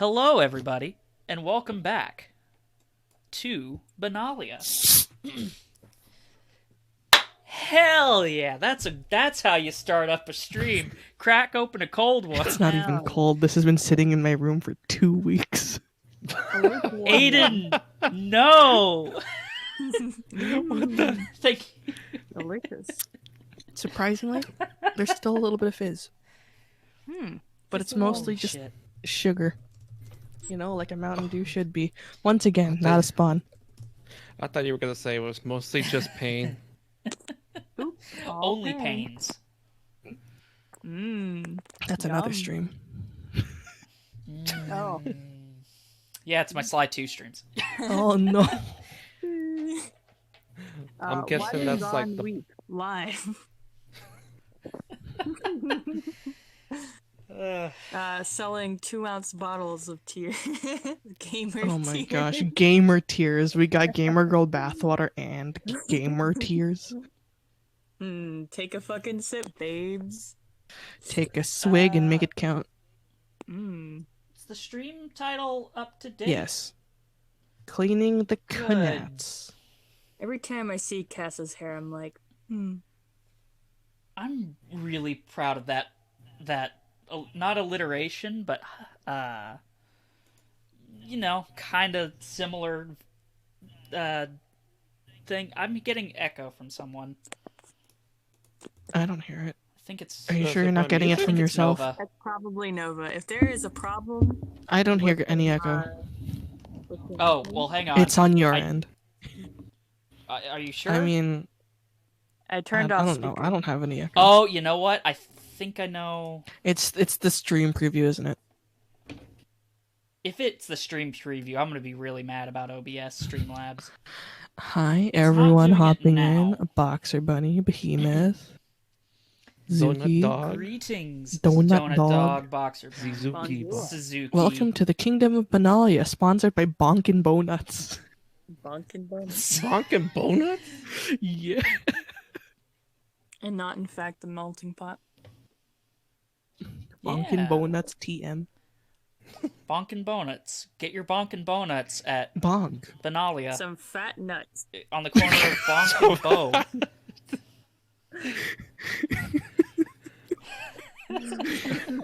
Hello, everybody, and welcome back to Banalia. Hell yeah, that's how you start up a stream. Crack open a cold one. It's not even cold. This has been sitting in my room for 2 weeks. Aiden, no. What the? Thank you. Delicious. Surprisingly, there's still a little bit of fizz. But it's mostly just Shit. sugar. You know, like a Mountain Dew should be. Once again, not a spawn. I thought you were gonna say it was mostly just pain. Oops. Only pains. That's another stream. Oh. Yeah, it's my Sly 2 streams. Oh no. I'm guessing that's like the... week live. Selling 2-ounce bottles of tear. Gamer Oh my tear. gosh. Gamer tears. We got Gamer Girl bathwater and gamer tears. Take a fucking sip, babes. Take a swig and make it count. Is the stream title up to date? Yes. Cleaning the Good. Qanats. Every time I see Cass's hair, I'm like, I'm really proud of that not alliteration, but you know, kind of similar thing. I'm getting echo from someone. I don't hear it. I think it's Are you sure you're not getting it I from think it's yourself? Nova. that's probably Nova. If there is a problem, I don't hear any echo. Oh, well, hang on. It's on your end. Are you sure? I mean, I I turned don't off. know. I don't have any echo. Oh, you know what? I think I know. It's the stream preview, isn't it? If it's the stream preview, I'm going to be really mad about OBS Streamlabs. Hi, not everyone doing it hopping now. in. Boxer Bunny, Behemoth, Donut Zuki. Dog. Greetings, Donut Dog, Dog. Boxer, Suzuki. Bonjour. Suzuki. Welcome to the Kingdom of Banalia, sponsored by Bonkin' Bonuts. Bonkin' bonus. Bonkin' Bonut? Yeah. And not, in fact, the melting pot. Bonkin' Yeah. Bonuts TM. Bonkin' Bonuts. Get your Bonkin' Bonuts at Bonk. Banalia Some fat nuts. on the corner of Bonk and Bow.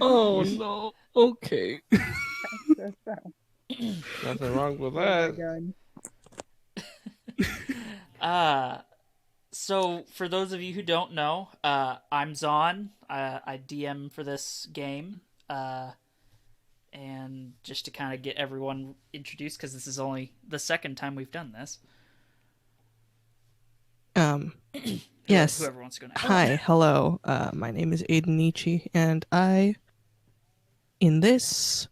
Oh no. Okay. Nothing wrong with that. So for those of you who don't know, I'm Zon. I DM for this game. And just to kind of get everyone introduced, because this is only the second time we've done this. Yes. Whoever wants to go next. Hi, hello. My name is Aiden Nietzsche, and in this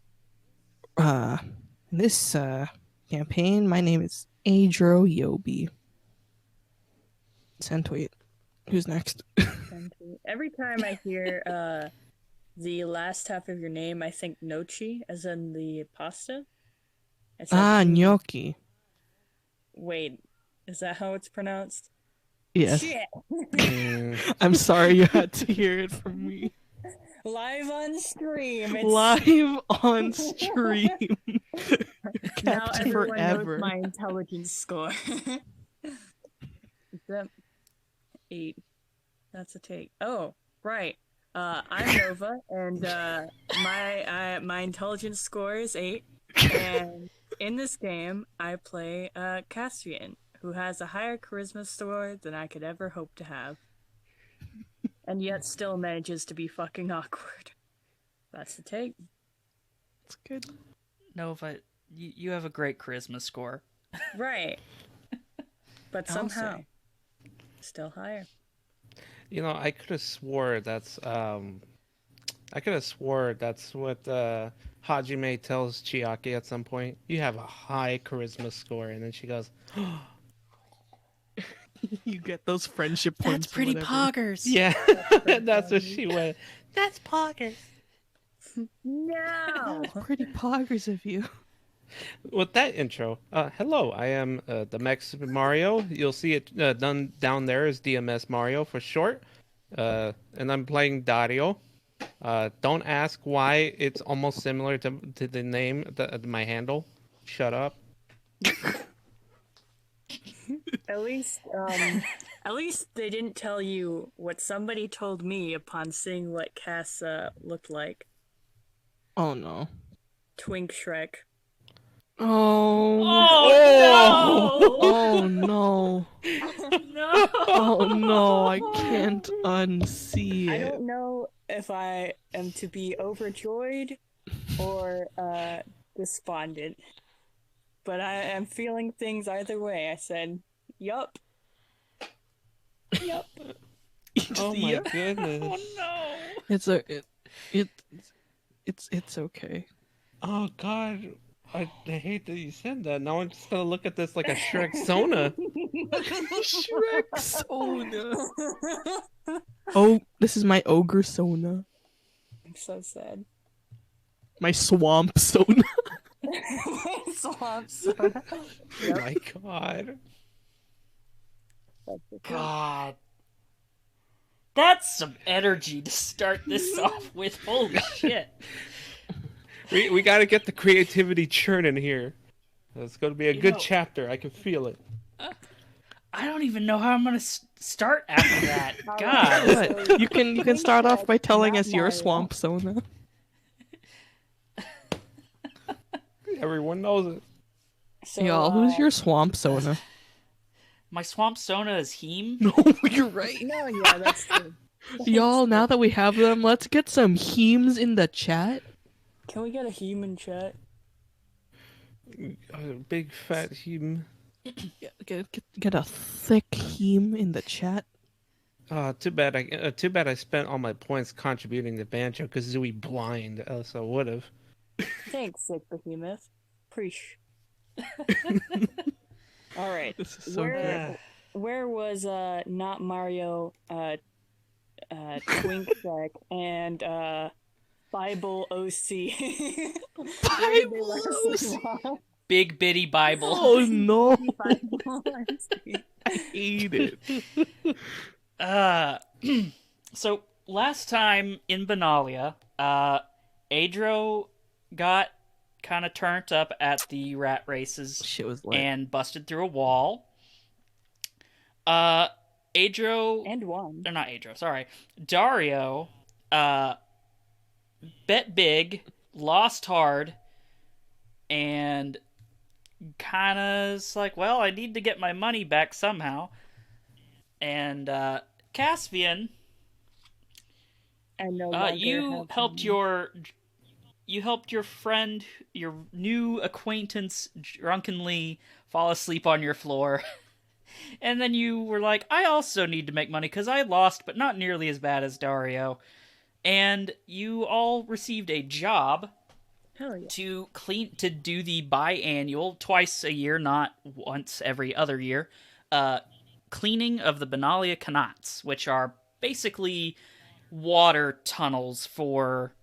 campaign, my name is Aedro Yobi. Centweight. Who's next? Every time I hear the last half of your name, I think noci, as in the pasta. It's like, Gnocchi. wait, is that how it's pronounced? Yes. Shit! I'm sorry you had to hear it from me. Live on stream. It's... Live on stream. Now Kept everyone forever. knows my intelligence score. Is that 8? That's a take. Oh, right. I'm Nova, and my intelligence score is 8. And in this game, I play Qasvian, who has a higher charisma score than I could ever hope to have, and yet still manages to be fucking awkward. That's the take. It's good. Nova, you have a great charisma score. Right. But I'll somehow, say. still higher. You know, I could have swore that's what Hajime tells Chiaki at some point. You have a high charisma score, and then she goes, You get those friendship points. That's pretty or whatever. poggers. "Yeah," that's what she went. That's poggers. No! Pretty poggers of you. With that intro, hello, I am the Mex Mario. You'll see it done down there as DMS Mario for short. And I'm playing Dhario. Don't ask why it's almost similar to the name, my handle. Shut up. At least, at least they didn't tell you what somebody told me upon seeing what Cass looked like. Oh no. Twink Shrek. Oh. Oh, Oh no. no! Oh no, I can't unsee I it. don't know if I am to be overjoyed or despondent, but I am feeling things either way. I said, "Yup, yup." Oh my Yeah. goodness. Oh no! It's okay. Oh god. I hate that you said that. Now I'm just gonna look at this like a Shrek Sona. Shrek Sona. Oh, this is my ogre Sona. I'm so sad. My swamp Sona. Swamp soda. Oh my god. God. That's some energy to start this off with. Holy shit. We gotta get the creativity churning here. It's gonna be a You good know- chapter. I can feel it. I don't even know how I'm gonna start after that. God. What? You can start off by telling Not us your Mario. swamp Sona. Everyone knows it. So, Y'all, who's your swamp Sona? My swamp Sona is Heem. No, you're right. No, yeah, that's true. Y'all, now that we have them, let's get some hemes in the chat. Can we get a human chat? A big fat heme. Get a thick heme in the chat. Too bad I spent all my points contributing to Banjo because we blind. Else I would have. Thanks, sick behemoth. Preach. All right. This is so Where where was not Mario Twink Shrek and Bible OC? Where did they let us know? Big bitty Bible. Oh no, Bible OC. I hate it. So last time in Banalia, Aedro got kind of turned up at the rat races Shit was lit. and busted through a wall. Aedro, And one. or not Aedro, sorry, Dhario, bet big, lost hard, and kind of like, well, I need to get my money back somehow. And Qasvian, And no longer you have helped your friend, your new acquaintance, drunkenly fall asleep on your floor. And then you were like, I also need to make money because I lost, but not nearly as bad as Dhario. And you all received a job Hell yeah. to do the biannual, twice a year, not once every other year, cleaning of the Banalia Qanats, which are basically water tunnels for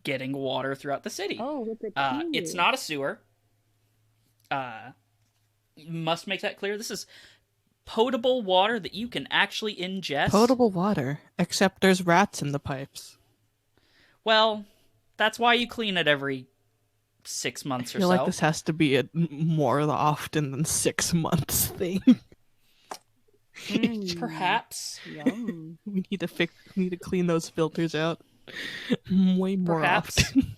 getting water throughout the city. Oh, with the It's key. not a sewer. Must make that clear. This is potable water that you can actually ingest. Potable water, except there's rats in the pipes. Well, that's why you clean it every 6 I months or feel so. like this has to be a more often than 6 months thing. Perhaps. Yum. We need to clean those filters out way more Perhaps. often.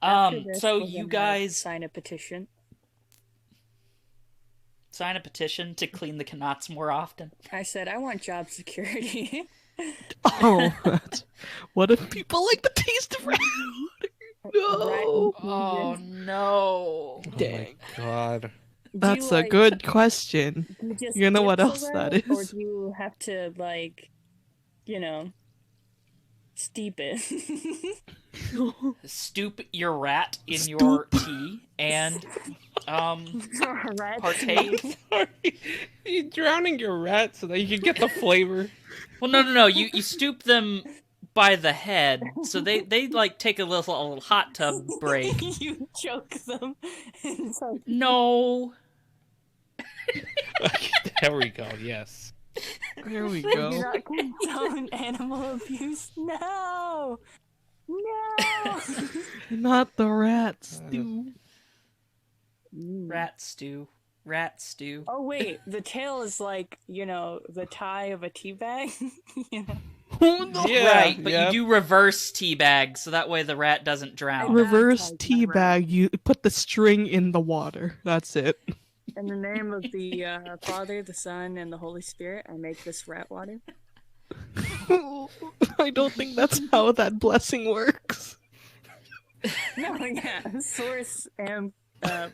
After this, so we're you gonna guys- sign a petition. Sign a petition to clean the Qanats more often. I said I want job security. Oh, what if people like the taste of rat water? No. Oh no. Dang. Oh my god. Do That's you, a like, good question. do you just You know dip what the else that rat, Or is? do you have to like, steep it? Stoop your rat in your tea and Rat partake. Sorry. You're drowning your rat so that you can get the flavor. Well, no. You stoop them by the head, so they like take a little hot tub break. You choke them. It's like, No. There we go. Yes. There we Do go. not condone animal abuse. No! No! Not the rat stew. Rat stew. Rat stew. Oh wait, the tail is like, the tie of a tea bag. you know? Oh, no. Yeah, Right, but yep. you do reverse teabag, so that way the rat doesn't drown. Reverse baptized my tea bag. You put the string in the water. That's it. In the name of the Father, the Son, and the Holy Spirit, I make this rat water. I don't think that's how that blessing works. No, yeah, source am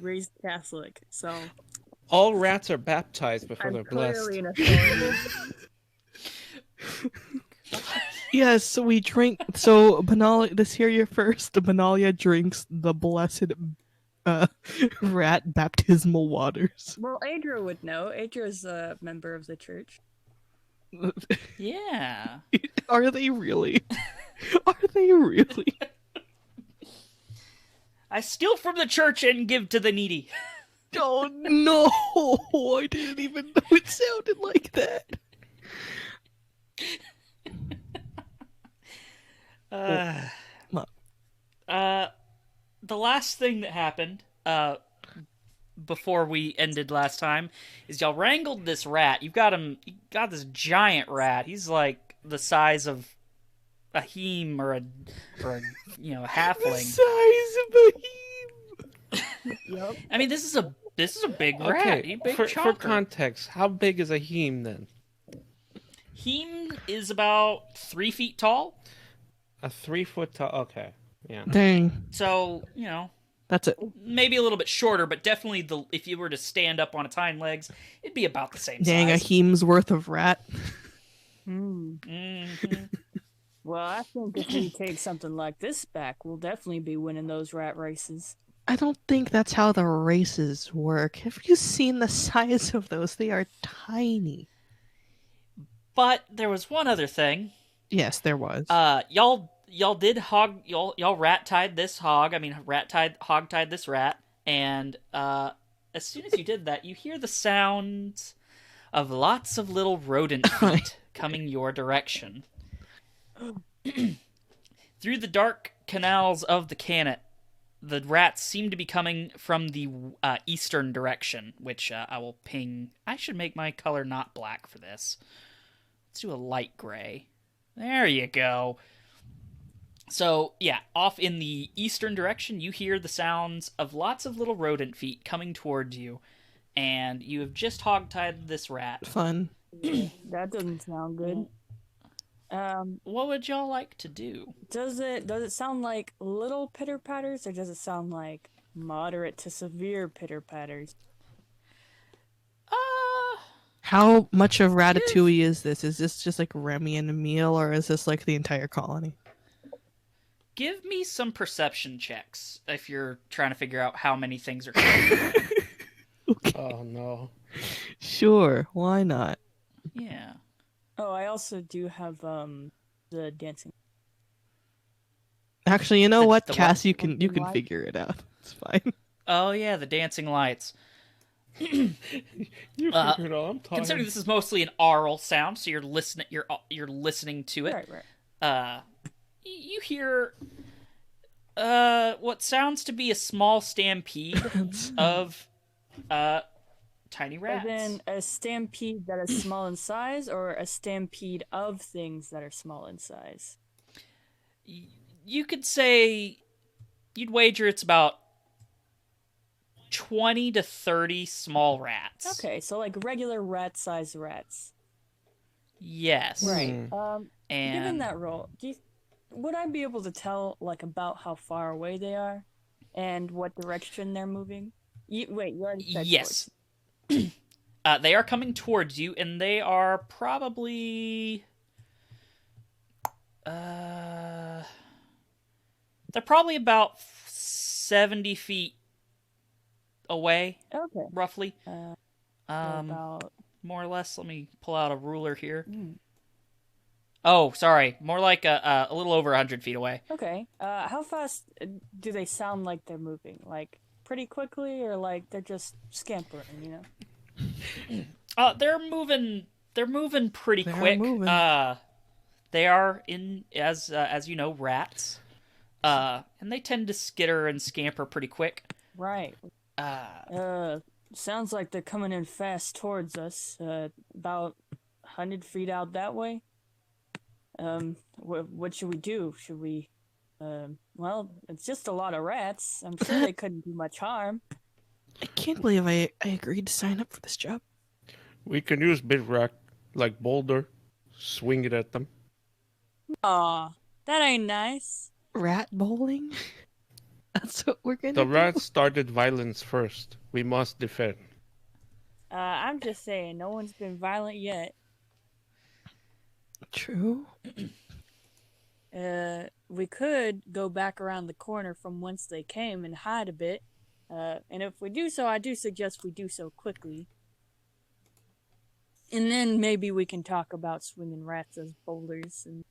raised Catholic, so All rats are baptized before I'm they're blessed. clearly an authority. Yes, so we drink. So Banalia, this here your first. Banalia drinks the blessed rat baptismal waters. Well, Aedro would know. Aedro's a member of the church. Yeah. Are they really? Are they really? I steal from the church and give to the needy. Oh no! I didn't even know it sounded like that. The last thing that happened, before we ended last time, is y'all wrangled this rat. You got this giant rat. He's like the size of a heme or a The halfling. size of a heme. Yep. I mean, this is a big rat. Okay, He's a big for chonker. context, how big is a heme then? Heme is about 3 feet tall. A 3 foot tall. Okay, yeah. Dang, So, that's it. maybe a little bit shorter, but definitely if you were to stand up on its hind legs, it'd be about the same Dang, a size. heme's worth of rat. Mhm. Well, I think if we take something like this back, we'll definitely be winning those rat races. I don't think that's how the races work. Have you seen the size of those? They are tiny. But there was one other thing. Yes, there was. Y'all did y'all rat tied this hog. I mean, hog tied this rat, and as soon as you did that, you hear the sounds of lots of little rodent feet coming your direction. Through the dark canals of the Qanat, the rats seem to be coming from the eastern direction, which I will ping. I should make my color not black for this. Let's do a light gray. There you go. So, yeah, off in the eastern direction, you hear the sounds of lots of little rodent feet coming towards you, and you have just hogtied this rat. Fun. That doesn't sound good. What would y'all like to do? Does it sound like little pitter patters, or does it sound like moderate to severe pitter patters? How much of Ratatouille is this? Is this just like Remy and Emile, or is this like the entire colony? Give me some perception checks if you're trying to figure out how many things are coming. Oh no. Sure, why not? Yeah. Oh, I also do have the dancing. Actually, you know what, The Cass, what? you can What? figure it out. It's fine. Oh yeah, the dancing lights. You figured out. I'm tired. Considering this is mostly an aural sound, so you're listening. You're listening to it. Right. You hear what sounds to be a small stampede of tiny rats. As in a stampede that is small in size, or a stampede of things that are small in size? You could say you'd wager it's about 20 to 30 small rats. Okay, so like regular rat-sized rats. Yes. Right. And Given that roll, would I be able to tell like about how far away they are, and what direction they're moving? Wait, you already said yes. They are coming towards you, and they are probably they're probably about 70 feet away, Okay. roughly. About More or less. Let me pull out a ruler here. Oh, sorry. More like a little over 100 feet away. okay. How fast do they sound like they're moving? Like pretty quickly, or like they're just scampering? They're they're moving pretty They are quick. moving. They are in as you know, rats. And they tend to skitter and scamper pretty quick. Right. Sounds like they're coming in fast towards us. About 100 feet out that way. What should we do? Should we? Well, it's just a lot of rats. I'm sure they couldn't do much harm. I can't believe I agreed to sign up for this job. We can use big rock like boulder, swing it at them. Aw, that ain't nice. Rat bowling? That's what we're gonna The do. rats started violence first. We must defend. I'm just saying, no one's been violent yet. True. We could go back around the corner from whence they came and hide a bit. And if we do so, I do suggest we do so quickly. And then maybe we can talk about swinging rats as boulders and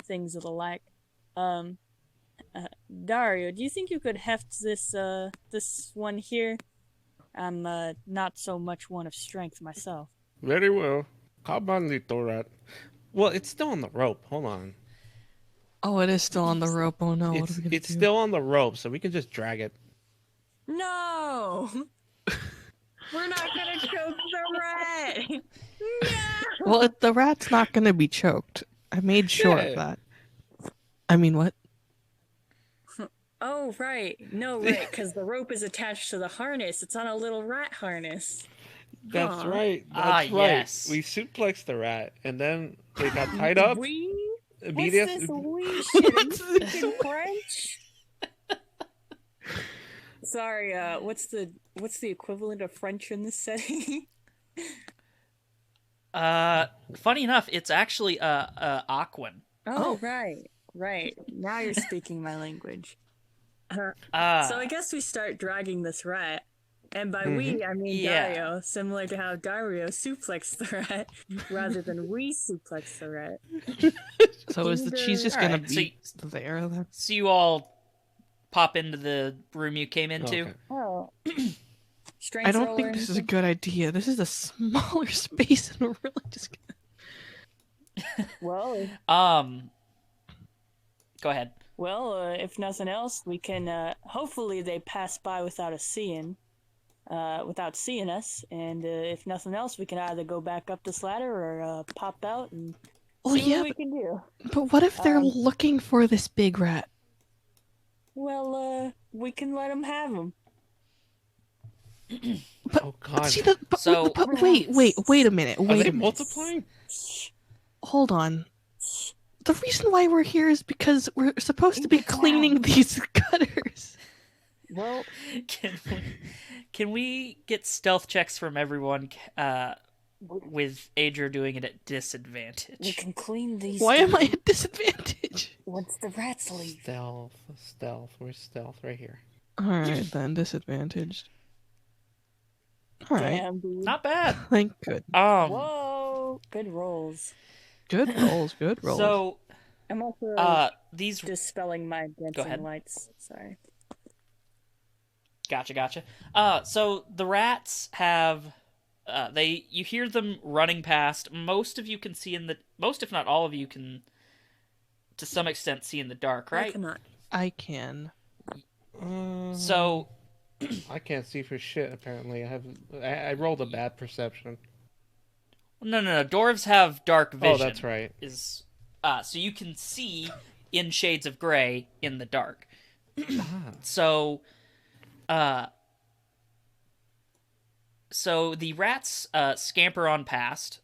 things of the like. Dhario, do you think you could heft this one here? I'm not so much one of strength myself. Very well. Come on, little rat. Well, it's still on the rope. Hold on. Oh, it is still on the rope. Oh no, what are It's we gonna it's do? still on the rope, so we can just drag it. No! We're not gonna choke the rat! No! Well, the rat's not gonna be choked. I made sure Yeah. of that. I mean, what? Oh, right. No, right, because the rope is attached to the harness. It's on a little rat harness. That's Aw. right. That's Ah, right. yes. We suplexed the rat, and then they got tied up. We? What's Immediately. this we shit? Are you What's speaking French? Sorry, what's the equivalent of French in this setting? Funny enough, it's actually Aquan. Oh, right. Now you're speaking my language. So I guess we start dragging this rat. And by we, I mean Yeah. Dhario, similar to how Dhario suplexed the rat, rather than we suplex the rat. So is the cheese just gonna Alright, so be there then? So you all pop into the room you came into. Okay. Oh. Strength I don't roll think or this is a anything? good idea. This is a smaller space, and we're really just gonna... Well, Go ahead. if nothing else, we can, hopefully they pass by without seeing us, and if nothing else, we can either go back up this ladder or pop out and Well, see yeah, what we can do. but what if they're Um, looking for this big rat? Well, we can let them have him. Oh God. See the but, So- but wait a minute. Are Wait they a minute. multiplying? Hold on. The reason why we're here is because we're supposed to be Get down. cleaning these gutters. Well, Can we get stealth checks from everyone? With Aedro doing it at we disadvantage. can clean these. Why am I at disadvantage? Once the rats leave. Stealth. Where's stealth? Right here. Alright then, disadvantaged. Alright, Damn, dude. Not bad. thank good. Whoa, good rolls. Good rolls, good rolls. So, I'm also these dispelling my ahead. dancing lights. Sorry. Gotcha. So the rats have, you hear them running past. Most of you can see most if not all of you can, to some extent, see in the dark, I right? cannot. I can. So, I can't see for shit. Apparently, I rolled a bad perception. no. Dwarves have dark vision. Oh, that's right. So you can see in shades of gray in the dark. Ah. So the rats scamper on past,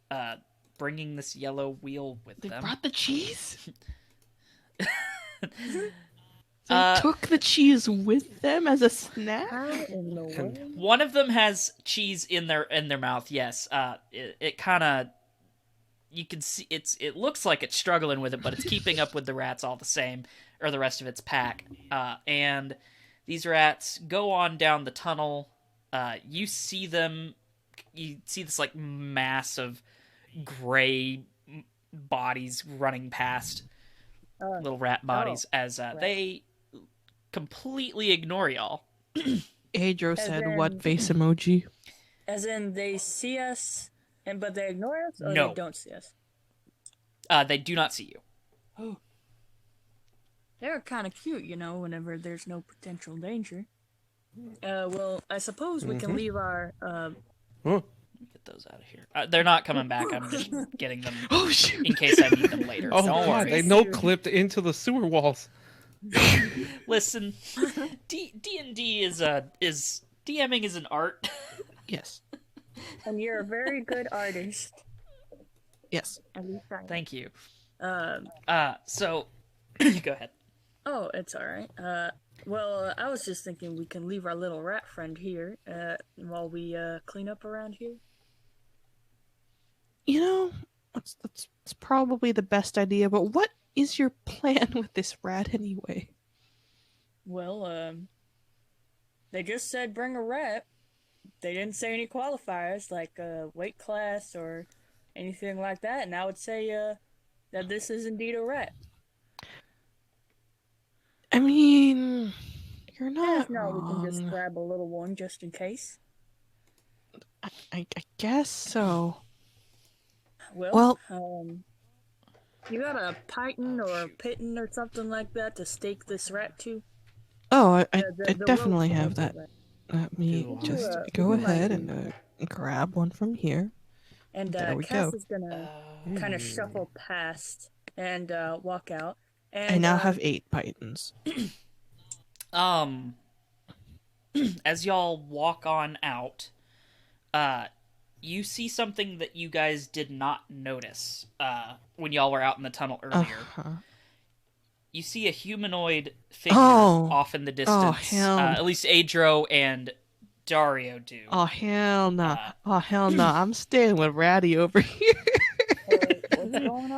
bringing this yellow wheel with They them. brought the cheese? Uh, They took the cheese with them as a snack? How in the world? One of them has cheese in their mouth. Yes. It kind of, you can see it looks like it's struggling with it, but it's keeping up with the rats all the same, or the rest of its pack. And these rats go on down the tunnel. You see them. You see this like mass of gray bodies running past, little rat bodies, as they completely ignore y'all. Aedro As said, in- what face emoji? As in, they see us, But they ignore us, or No. they don't see us. They do not see you. They're kind of cute, whenever there's no potential danger. Well, I suppose we can leave our Oh, Get those out of here. They're not coming back. I'm just getting them Oh shoot! in case I need them later. oh Don't God! worry. They no clipped into the sewer walls. Listen, D&D is DMing is an art. Yes. and you're a very good artist. Yes. At least I am. Thank you. Um, So go ahead. oh, it's alright. Well, I was just thinking we can leave our little rat friend here, while we, clean up around here. You know, that's probably the best idea. But what is your plan with this rat anyway? Well, they just said bring a rat. They didn't say any qualifiers, like, weight class or anything like that, and I would say, that this is indeed a rat. I mean, you're And not if not, we can just wrong. grab a little one just in case. I guess so. Well, Well, you got a python or a pitten or something like that to stake this rat to? oh, I The definitely rope have for that. the rat. Let me Do just I? go Would you ahead mind and grab one from here. And There we Cass go. is gonna kind of shuffle past and walk out. I And now have 8 pythons. As y'all walk on out, you see something that you guys did not notice when y'all were out in the tunnel earlier. Uh-huh. You see a humanoid figure Oh. off in the distance. hell. At least Aedro and Dhario do. Oh hell no! Oh hell no! I'm staying with Ratty over here. what's going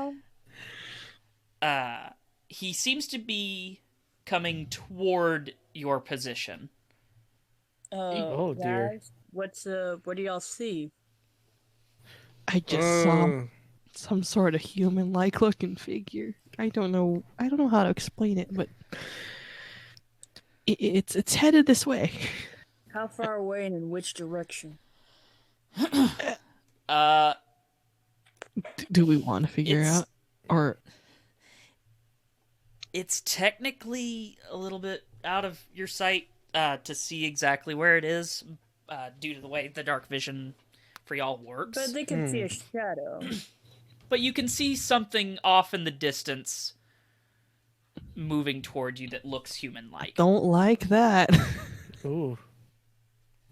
on? He seems to be coming toward your position. Oh, dear. Guys, what do y'all see? I just saw some sort of human-like looking figure. I don't know how to explain it, but it's headed this way. How far away and in which direction? Do we want to figure It's- out, or It's technically a little bit out of your sight to see exactly where it is due to the way the dark vision for y'all works. But they can see a shadow. But you can see something off in the distance moving toward you that looks human-like. don't like that? Ooh.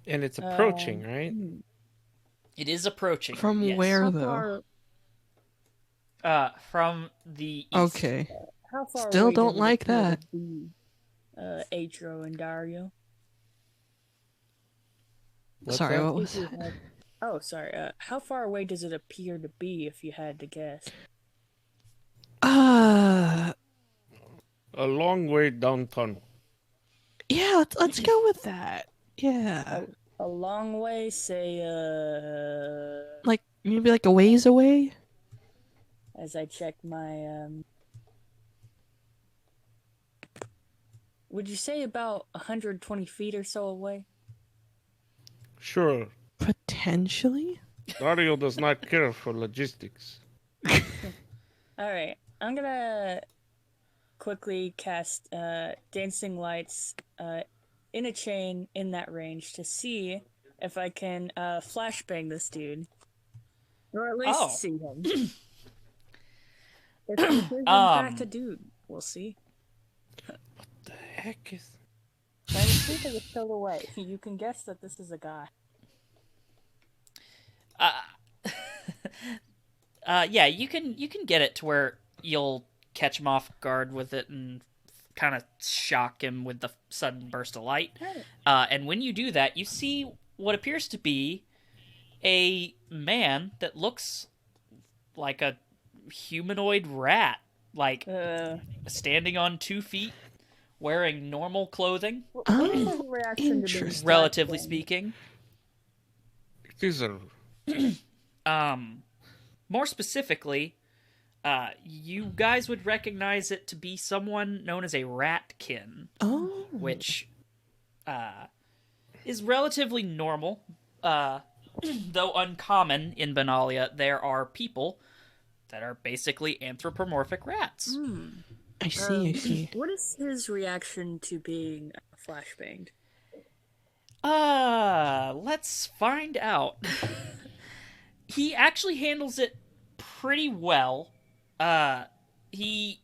And it's approaching, right? It is approaching. From yes. where How though? far? From the east. Okay. How far Still away don't does it like appear that. to be, Aedro and Dhario? What's Sorry, that? what was If you that? had- Oh, sorry. How far away does it appear to be if you had to guess? Uh, A long way down tunnel. yeah. Let's go with that. Yeah, A long way, say, like maybe like a ways away. as I check my, would you say about 120 feet or so away? Sure. Potentially. Dario does not care for logistics. Alright, I'm gonna quickly cast, Dancing Lights, in a chain in that range to see if I can, flashbang this dude. Or at least Oh. see him. If he is in fact a dude, we'll see. The heck is... By the shape of the silhouette, you can guess that this is a guy. Yeah, you can get it to where you'll catch him off guard with it and kind of shock him with the sudden burst of light. And when you do that, you see what appears to be a man that looks like a humanoid rat, like standing on 2 feet, wearing normal clothing, What is his reaction to being interesting. relatively flashbanged? speaking. It is a... More specifically, you guys would recognize it to be someone known as a ratkin, Oh. which is relatively normal. though uncommon in Banalia, there are people that are basically anthropomorphic rats. I see. What is his reaction to being flashbanged? Let's find out. He actually handles it pretty well. He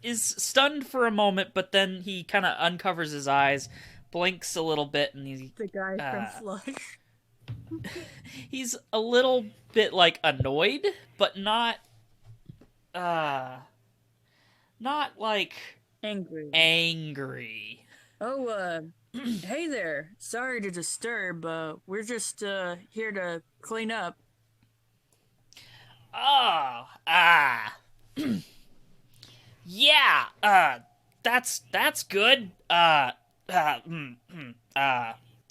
is stunned for a moment, but then he kind of uncovers his eyes, blinks a little bit, and The guy from Flush. he's a little bit like annoyed, but not like angry. Oh, hey there. Sorry to disturb. We're just here to clean up. Oh, yeah, that's good.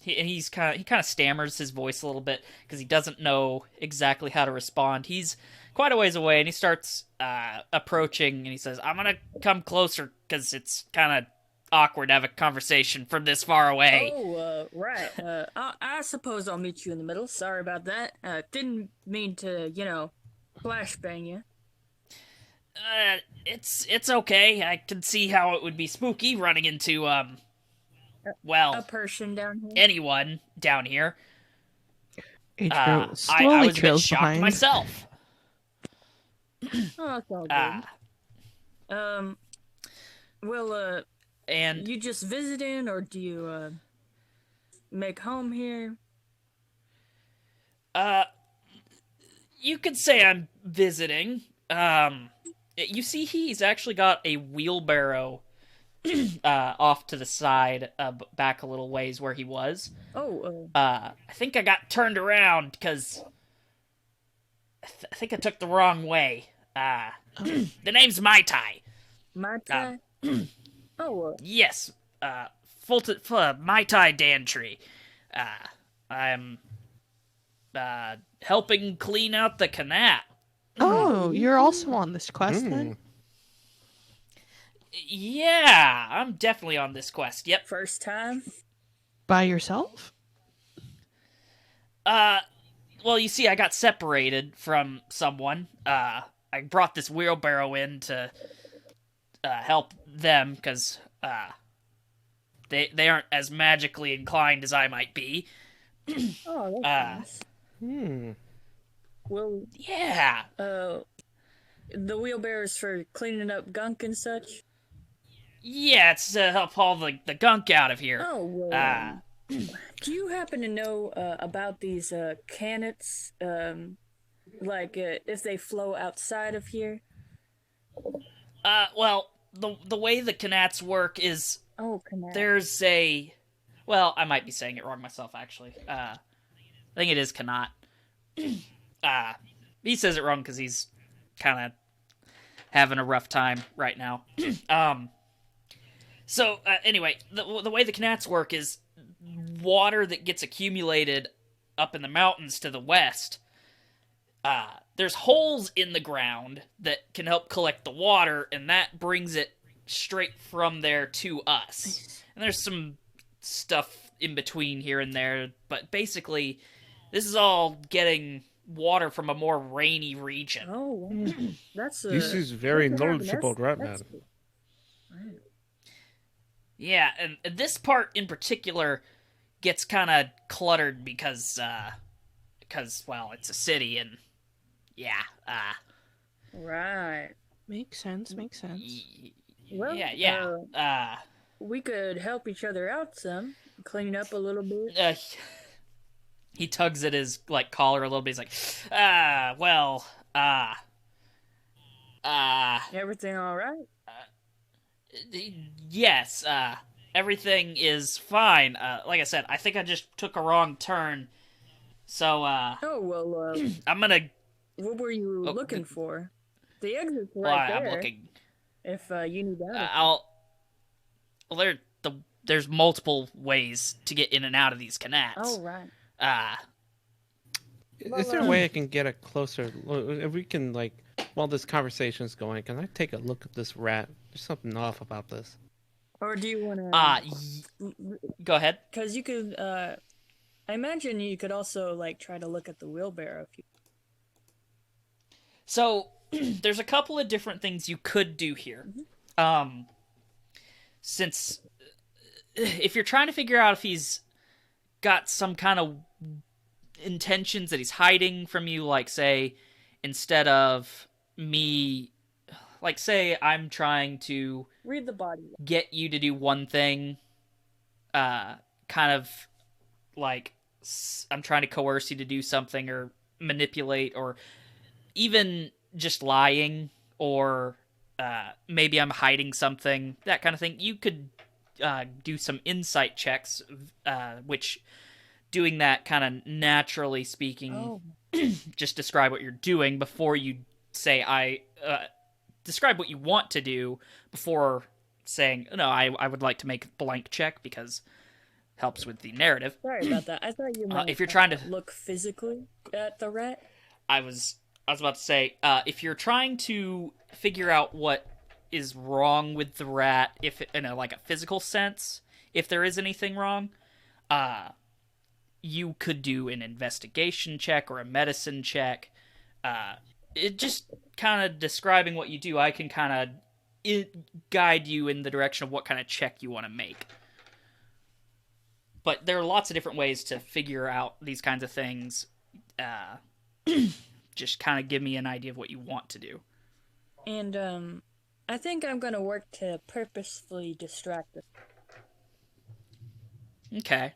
He kind of stammers his voice a little bit because he doesn't know exactly how to respond. He's quite a ways away, and he starts approaching, and he says, "I'm gonna come closer because it's kind of awkward to have a conversation from this far away." Oh, right. I suppose I'll meet you in the middle. Sorry about that. Didn't mean to, flashbang you. It's okay. I can see how it would be spooky running into A person down here. anyone down here. Aedro I slowly was a bit trails shocked behind. myself. Oh, it's all good. Well, And you just visiting, or do you make home here? you could say I'm visiting. You see, he's actually got a wheelbarrow off to the side, back a little ways where he was. Oh, I think I got turned around because I think I took the wrong way. The name's Mai Tai. my tie. Yes, Mai Tai Dantry. I'm helping clean out the Qanat. Oh, you're also on this quest then? Yeah, I'm definitely on this quest. Yep. First time. By yourself? Well, you see, I got separated from someone. I brought this wheelbarrow in to help them because they aren't as magically inclined as I might be. Oh, that's nice. Well, Yeah. the wheelbarrow's for cleaning up gunk and such. Yeah, it's to help haul the gunk out of here. Oh, well, do you happen to know about these Qanats? If they flow outside of here? Well, the way the Qanats work is Qanat. there's a... Well, I might be saying it wrong myself, actually. I think it is Qanat. He says it wrong because he's kind of having a rough time right now. So, anyway, the way the Qanats work is water that gets accumulated up in the mountains to the west. There's holes in the ground that can help collect the water, and that brings it straight from there to us. And there's some stuff in between here and there, but basically, this is all getting water from a more rainy region. Oh, that's This is very knowledgeable, right, man? Right. Yeah, and this part in particular gets kind of cluttered because, well, it's a city, and yeah, Right. Makes sense. Well, yeah. We could help each other out some, clean up a little bit. He tugs at his collar a little bit. He's like, Everything all right? yes, everything is fine. Like I said, I think I just took a wrong turn, so Oh, well, I'm gonna. what were you looking for? The exit's Well, right I'm there. looking. If you need that. Well, there's multiple ways to get in and out of these Qanats. Oh, right. Is there a way I can get a closer look? If we can, while this conversation is going, can I take a look at this rat? There's something off about this. Or do you want to... Go ahead. Because you could I imagine you could also like try to look at the wheelbarrow if you. So there's a couple of different things you could do here. Since if you're trying to figure out if he's got some kind of intentions that he's hiding from you, like say, instead of me, like say I'm trying to Read the body. get you to do one thing, kind of like I'm trying to coerce you to do something or manipulate or even just lying or maybe I'm hiding something, that kind of thing. You could do some insight checks, which doing that kind of naturally speaking, just describe what you're doing before you say describe what you want to do before saying, no, I would like to make a blank check because helps with the narrative. Sorry about that. I thought you meant if you're trying to look physically at the rat. I was about to say, if you're trying to figure out what is wrong with the rat, if in like a physical sense, if there is anything wrong, you could do an investigation check or a medicine check. It just kind of describing what you do, I can kind of guide you in the direction of what kind of check you want to make. But there are lots of different ways to figure out these kinds of things. Just kind of give me an idea of what you want to do. And I think I'm gonna work to purposefully distract us Okay.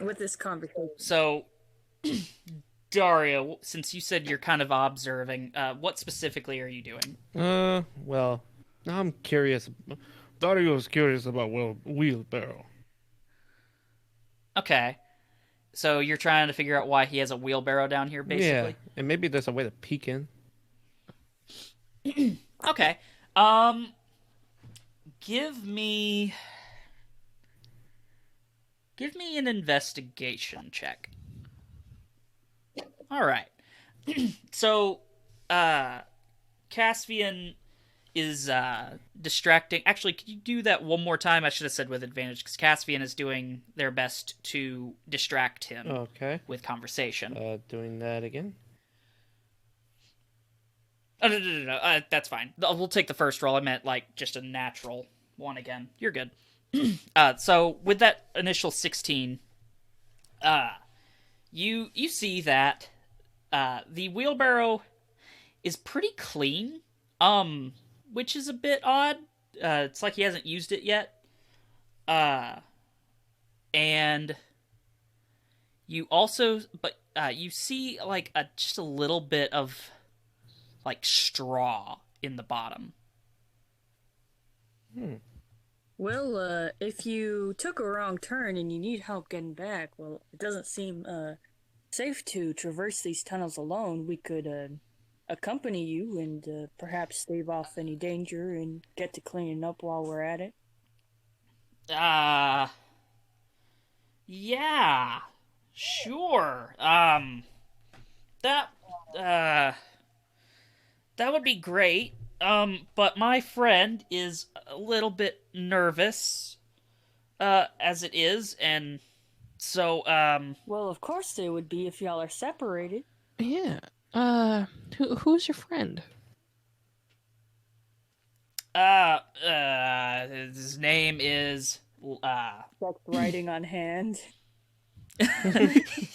with this conversation. So, Dario, since you said you're kind of observing, what specifically are you doing? Well, now I'm curious. Dario's curious about wheelbarrow. Okay. So you're trying to figure out why he has a wheelbarrow down here, basically? Yeah, and maybe there's a way to peek in. Okay. Give me an investigation check. All right. So, Qasvian is distracting. Actually, could you do that one more time? I should have said with advantage, because Qasvian is doing their best to distract him with conversation. Doing that again. Oh, no. That's fine. We'll take the first roll. I meant, like, just a natural one again. You're good. So, with that initial 16, you see that the wheelbarrow is pretty clean, which is a bit odd. It's like he hasn't used it yet. And you also, you see, like, just a little bit of, like, straw in the bottom. Well, if you took a wrong turn and you need help getting back, well, it doesn't seem safe to traverse these tunnels alone. We could accompany you and perhaps stave off any danger and get to cleaning up while we're at it. Yeah, sure. That would be great. But my friend is a little bit nervous, as it is, and so, Well, of course they would be if y'all are separated. Yeah. Who's your friend? His name is, Checks writing on hand.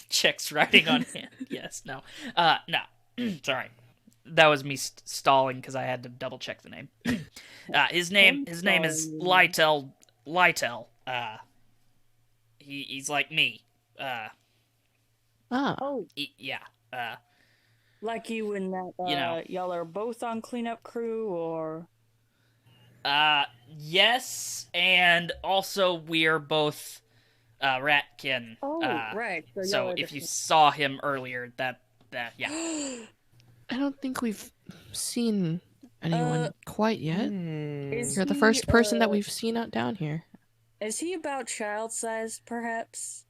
Checks writing on hand. Yes, no. No. Sorry. That was me stalling because I had to double check the name. His name is Lytel. He's like me. Yeah. Like you and that, y'all are both on cleanup crew, or? Yes, and also we're both, ratkin. Oh, right. So if you saw him earlier, that, yeah. I don't think we've seen anyone quite yet. You're the he, first person that we've seen out down here. Is he about child size, perhaps?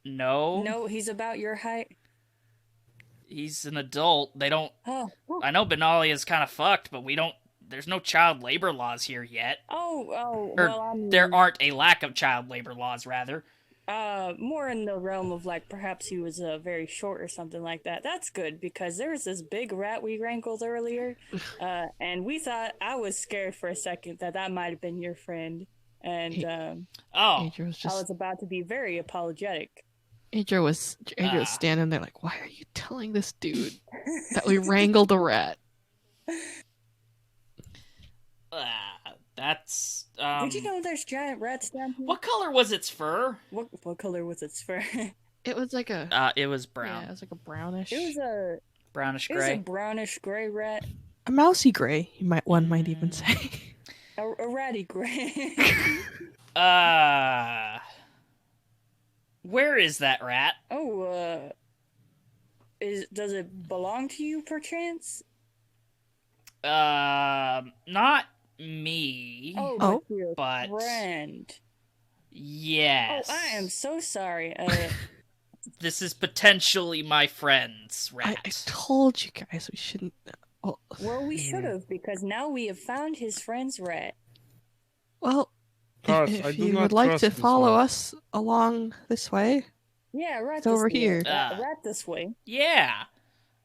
No. No, he's about your height. He's an adult. They don't... Oh. I know Banalia is kind of fucked, but we don't... There's no child labor laws here yet. Oh, Or well, I mean... there aren't a lack of child labor laws, rather. More in the realm of like perhaps he was very short or something like that. That's good because there was this big rat we wrangled earlier, and we thought I was scared for a second that that might have been your friend, and Oh, Aedro was I just was about to be very apologetic. Aedro was standing there like, why are you telling this dude that we wrangled a rat? that's Did you know there's giant rats down here? What color was its fur? What color was its fur? It was like a It was brown, yeah, it was like a brownish, It was a brownish it was a gray. brownish gray rat, a mousy gray. One might even say. a ratty gray. Where is that rat? Oh, does it belong to you perchance? Not me. Oh, Oh, but your but friend. yes. Oh, I am so sorry. This is potentially my friend's rat. I told you guys we shouldn't. Oh, Well, we should have because now we have found his friend's rat. well, Cars, I if do you not would like trust to this follow one. us along this way, Yeah, right. It's over this way. here. Rat this way. Yeah.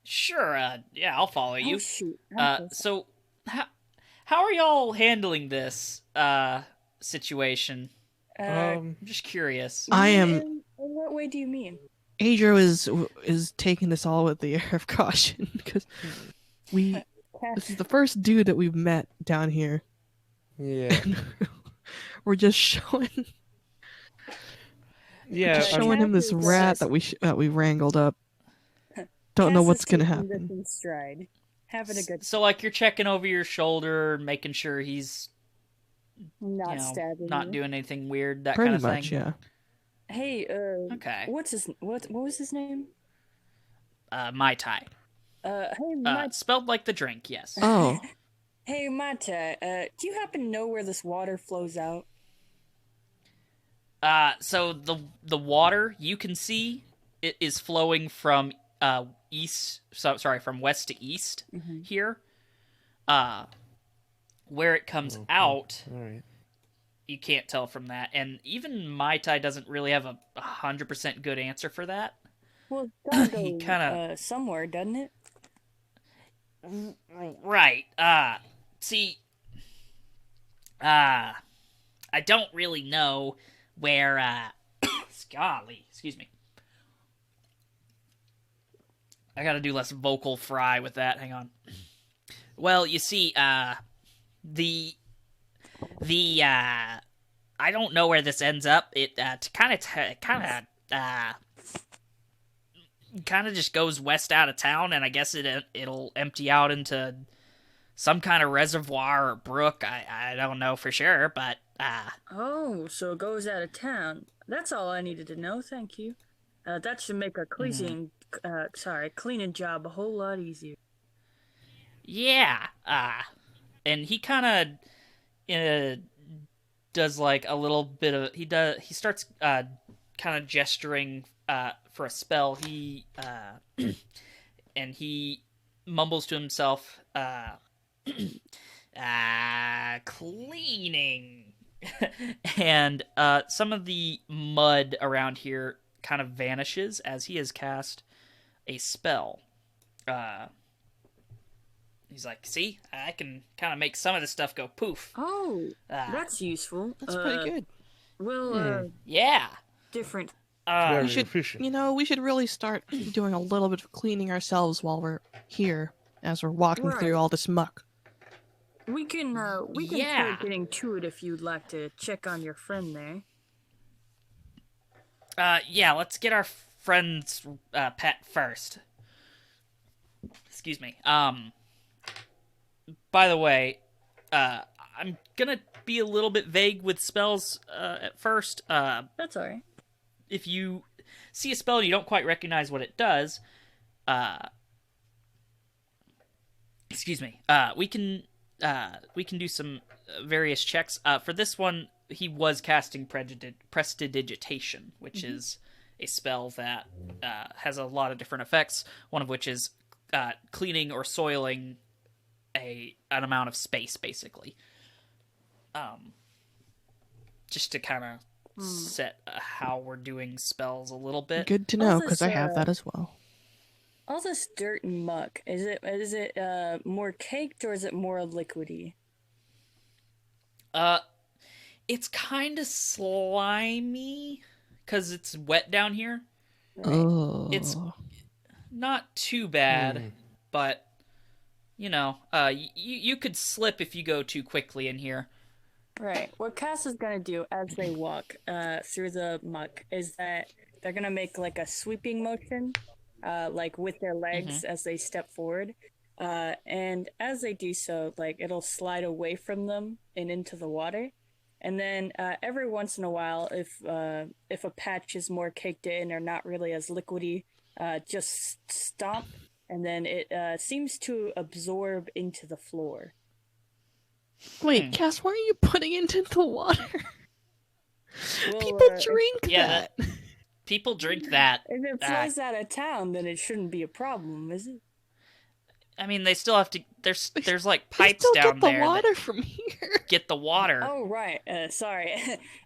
Sure, yeah, I'll follow you. Oh shoot. I'm so So how are y'all handling this situation? sorry. I'm just curious. I am. In what way do you mean? Aedro is taking this all with the air of caution because this is the first dude that we've met down here. Yeah. We're just showing Yeah. just I'm- showing him this Cass is rat just- that we wrangled up. Don't know Cass what's is gonna taking this happen. in stride. Having a good, So like you're checking over your shoulder, making sure he's not you know, stabbing not you. doing anything weird, that Pretty kind of much, thing. yeah. Hey, Okay. what was his name? Mai Tai. Hey, Mata. Spelled like the drink, yes. Oh, Hey, Mata. Do you happen to know where this water flows out? So the water you can see it is flowing from from west to east Mm-hmm. here. Where it comes Mhm. out, All right. you can't tell from that, and even Mai Tai doesn't really have a 100% good answer for that. Well, it's gotta He go kinda- somewhere, doesn't it? Right. See, I don't really know where, golly, excuse me. I gotta do less vocal fry with that, hang on. Well, you see, the, I don't know where this ends up. It, kind of just goes west out of town, and I guess it'll empty out into some kind of reservoir or brook. I don't know for sure, but Oh, so it goes out of town. That's all I needed to know. Thank you. That should make our cleaning job a whole lot easier. yeah. And he kind of does like a little bit of he starts kind of gesturing for a spell. He and he mumbles to himself, cleaning. And some of the mud around here kind of vanishes as he has cast a spell. He's like, see, I can kind of make some of this stuff go poof. Oh, that's useful. that's pretty good. Well, Yeah. different. Very We should, efficient. we should really start doing a little bit of cleaning ourselves while we're here, as we're walking Right. through all this muck. We can Yeah. start getting to it if you'd like to check on your friend there. Yeah, let's get our friend's pet first. Excuse me. By the way, I'm gonna be a little bit vague with spells at first. That's alright. If you see a spell and you don't quite recognize what it does, excuse me, we can do some various checks. For this one, he was casting Prestidigitation, which is a spell that has a lot of different effects, one of which is cleaning or soiling an amount of space, basically. Just to kind of set how we're doing spells a little bit. Good to know, Also, because I have that as well. All this dirt and muck, is it more caked or is it more liquidy? It's kind of slimy because it's wet down here. Right. Oh. It's not too bad, but you could slip if you go too quickly in here. Right. What Cass is gonna do as they walk through the muck is that they're gonna make like a sweeping motion, like with their legs as they step forward. And as they do so, like it'll slide away from them and into the water. And then every once in a while, if a patch is more caked in or not really as liquidy, just stomp, and then it seems to absorb into the floor. Wait, Cass, why are you putting it into the water? Well, People drink yeah, that. People drink that. If it flows out of town, then it shouldn't be a problem, is it? I mean, they still have to. There's like They pipes still down get the there water that from here. get the water. Oh right, sorry.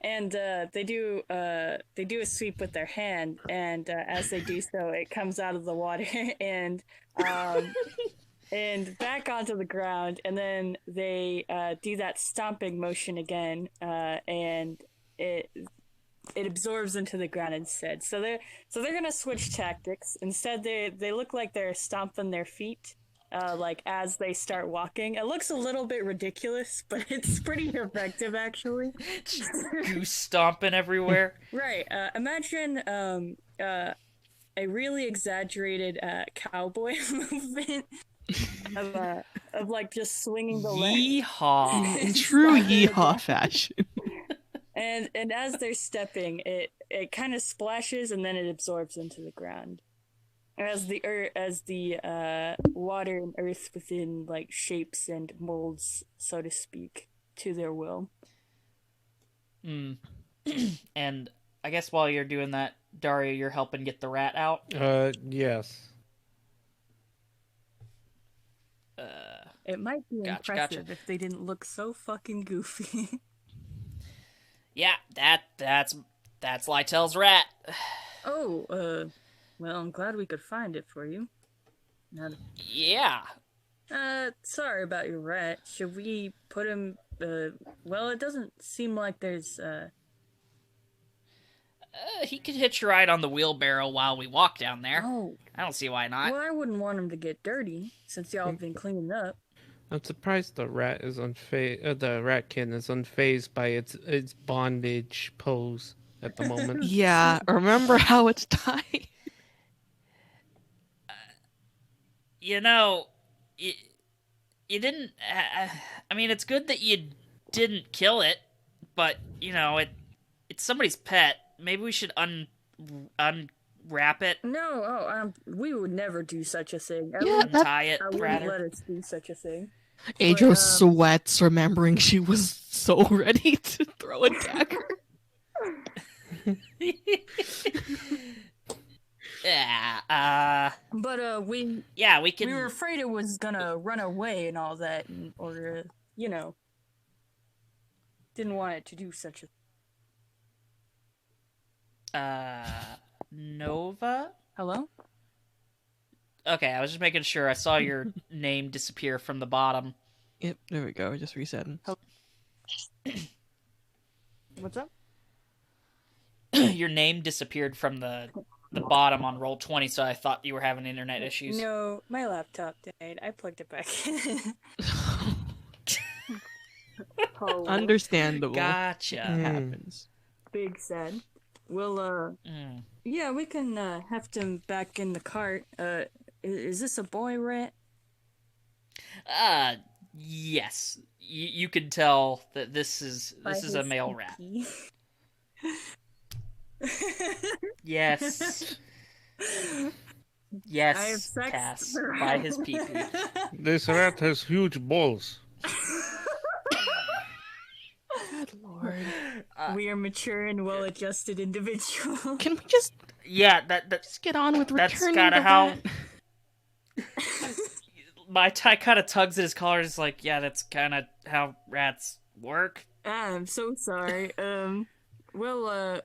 And they do a sweep with their hand, and as they do so, it comes out of the water and and back onto the ground, and then they do that stomping motion again, and it absorbs into the ground instead. So they're gonna switch tactics. Instead, they look like they're stomping their feet. Like as they start walking, it looks a little bit ridiculous, but it's pretty effective actually. Just goose stomping everywhere. Right. Imagine a really exaggerated cowboy movement of like just swinging the leg. Yeehaw! In true yeehaw fashion. And as they're stepping, it kind of splashes and then it absorbs into the ground. As the water and earth within like shapes and molds, so to speak, to their will. And I guess while you're doing that, Dario, you're helping get the rat out. Yes. It might be Gotcha, impressive gotcha. if they didn't look so fucking goofy. Yeah, that's Lytel's rat. Oh, well, I'm glad we could find it for you. Yeah. Sorry about your rat. Should we put him, well, it doesn't seem like there's, He could hitch a ride on the wheelbarrow while we walk down there. Oh. I don't see why not. Well, I wouldn't want him to get dirty, since y'all have been cleaning up. I'm surprised the rat is the ratkin is unfazed by its bondage pose at the moment. Yeah, remember how it's tied? You didn't. I mean, it's good that you didn't kill it, but it's somebody's pet. Maybe we should unwrap it, No, we would never do such a thing. I Yeah, wouldn't, untie it, I wouldn't rather. let us do such a thing. Aedro But, sweats, remembering she was so ready to throw a dagger. Yeah. But, we We were can. afraid it was gonna run away and all that, or, didn't want it to do such a... Nova. Hello? Okay, I was just making sure. I saw your name disappear from the bottom. Yep, there we go. Just resetting. What's up? Your name disappeared from the bottom on Roll20, so I thought you were having internet issues. No, my laptop died. I plugged it back in. Oh, Understandable. Gotcha. It happens. big sad. We'll, yeah, we can, heft him back in the cart. Is this a boy rat? Yes. You could tell that this is a male rat. Yes. Yes, I have sex Cass, with the by rat. his pee-pee. This rat has huge balls. Good lord. We are mature and well-adjusted individuals. Can we just Yeah, that's get on with That's returning kinda the how- rat? my tie kind of tugs at his collar. Is like, yeah, that's kind of how rats work. I'm so sorry. Well,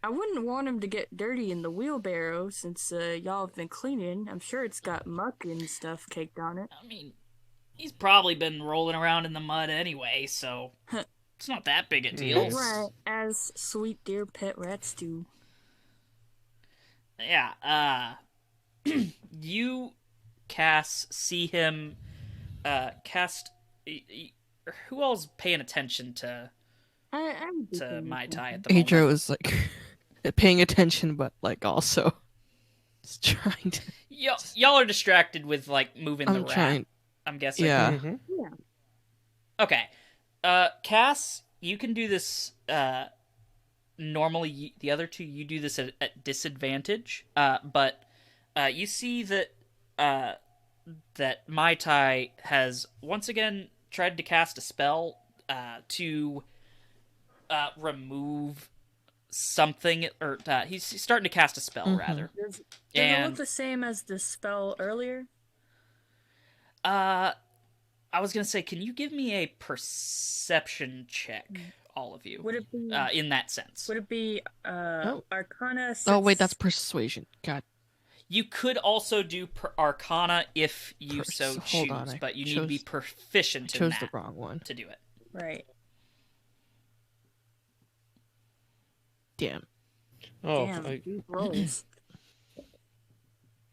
I wouldn't want him to get dirty in the wheelbarrow since y'all have been cleaning. I'm sure it's got muck and stuff caked on it. I mean, he's probably been rolling around in the mud anyway, so it's not that big a deal. Right, as sweet dear pet rats do. Yeah, you, Cass, see him, cast... Who all's paying attention to I'm Mai Tai at the moment? Aedro is like paying attention, but like also just trying to. Y'all are distracted with like moving the rat. I'm guessing. Yeah. Mm-hmm. Yeah. Okay. Cass, you can do this. Normally, the other two you do this at disadvantage. But you see that that Mai Tai has once again tried to cast a spell to remove something, or he's starting to cast a spell rather. Does it look the same as the spell earlier? I was gonna say, can you give me a perception check, all of you? Would it be in that sense? Would it be Arcana? Oh wait, that's persuasion. God. You could also do Arcana if you so choose, Hold on, but you need to be proficient in that. I chose the wrong one to do it. Right. Damn. Oh, Damn.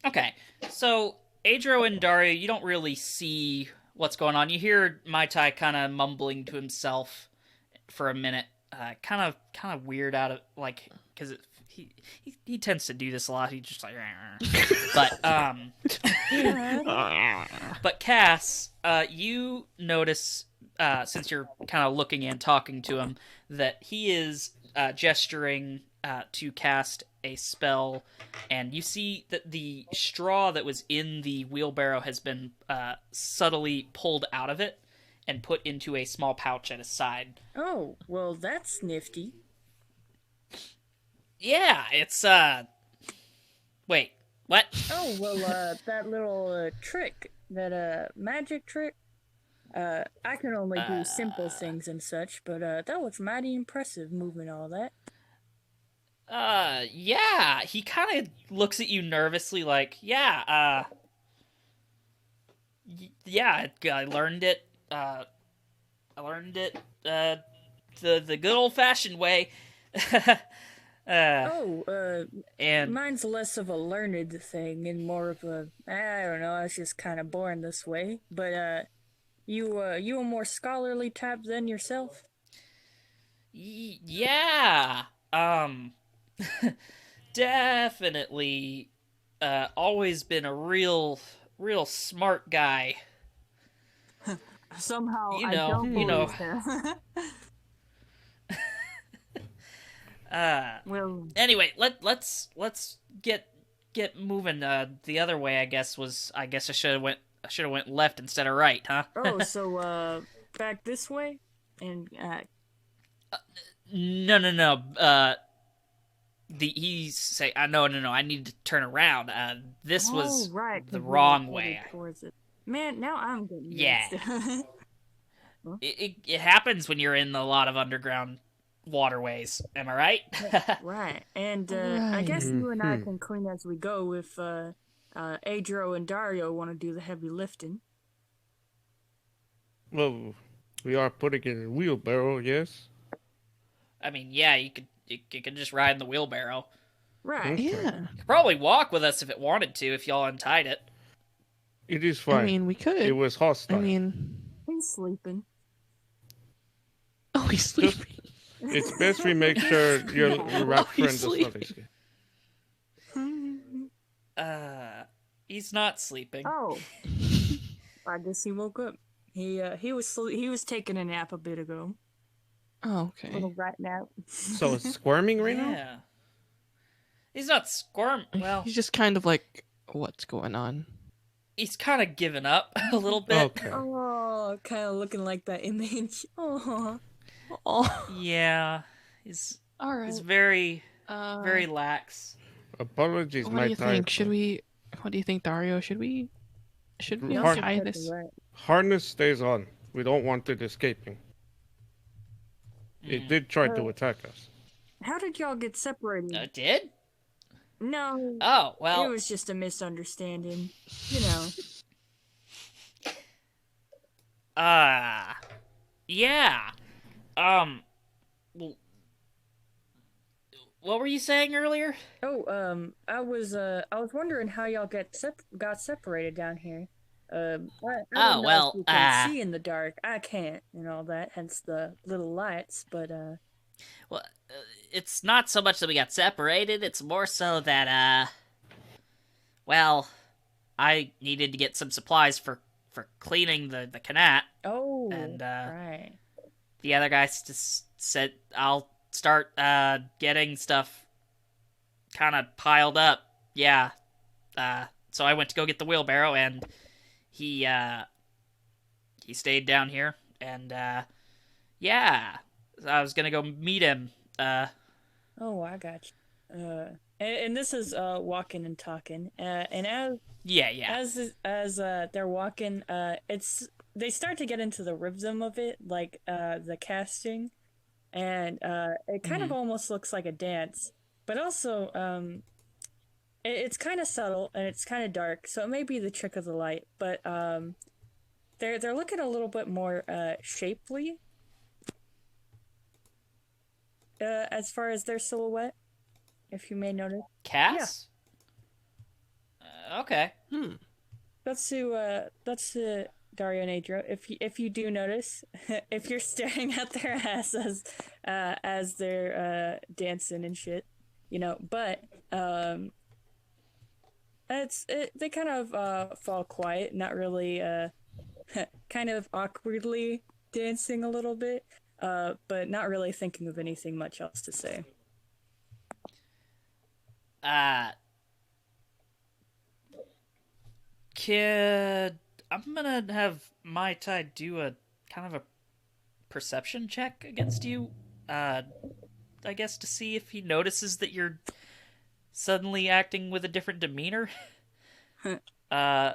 Okay, so Aedro and Dhario, you don't really see what's going on. You hear Mai Tai kind of mumbling to himself for a minute, kind of weird out of like, because he tends to do this a lot. He's just like, but Cass, you notice since you're kind of looking and talking to him that he is gesturing to cast a spell, and you see that the straw that was in the wheelbarrow has been subtly pulled out of it and put into a small pouch at his side. Oh, well, that's nifty. Yeah, it's wait, what? Oh, well, that little trick, that magic trick, I can only do simple things and such, but that was mighty impressive, moving all that. Yeah, he kind of looks at you nervously like, yeah, yeah, I learned it, the good old-fashioned way. And mine's less of a learned thing and more of a, I don't know, I was just kind of born this way, but, you a more scholarly type than yourself? Yeah, definitely, always been a real smart guy. Somehow, you I don't believe that. Well, anyway, let's get moving. The other way, I guess I should have went left instead of right, huh? Oh, so back this way, and no. He's say, no. I need to turn around. This was right, the wrong way. Towards it. Man, now I'm getting mixed. It happens when you're in a lot of underground waterways. Am I right? Right. And I guess you and I can clean as we go if Aedro and Dhario want to do the heavy lifting. Well, we are putting it in a wheelbarrow, yes? I mean, yeah, you could just ride in the wheelbarrow. Right. Yeah. You could probably walk with us if it wanted to, if y'all untied it. It is fine. I mean, we could. It was hostile. I mean, he's sleeping. Oh, he's sleeping. It's best we make sure your rat friend does not escape. He's not sleeping. Oh, I guess he woke up. He was taking a nap a bit ago. Oh, okay. A little rat nap. So it's squirming right now? Yeah. He's not squirming. Well, he's just kind of like, what's going on? He's kind of given up a little bit. Okay. Oh, kind of looking like that image. Oh. Yeah. He's all right. He's very lax. Apologies, what do you think? What do you think, Dhario? Should we tie this? Harness stays on. We don't want it escaping. It did try to attack us. How did y'all get separated? Did? No, Oh, it well, was just a misunderstanding. You know. yeah. Um, w- what were you saying earlier? Oh, I was wondering how y'all got separated down here. I Oh, don't know if well, you can see in the dark. I can't, and all that. Hence the little lights. But well, it's not so much that we got separated, it's more so that, well, I needed to get some supplies for cleaning the Qanat, oh, and, right. the other guy just said, I'll start, getting stuff kind of piled up. Yeah. So I went to go get the wheelbarrow, and he stayed down here, and, yeah. I was gonna go meet him, Oh, I got you. And this is walking and talking. And yeah. as they're walking, it's they start to get into the rhythm of it, like the casting, and it kind of almost looks like a dance, but also it's kind of subtle and it's kind of dark, so it may be the trick of the light, but they're looking a little bit more shapely as far as their silhouette, if you may notice. Cass? Okay. That's to Dario and Aedro. If you do notice, if you're staring at their asses as they're dancing and shit, you know. But they kind of fall quiet, not really kind of awkwardly dancing a little bit, but not really thinking of anything much else to say. Kid, I'm gonna have Mai Tai do a kind of a perception check against you. I guess to see if he notices that you're suddenly acting with a different demeanor. I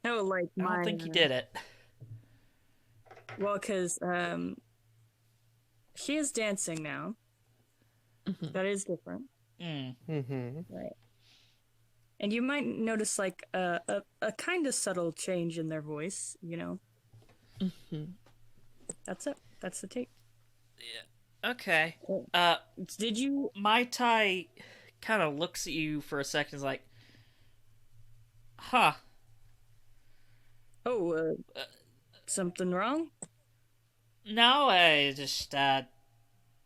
Oh, like don't think he did it. Well, because she is dancing now. That is different. Right. And you might notice like a kind of subtle change in their voice, you know. That's it. That's the take. Yeah. Okay. Did you? Mai Tai kind of looks at you for a second, is like, huh. Oh, something wrong? No, I just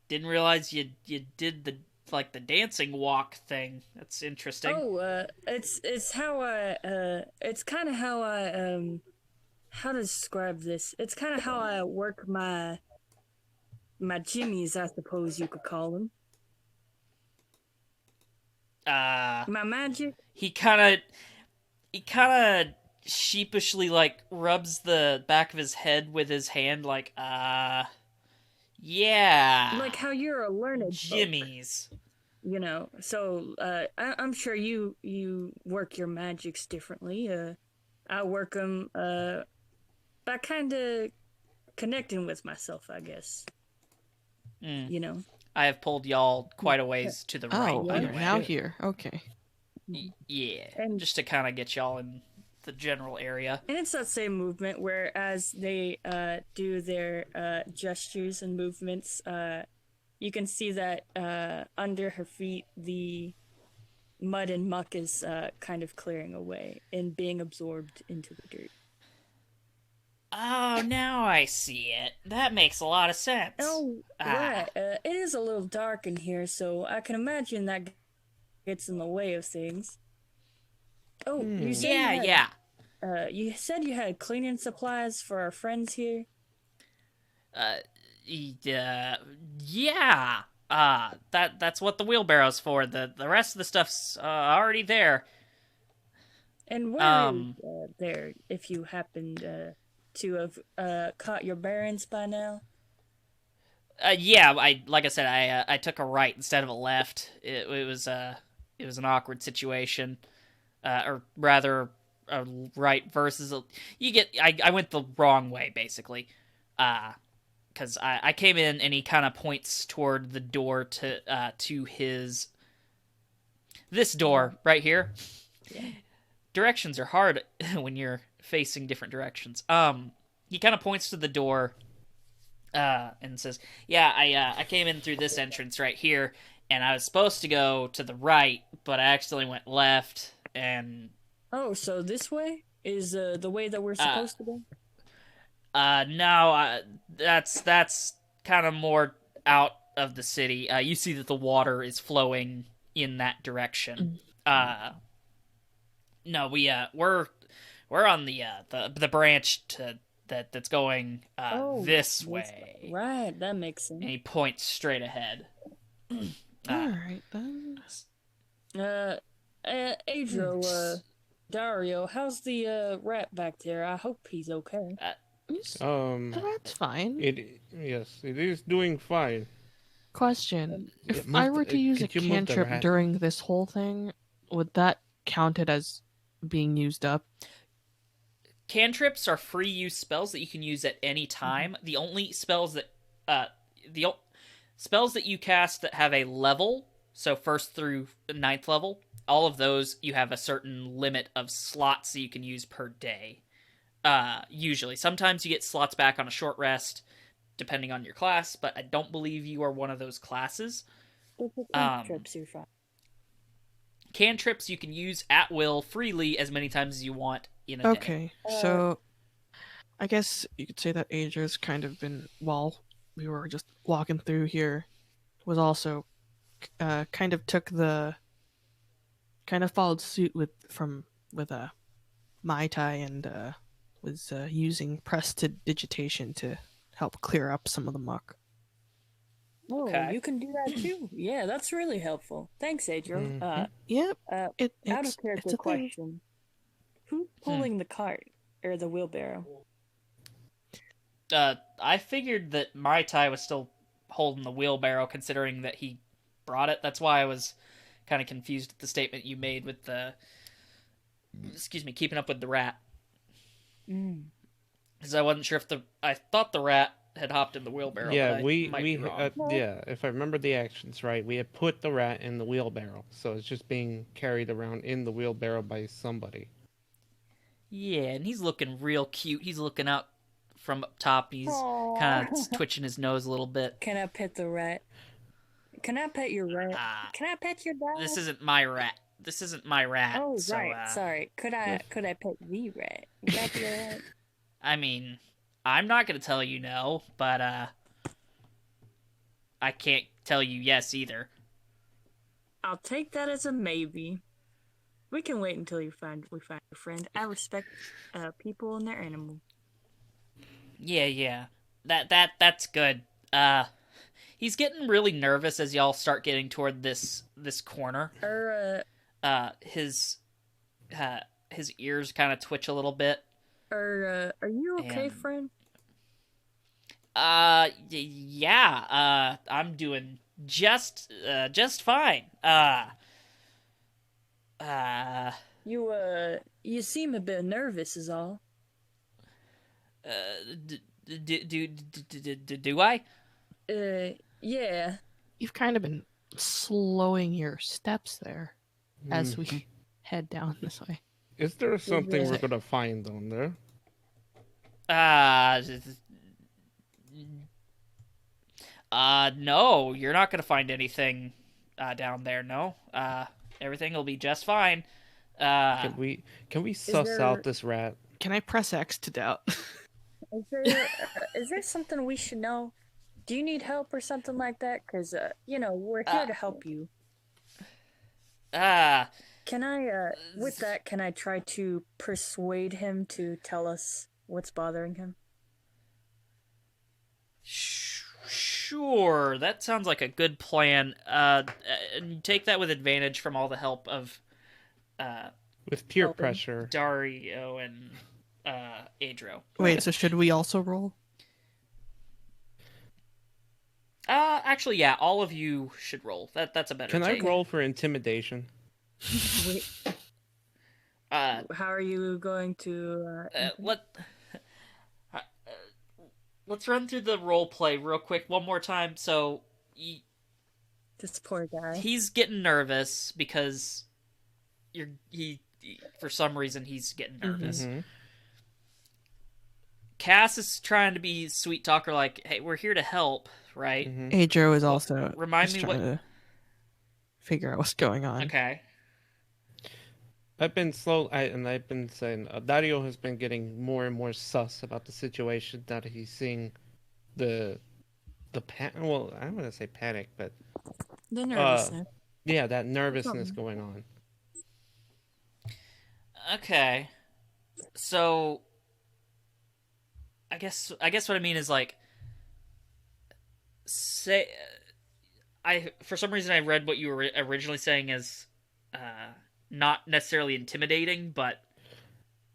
didn't realize you did the dancing walk thing. That's interesting. Oh, it's how it's kind of how I how to describe this? It's kind of how I work my jimmies, I suppose you could call them. My magic. He kind of sheepishly like rubs the back of his head with his hand, like, yeah, Like how you're a learned jimmies. folk, you know. So I'm sure you work your magics differently. I work them by kind of connecting with myself, I guess. You know. I have pulled y'all quite a ways to the right. Oh, By the you're way. now here. Okay. Yeah, And- just to kind of get y'all in the general area. And it's that same movement where as they do their gestures and movements, you can see that under her feet the mud and muck is kind of clearing away and being absorbed into the dirt. Oh, now I see it. That makes a lot of sense. Oh, right. It is a little dark in here, so I can imagine that gets in the way of things. Oh, you said you said you had cleaning supplies for our friends here. Yeah. That's what the wheelbarrow's for. The rest of the stuff's already there. And where is there, if you happened to have caught your bearings by now? Yeah. Like I said, I took a right instead of a left. It was an awkward situation, or rather, a right versus I went the wrong way basically. because I came in and he kind of points toward the door to his this door right here. Yeah. Directions are hard when you're facing different directions. He kind of points to the door, and says, "Yeah, I came in through this entrance right here, and I was supposed to go to the right, but I accidentally went left, and Oh, so this way is the way that we're supposed to go? no, that's kind of more out of the city. You see that the water is flowing in that direction. No, we're on the branch that's going this way." Right, that makes And sense. he points straight ahead. Alright then. Aedro, Dhario, how's the rat back there? I hope he's okay. That's fine. Yes, it is doing fine. Question. Yeah, If move I were the- to use a could you move the cantrip rat? during this whole thing, would that count it as being used up? Cantrips are free use spells that you can use at any time. The only spells that spells that you cast that have a level, so first through ninth level, all of those you have a certain limit of slots that you can use per day. Usually, sometimes you get slots back on a short rest, depending on your class. But I don't believe you are one of those classes. Trips, you're fine. Cantrips you can use at will freely as many times as you want in a day. Okay, so I guess you could say that Aedro's kind of been, while we were just walking through here, was also kind of followed suit with Mai Tai and was using prestidigitation to help clear up some of the muck. Oh, Okay. you can do that too. Yeah, that's really helpful. Thanks, Aedro. Yep, Out it's of character a thing. question. Who's pulling the cart or the wheelbarrow? I figured that Mai Tai was still holding the wheelbarrow, considering that he brought it. That's why I was kind of confused at the statement you made with the, keeping up with the rat. Because I wasn't sure if I thought the rat had hopped in the wheelbarrow. Yeah, but I we might be wrong. yeah. If I remember the actions right, we had put the rat in the wheelbarrow, so it's just being carried around in the wheelbarrow by somebody. Yeah, and he's looking real cute. He's looking up from up top. He's kind of twitching his nose a little bit. Can I pet the rat? Can I pet your rat? Can I pet your dog? This isn't my rat. This isn't my rat. Oh, so, right. Sorry. Could I pet the rat? Would that be alright? I mean, I'm not gonna tell you no, but I can't tell you yes either. I'll take that as a maybe. We can wait until we find your friend. I respect people and their animal. Yeah. That's good. He's getting really nervous as y'all start getting toward this corner. His ears kind of twitch a little bit. Are you okay, And- friend? Yeah. I'm doing just fine. You seem a bit nervous, is all. Do I? Yeah. You've kind of been slowing your steps there as we head down this way. Is there something Yeah. we're gonna find down there? No, you're not gonna find anything down there. No, everything will be just fine. Can we suss there- out this rat? Can I press X to doubt? Is there something we should know? Do you need help or something like that? Because, we're here to help you. Can I, with that, can I try to persuade him to tell us what's bothering him? Sure, that sounds like a good plan. And take that with advantage from all the help of With peer Helping. pressure. Dario and Aedro. Wait, so should we also roll? Actually, yeah, all of you should roll. That's a better. Can I take. roll for intimidation? Wait, Uh, how are you going to... let. let's run through the role play real quick one more time. So This poor guy. he's getting nervous because he for some reason he's getting nervous. Mm-hmm. Cass is trying to be sweet talker, like, "Hey, we're here to help, right?" Mm-hmm. Aedro is also Remind just me trying what. to figure out what's going on. Okay. I've been I've been saying Dhario has been getting more and more sus about the situation that he's seeing the well, I'm gonna say panic, but The nervousness. yeah, that nervousness going on. Okay. So I guess what I mean is like say I for some reason I read what you were originally saying as not necessarily intimidating, but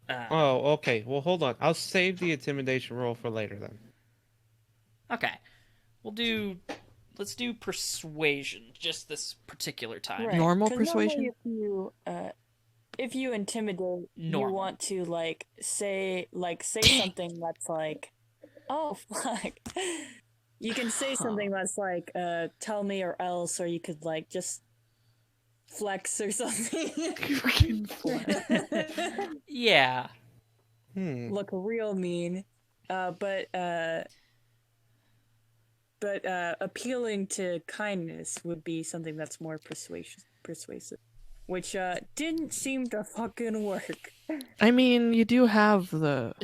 Oh, okay. Well, hold on. I'll save the intimidation roll for later then. okay. Let's do persuasion just this particular time. Right. Normal 'Cause persuasion? normally if you intimidate, you Normal. want to say something that's like, oh fuck. You can say something that's like, tell me or else, or you could just flex or something. Yeah. Look real mean. But appealing to kindness would be something that's more persuasive. Which didn't seem to fucking work. I mean, you do have the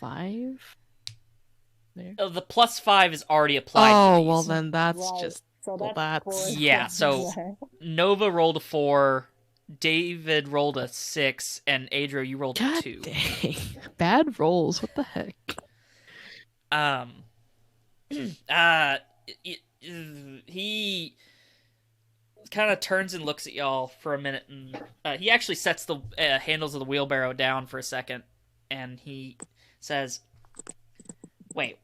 5 there. Oh, the +5 is already applied. Oh, to these. well then that's Right. just So well, that's that's Yeah, so Nova rolled a 4, David rolled a 6, and Aedro, you rolled a God 2. dang. Bad rolls. What the heck? He kind of turns and looks at y'all for a minute, and he actually sets the handles of the wheelbarrow down for a second, and he says, "Wait,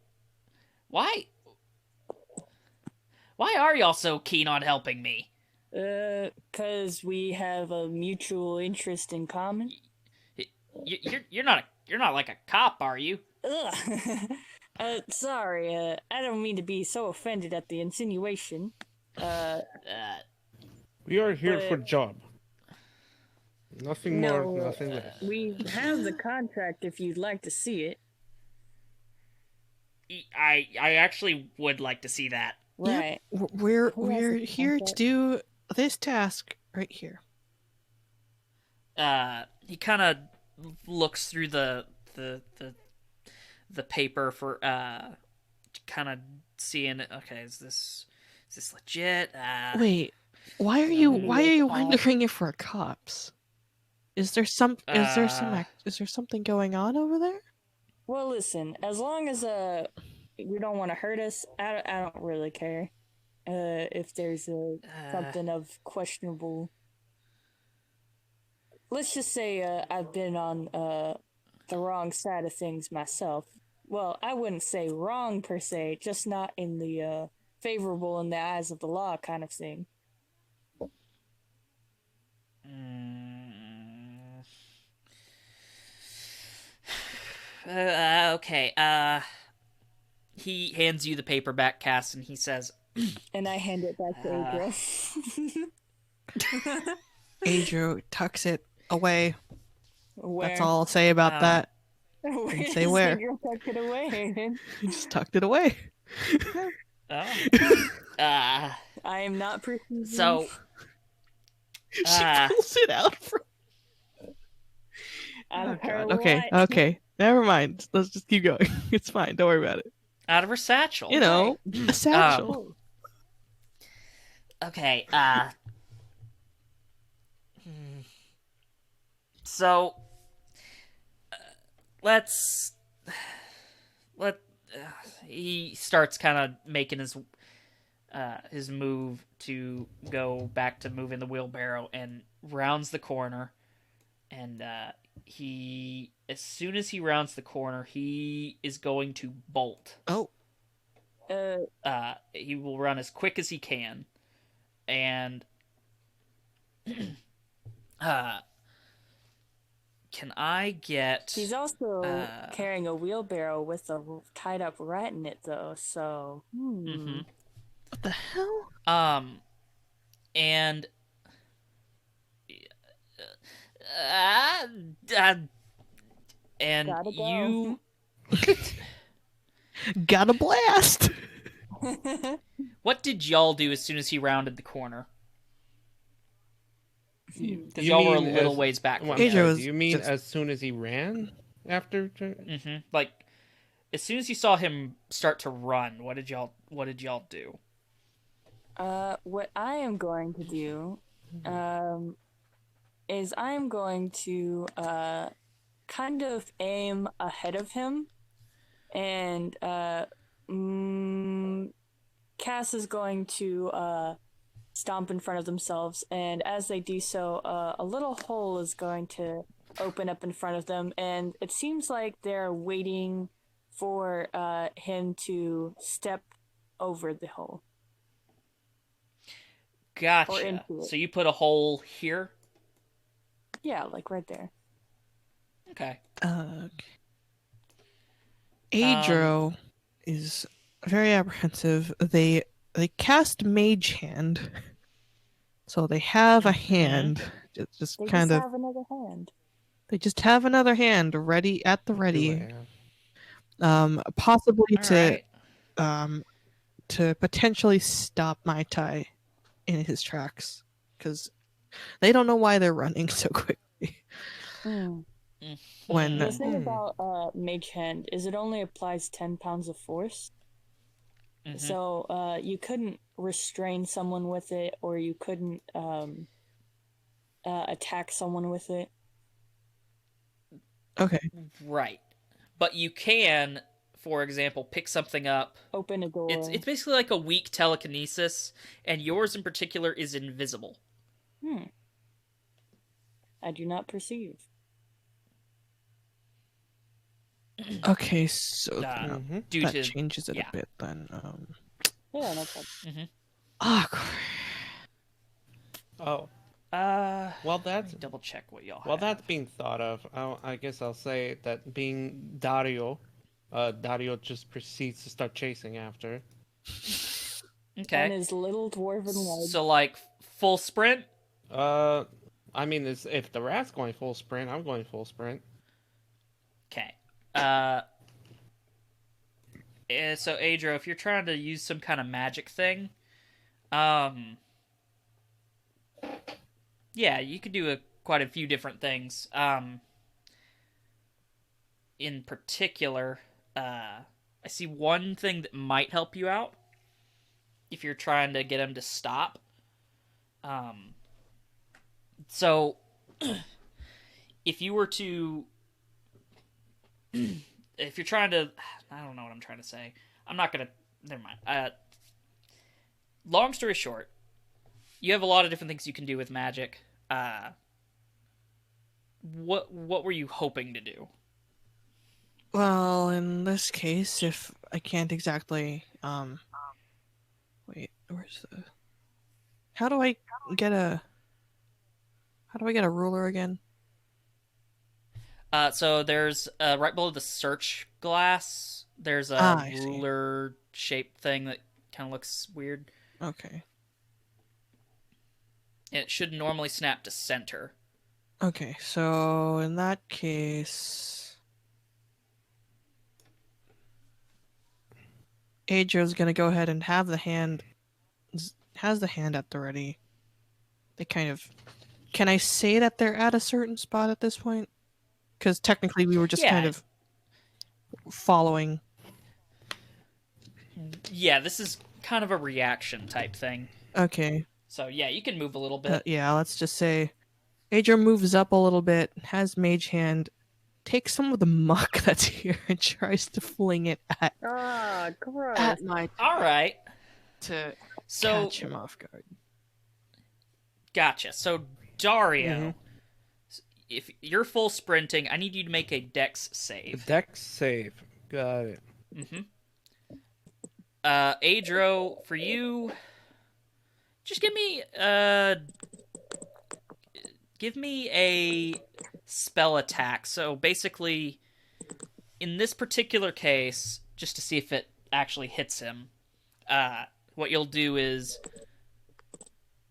why are y'all so keen on helping me?" 'Cause we have a mutual interest in common. You're not like a cop, are you? Ugh. Sorry, I don't mean to be so offended at the insinuation. We are here But- for job. Nothing No, more, nothing less. We have the contract if you'd like to see it. I actually would like to see that. Right. Yep, we're Who has the here to contract? do this task right here. He kind of looks through the paper for kind of seeing, okay, is this legit? Wait, why are you Idiot cop. wondering if we're cops? Is there something going on over there? Well, listen, as long as you don't want to hurt us, I don't really care. If there's something of questionable. Let's just say I've been on the wrong side of things myself. Well, I wouldn't say wrong per se, just not in the favorable in the eyes of the law kind of thing. Okay. He hands you the paperback, Cass, and he says, And I hand it back to Aedro. Aedro tucks it away. Where? That's all I'll say about that. Where say does where. Aedro tuck it away? He just tucked it away. "Oh, I am not perceiving. so She pulls it out from. out of her Okay, life. okay. Never mind. Let's just keep going. It's fine. Don't worry about it. out of her satchel." You know, a satchel. Okay. So let's he starts kind of making his move to go back to moving the wheelbarrow and rounds the corner, and he, as soon as he rounds the corner, he is going to bolt. Oh, He will run as quick as he can, and Can I get? He's also Uh, carrying a wheelbarrow with a tied up rat in it, though. So, What the hell? And uh, uh, and Gotta go. you. Got a blast. What did y'all do as soon as he rounded the corner? Because You y'all were a mean little as- ways back well, from I'm Aedro him. sorry, was do you mean just- as soon as he ran after? Like, as soon as you saw him start to run, what did y'all do? What I am going to do, is I am going to kind of aim ahead of him, and Cass is going to stomp in front of themselves, and as they do so, a little hole is going to open up in front of them, and it seems like they're waiting for him to step over the hole. Or Gotcha. into it. So you put a hole here. Yeah, like right there. Okay. Aedro is very apprehensive. They cast Mage Hand, so they have a hand. Just They kind just of. have another hand. They just have another hand ready at the Do ready. I have? Possibly All right. to potentially stop Mai Tai in his tracks, because they don't know why they're running so quickly. When The thing about Mage Hand is it only applies 10 pounds of force. Mhm. So you couldn't restrain someone with it, or you couldn't attack someone with it. okay, Right. But you can, for example, pick something up. Open a door. It's basically like a weak telekinesis, and yours in particular is invisible. I do not perceive. okay, so Due that to changes it yeah. a bit then. Yeah, no problem. Ah, crap. Oh, Well, well, that's double check what y'all. well, have. that's being thought of. I guess I'll say that being Dario, Dario just proceeds to start chasing after. Okay. And his little dwarven legs. So like full sprint. I mean, if the rat's going full sprint, I'm going full sprint. Okay. So Aedro, if you're trying to use some kind of magic thing, yeah, you could do quite a few different things. In particular, I see one thing that might help you out if you're trying to get him to stop. So if you were to, if you're trying to, I don't know what I'm trying to say. I'm not gonna. Never mind. Long story short, you have a lot of different things you can do with magic. What were you hoping to do? Well, in this case, if I can't exactly, wait, where's the? How do I get a ruler again? So there's right below the search glass. There's a I see. ruler shaped thing that kind of looks weird. Okay. It should normally snap to center. Okay, so in that case, Aedro's gonna go ahead and have the hand, has the hand at the ready. They kind of, can I say that they're at a certain spot at this point? Because technically we were just kind of following. Yeah, this is kind of a reaction type thing. Okay. So yeah, you can move a little bit. Yeah, let's just say Aedro moves up a little bit, has Mage Hand, takes some of the muck that's here and tries to fling it at Gross. my All right. to So catch him off guard. gotcha. So Dhario, if you're full sprinting, I need you to make a Dex save. Dex save. Got it. Aedro, for you, just give me a spell attack. So basically, in this particular case, just to see if it actually hits him, what you'll do is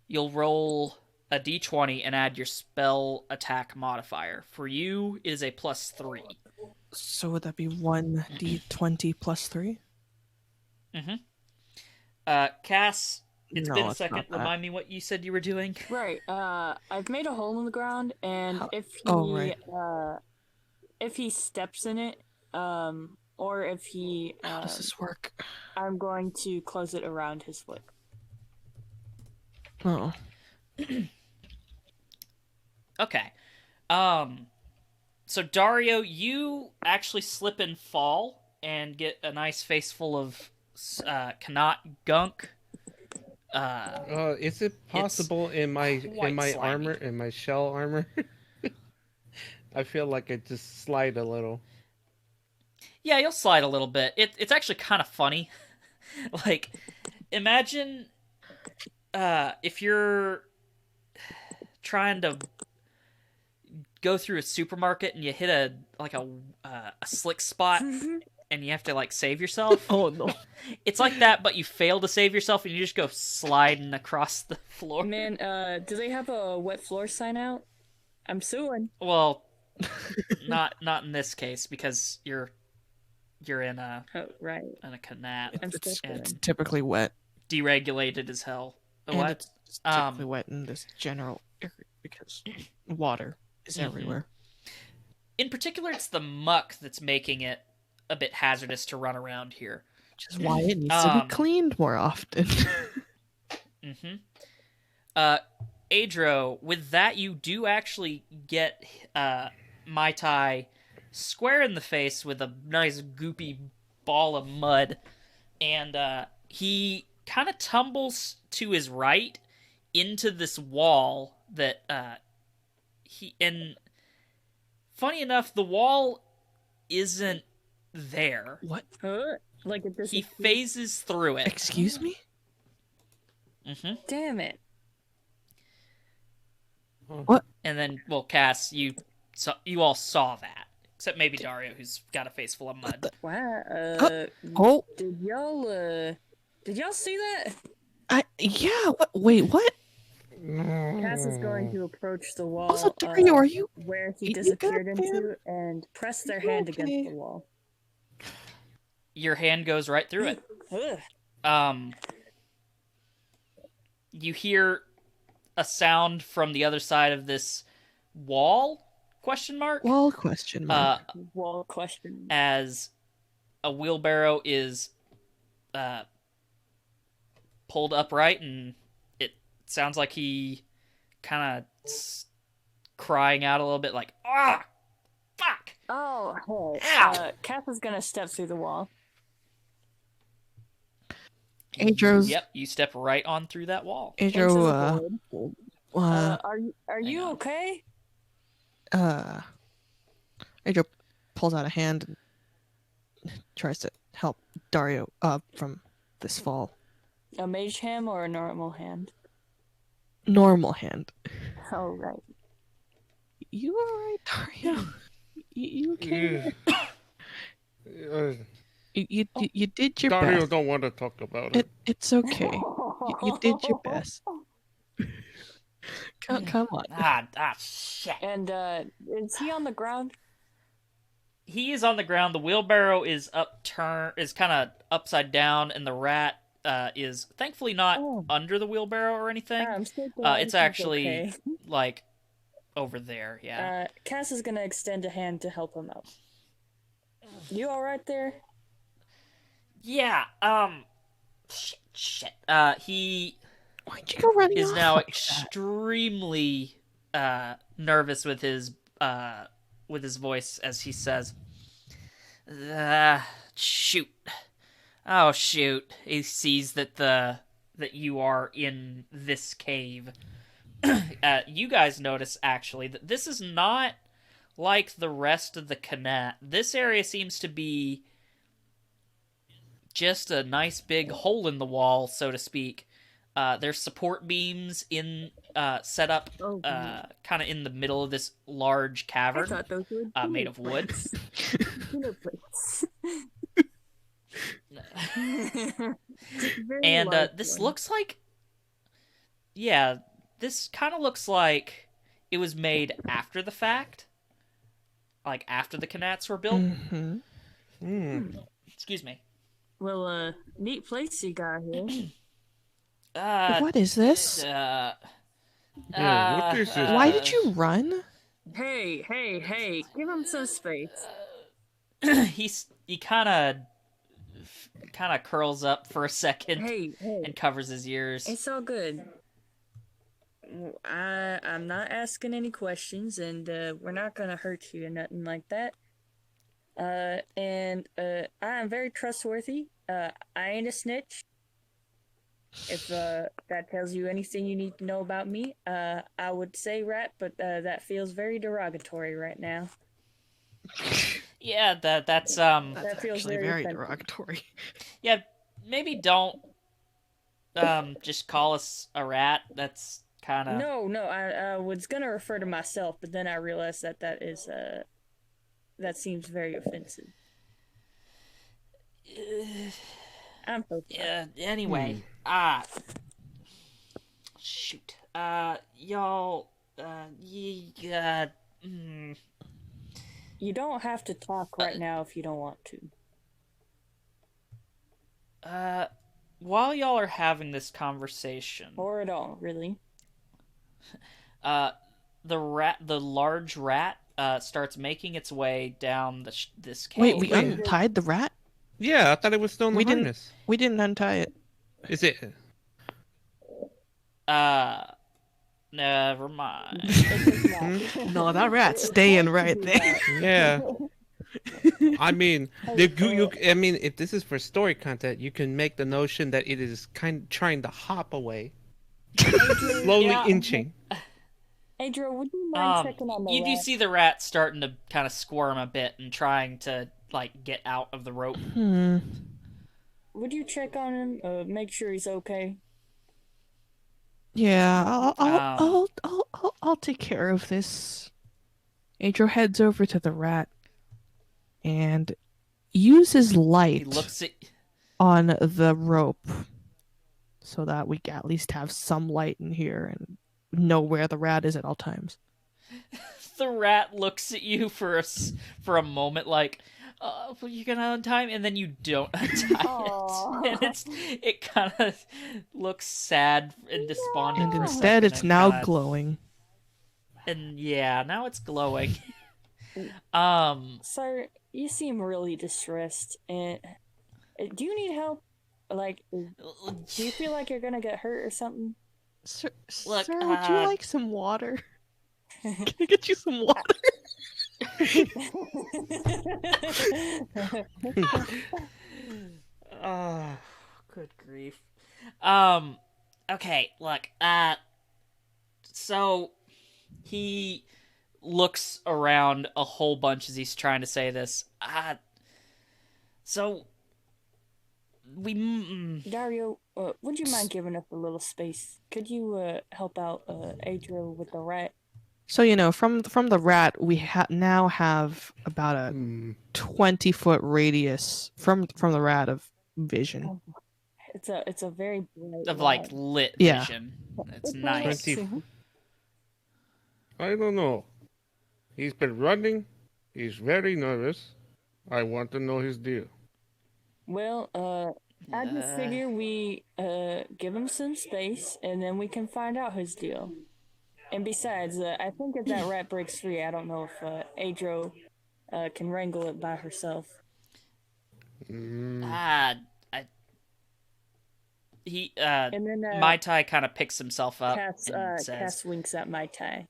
you'll roll a d20 and add your spell attack modifier. For you, it is a +3. So would that be 1d20 plus 3? Cass, it's No, been a it's second. not that. Remind me what you said you were doing. Right. I've made a hole in the ground, and if he right. if he steps in it, or if he How does this work? I'm going to close it around his foot. Oh. Okay. So Dhario, you actually slip and fall and get a nice face full of Qanat gunk. Is it possible in my quite slimy. armor, in my shell armor? I feel like I just slide a little. Yeah, you'll slide a little bit. It's actually kind of funny. Like, imagine if you're trying to go through a supermarket and you hit a slick spot and you have to like save yourself. Oh no. It's like that, but you fail to save yourself and you just go sliding across the floor. Man, do they have a wet floor sign out? I'm suing. Well, not in this case because you're in a right. Qanat. I'm It's still suing. typically wet. Deregulated as hell. And What? it's typically wet in this general area because water is everywhere. In particular, it's the muck that's making it a bit hazardous to run around here. Which is why it needs to be cleaned more often. Aedro, with that, you do actually get Mai Tai square in the face with a nice goopy ball of mud, and he kind of tumbles to his right into this wall that and funny enough, the wall isn't there. What? Like it He phases through it. Excuse me? Damn it. What? And then, well, Cass, you all saw that, except maybe Dhario, who's got a face full of mud. Wow. Oh. Did y'all see that? Yeah. What? Wait. What? Cass is going to approach the wall. Also, Dhario, are you? Where he You disappeared goddamn- into and press their You hand okay? against the wall. Your hand goes right through it. Ugh. You hear a sound from the other side of this wall? Question mark. Wall question mark. Wall question. As a wheelbarrow is pulled upright, and it sounds like he kind of crying out a little bit, like "Ah, fuck!" Oh, hey. Ow! Cass is gonna step through the wall. Aedro's. Yep, you step right on through that wall. Aedro. Are you on. okay? Aedro pulls out a hand and tries to help Dhario up from this fall. A mage hand or a normal hand? Normal hand. Oh, right. You alright, Dhario? You okay? You did your Dhario best. don't want to talk about it. It's okay. You did your best. Come on. Shit. And is he on the ground? He is on the ground. The wheelbarrow is kind of upside down, and the rat is thankfully not under the wheelbarrow or anything. I'm so glad It's he's actually okay. like over there. Yeah. Cass is gonna extend a hand to help him out. You all right there? Yeah. Shit. He Why'd you go running is off now like that? extremely nervous with his voice as he says, "Shoot! Oh shoot!" He sees that you are in this cave. You guys notice actually that this is not like the rest of the Qanat. This area seems to be just a nice big hole in the wall, so to speak. There's support beams in set up Oh, kind of in the middle of this large I cavern thought those were made of wood. Dinner plates. Very And large this one. looks like, yeah, this kind of looks like it was made after the fact, like after the Qanats were built. Mm-hmm. Excuse me. Well, neat place you got here. What is this? Yeah, what is this? Why did you run? Hey! Give him some space. He kind of curls up for a second Hey! and covers his ears. It's all good. I'm not asking any questions, and we're not gonna hurt you or nothing like that. And I am very trustworthy. I ain't a snitch. If that tells you anything you need to know about me, I would say rat, but that feels very derogatory right now. Yeah, that's That's That feels actually very very offensive. derogatory. yeah. Maybe don't just call us a rat. That's kind of No, I was gonna refer to myself, but then I realized that is that seems very offensive. I'm so sorry. Yeah. Anyway, shoot. Y'all. Yeah. You don't have to talk right now if you don't want to. While y'all are having this conversation, Or at all, really. the large rat, starts making its way down this cave. Wait, we untied the rat? Yeah, I thought it was still in the We didn't- harness. We didn't untie it. Is it? Never mind. No, that rat's staying right there. Yeah. I mean, I mean, if this is for story content, you can make the notion that it is trying to hop away, slowly Yeah. inching. Aedro, would you mind checking on the You do rat? see the rat starting to kind of squirm a bit and trying to like get out of the rope. Would you check on him? Make sure he's okay. Yeah, I'll take care of this. Aedro heads over to the rat and uses He light looks at on the rope so that we at least have some light in here and know where the rat is at all times. the rat looks at you for a moment like, well, you're gonna untie him, and then you don't untie it, and it kind of looks sad and despondent. And for a instead, second it's and now kinda- glowing. And yeah, now it's glowing. Sir, you seem really distressed. And do you need help? Like, do you feel like you're gonna get hurt or something? Sir, Look, sir, would you like some water? Can I get you some water? Oh, good grief. Okay, look, so he looks around a whole bunch as he's trying to say this. So we Dhario, would you mind giving us a little space? Could you help out Aedro with the rat? So from the rat, we now have about a 20-foot radius from the rat of vision. It's a very bright of rat. like lit Yeah. vision. It's nice. 20. I don't know. He's been running. He's very nervous. I want to know his deal. Well, I just figure we give him some space, and then we can find out his deal. And besides, I think if that rat breaks free, I don't know if Aedro can wrangle it by herself. And then Mai Tai kind of picks himself up Cass, and says, Cass winks at Mai Tai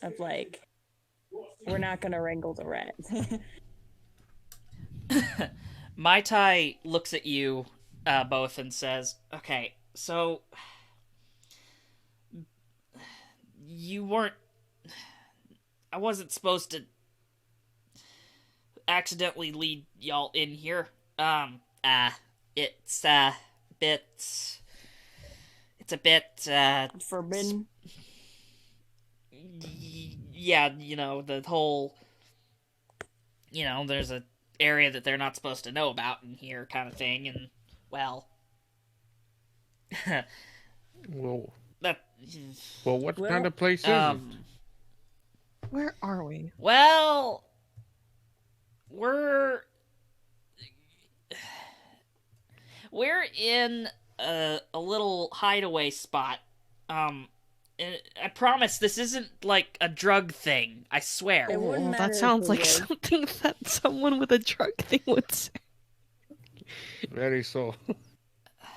of like, we're not gonna wrangle the rat. Mai Tai looks at you both and says, okay, so I wasn't supposed to accidentally lead y'all in here. It's a bit Forbidden. yeah, the whole, there's a area that they're not supposed to know about in here kind of thing, and, well, Well, that, what Well, kind of place is it? Where are we? well, we're in a little hideaway spot. I promise this isn't like a drug thing. I swear. It wouldn't Oh, matter that if sounds it like was. something that someone with a drug thing would say. Very so.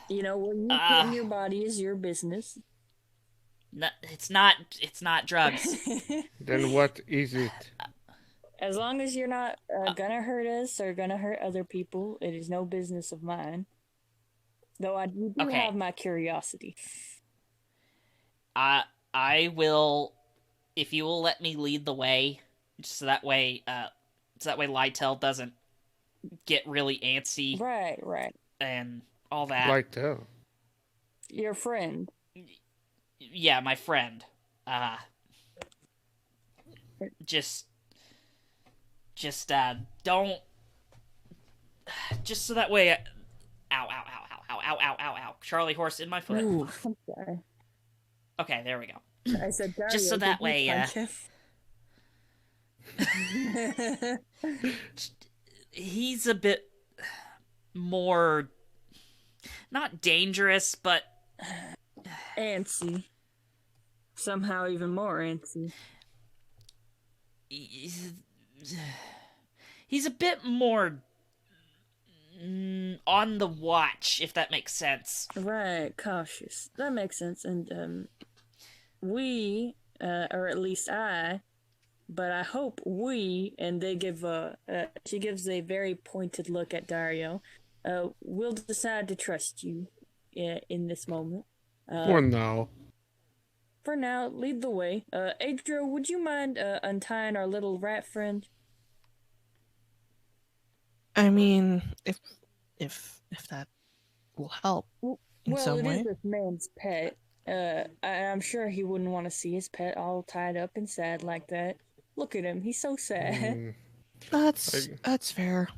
What you put in your body is your business. No, it's not. It's not drugs. Then what is it? As long as you're not gonna hurt us or gonna hurt other people, it is no business of mine. Though I do Okay. have my curiosity. I will, if you will let me lead the way, just so that way Lytel doesn't get really antsy Right. and all that. Like that. Your friend. Yeah, my friend. Just don't. Just so that way. Ow! Ow! Ow! Ow! Ow! Ow! Ow! Ow! Ow! Charlie horse in my foot. Ooh, I'm sorry. Okay, there we go. I said Dhario, Just so that did you way, punch him? he's a bit more not dangerous, but Antsy. Somehow even more antsy. he's a bit more on the watch, if that makes sense. Right, cautious. That makes sense. And we, or at least I, but I hope we, and they give she gives a very pointed look at Dhario, will decide to trust you in this moment. For now. For now, lead the way. Aedro, would you mind untying our little rat friend? I mean, if that will help in Well, some it way. is this man's pet. I'm sure he wouldn't want to see his pet all tied up and sad like that. Look at him, he's so sad. That's fair.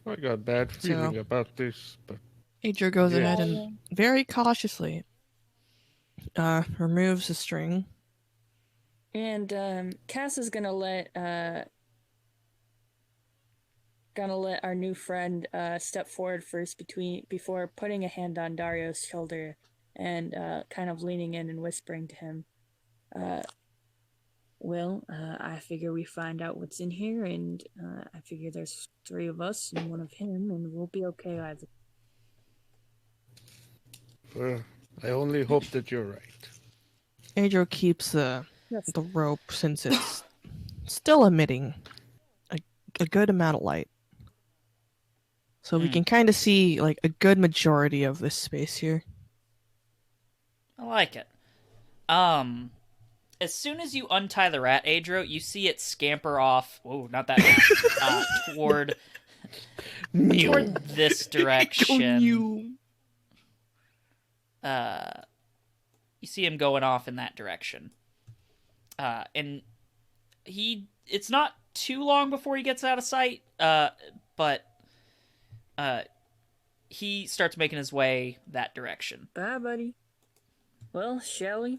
I got a bad feeling about this, but Aedro goes ahead and very cautiously removes the string. And Cass is gonna let our new friend step forward first before putting a hand on Dario's shoulder and kind of leaning in and whispering to him. I figure we find out what's in here, and I figure there's 3 of us and 1 of him, and we'll be okay either. well, I only hope that you're right. Aedro keeps the Yes. rope since it's still emitting a good amount of light. So we can kind of see like a good majority of this space here. I like it. As soon as you untie the rat, Aedro, you see it scamper off. Whoa, not that fast. Toward this direction. You see him going off in that direction. And it's not too long before he gets out of sight, but he starts making his way that direction. Bye, buddy. Well, shall we?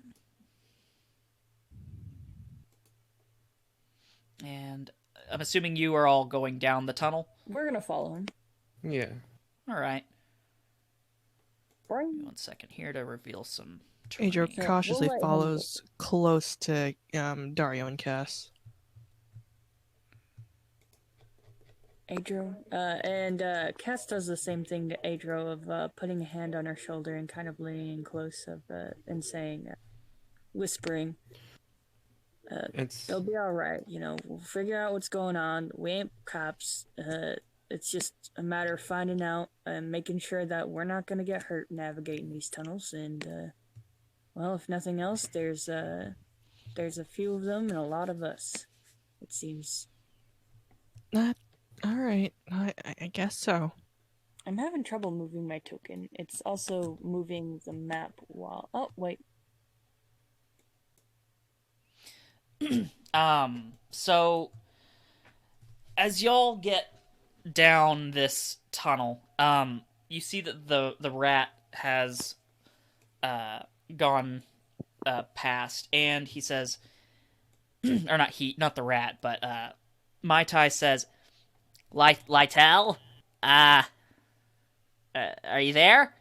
And I'm assuming you are all going down the tunnel? We're gonna follow him. Yeah. Alright. Right. 1 second here to reveal some terrain. Aedro Yeah, cautiously we'll let him follows close to Dhario and Cass. Aedro. And Cass does the same thing to Aedro of putting a hand on her shoulder and kind of leaning in close and saying, whispering, they'll be all right. We'll figure out what's going on. We ain't cops. It's just a matter of finding out and making sure that we're not going to get hurt navigating these tunnels. And, if nothing else, there's a few of them and a lot of us, it seems. All right, I guess so. I'm having trouble moving my token. It's also moving the map while... Oh, wait. So as y'all get down this tunnel, you see that the rat has gone past, and he says, or not the rat, but Mai Tai says, Lytel, are you there?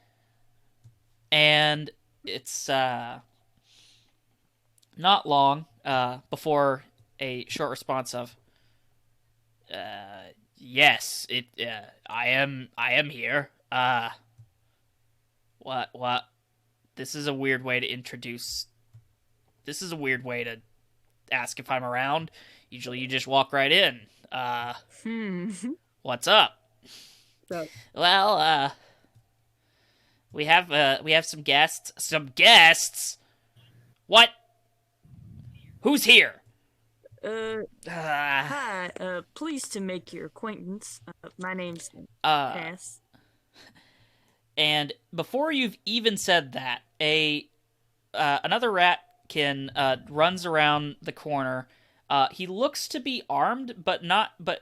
And it's not long before a short response of, yes, I am here. What? This is a weird way to introduce. This is a weird way to ask if I'm around. Usually you just walk right in. What's up? So, Well, we have some guests. Some guests? What? Who's here? hi, pleased to make your acquaintance. My name's Cass. And before you've even said that, another ratkin runs around the corner. He looks to be armed, but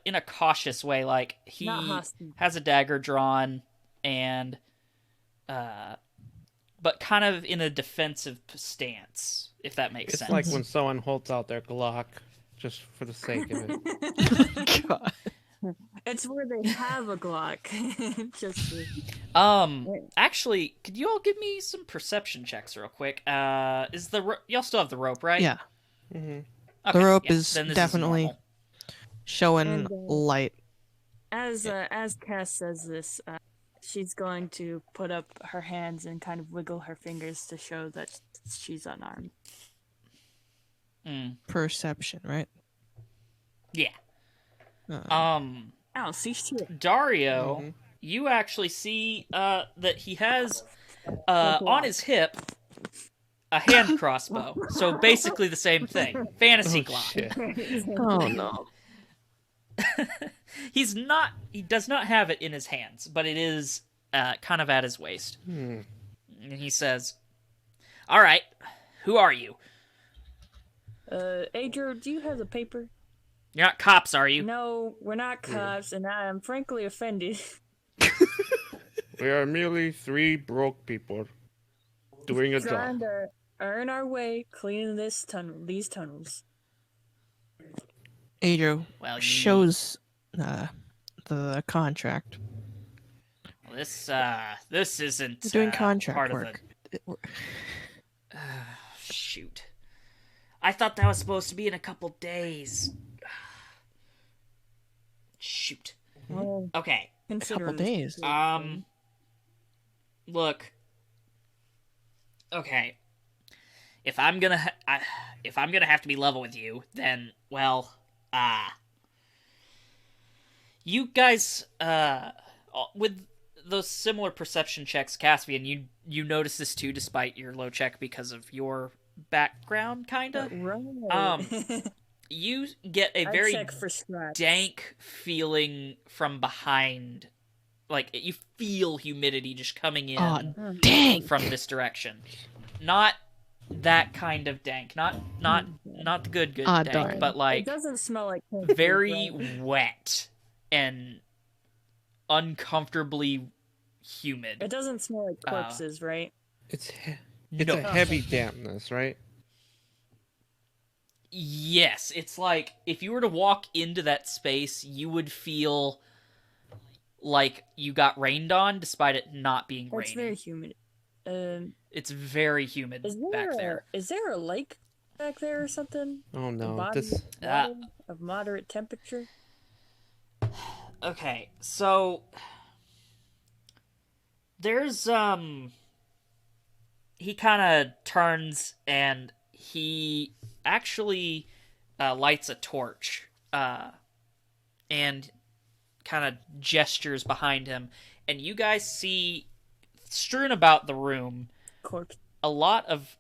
in a cautious way. Like he has a dagger drawn, and but kind of in a defensive stance, if that makes sense. It's like when someone holds out their Glock just for the sake of it. God. It's where they have a Glock. Just Actually, could you all give me some perception checks real quick? Y'all still have the rope, right? Yeah. Mm-hmm. The rope yeah, is then this definitely normal. showing And, light. as Cass says this, she's going to put up her hands and kind of wiggle her fingers to show that she's unarmed. Perception, right? Yeah. Oh, see shit. Dario, you actually see that he has on his hip a hand crossbow. So basically the same thing. Fantasy Glock. Shit. Oh no. He does not have it in his hands, but it is kind of at his waist. And he says, "All right, who are you? Aedro, do you have the paper? You're not cops, are you?" No, we're not cops, and I am frankly offended. We are merely three broke people doing a Trying job. to earn our way cleaning these tunnels. Aedro Well, you shows the contract. Well, this isn't We're doing contract part work. of the. Shoot, I thought that was supposed to be in a couple days. Shoot. Well, Okay. A couple days. Look. Okay. If I'm gonna have to be level with you, then well, you guys with those similar perception checks, Qasvian, you notice this too, despite your low check because of your background, kinda. Right. You get a I very check for scratch. dank feeling from behind. Like, you feel humidity just coming in Oh, dang! from this direction. Not that kind of dank. Not the good Ah, dank, darn. but It like doesn't smell like candy, very right? wet and uncomfortably humid. It doesn't smell like corpses, right? It's No. a heavy dampness, right? Yes, it's like if you were to walk into that space, you would feel like you got rained on, despite it not being It's very raining. humid. It's very humid back there. Is there a lake back there or something? Oh A no, body this of water of moderate temperature? Okay, so there's he kind of turns and he actually lights a torch and kind of gestures behind him, and you guys see strewn about the room Corpse. a lot of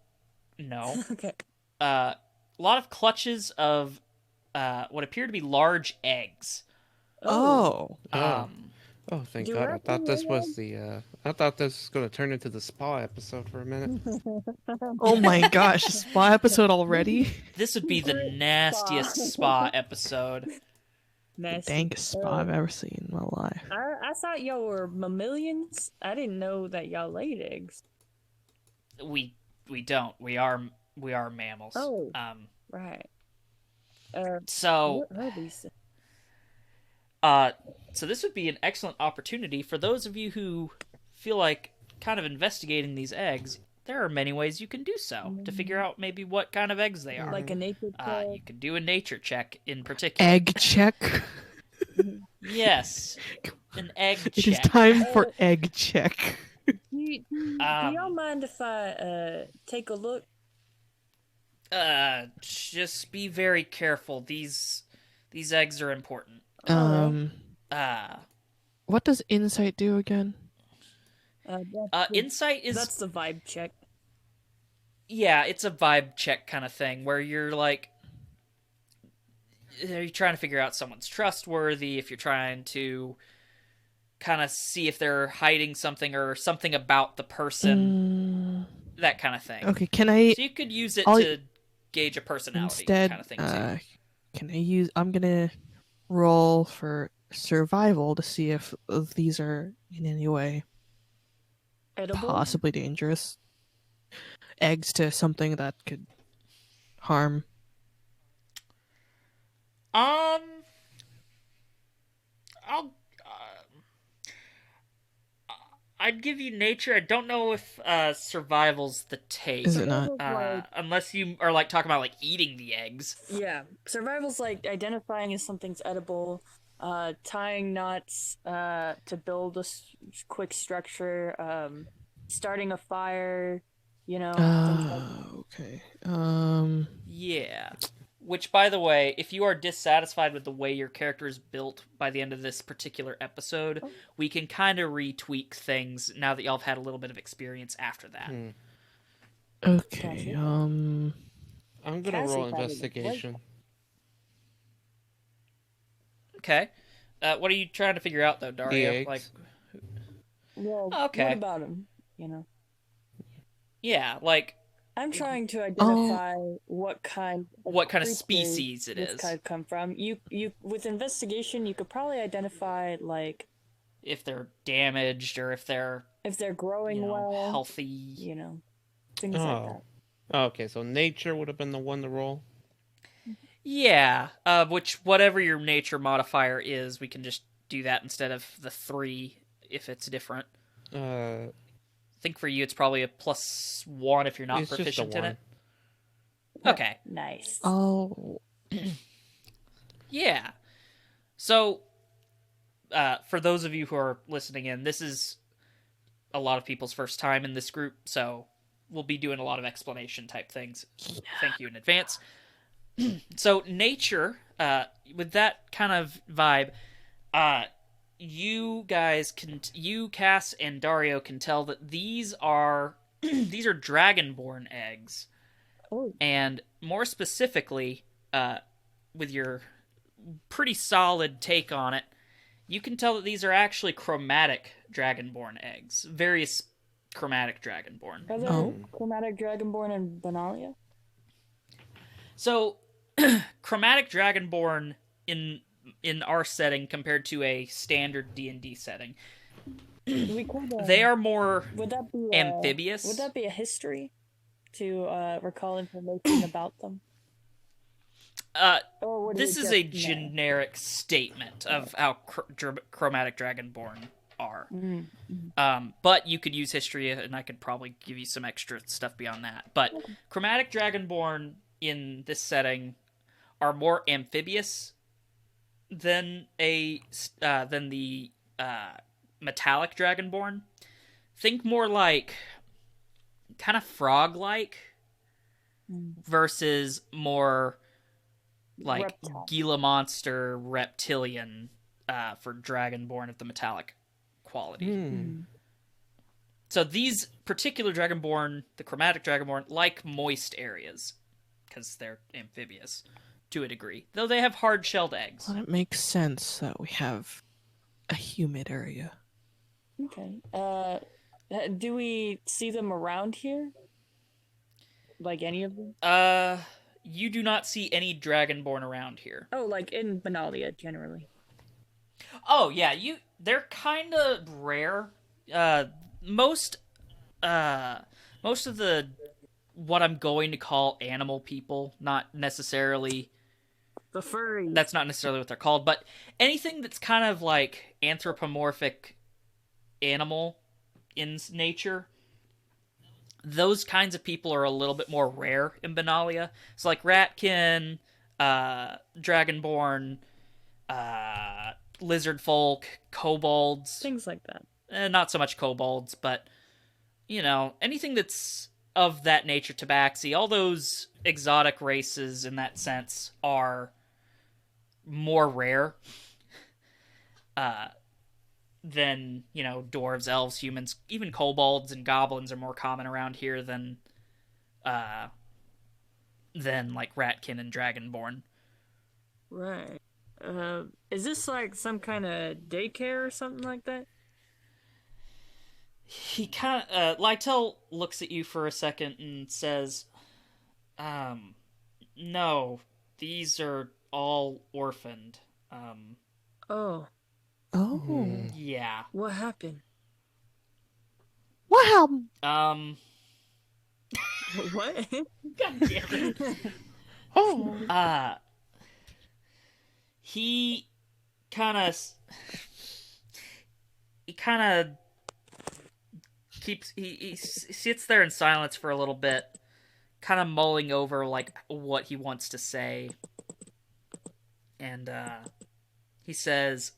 no Okay. a lot of clutches of what appear to be large eggs. Oh. Oh. Oh, thank Do God! I thought this was raccoons the. I thought this was gonna turn into the spa episode for a minute. Oh my gosh, spa episode already? This would be the Secret nastiest spa. spa episode. The Nasty. dankest spa I've ever seen in my life. I thought y'all were mammalians. I didn't know that y'all laid eggs. We don't. We are mammals. Oh. Right. So What are these? so this would be an excellent opportunity for those of you who feel like kind of investigating these eggs. There are many ways you can do so to figure out maybe what kind of eggs they are. Like a nature check? You can do a nature check in particular. Egg check. Yes, an egg It is check. time for egg check. Do y'all mind if I take a look? Just be very careful. These eggs are important. What does insight do again? Insight is That's the vibe check. yeah, it's a vibe check kind of thing where you're like, you're trying to figure out someone's trustworthy, if you're trying to kind of see if they're hiding something or something about the person, that kind of thing. Okay, can I So you could use it to gauge a personality instead? kind of thing too. Can I use? I'm gonna roll for survival to see if these are in any way Edible? possibly dangerous. Eggs to something that could harm. I'd give you nature. I don't know if survival's the take. Is it not? Unless you are like talking about like eating the eggs. Yeah, survival's like identifying if something's edible, tying knots to build a quick structure, starting a fire, you know. things like Okay. Yeah. Which, by the way, if you are dissatisfied with the way your character is built by the end of this particular episode, we can kind of retweak things now that y'all have had a little bit of experience after that. Okay. I'm gonna Cassie roll had it. investigation. Okay. What are you trying to figure out, though, Dario? eggs. Like, Well, Okay. what about them? You know, yeah, like I'm trying to identify what kind of what kind of creature species it this is. could come from. You with investigation, you could probably identify like If they're damaged or if they're if they're growing well, healthy. you know, things like that. Oh, okay, so nature would have been the one to roll. Yeah, which whatever your nature modifier is, we can just do that instead of the 3 if it's different. I think for you it's probably a +1 if you're not It's just a proficient in 1. it. Okay. Nice. Oh. Yeah. So, for those of you who are listening in, this is a lot of people's first time in this group, so we'll be doing a lot of explanation type things. Thank you in advance. So, nature, with that kind of vibe, you guys can, Cass and Dario can tell that these are these are dragonborn eggs. Oh. And more specifically, with your pretty solid take on it, you can tell that these are actually chromatic dragonborn eggs. Various chromatic dragonborn. Are there chromatic dragonborn in Banalia? So, chromatic dragonborn in our setting compared to a standard D&D setting, We could, they are more would that be amphibious. Would that be a history to recall information about them? Or would This we is a just know? generic statement of how chromatic dragonborn are. But you could use history, and I could probably give you some extra stuff beyond that. But chromatic dragonborn in this setting are more amphibious than the metallic dragonborn. Think more like kind of frog-like versus more like Reptile. Gila monster reptilian for dragonborn of the metallic quality. So these particular dragonborn, the chromatic dragonborn, like moist areas because they're amphibious to a degree, though they have hard-shelled eggs. Well, it makes sense that we have a humid area. Okay. Do we see them around here? Like any of them? You do not see any Dragonborn around here. Oh, like in Banalia, generally. Oh yeah, they're kind of rare. Most of the what I'm going to call animal people, not necessarily The furries. that's not necessarily what they're called, but anything that's kind of like anthropomorphic animal in nature, those kinds of people are a little bit more rare in Banalia. So like Ratkin, Dragonborn, lizard folk, kobolds, Things like that. not so much kobolds, but you know, anything that's of that nature, tabaxi, all those exotic races in that sense are more rare than, you know, dwarves, elves, humans. Even kobolds and goblins are more common around here than like Ratkin and Dragonborn. Right. Is this like some kind of daycare or something like that? He kind of Lytel looks at you for a second and says, no, these are all orphaned. Oh, Oh. Yeah. what happened? What happened? What? God damn it. Oh. He kind of keeps he sits there in silence for a little bit, kind of mulling over like what he wants to say, and he says,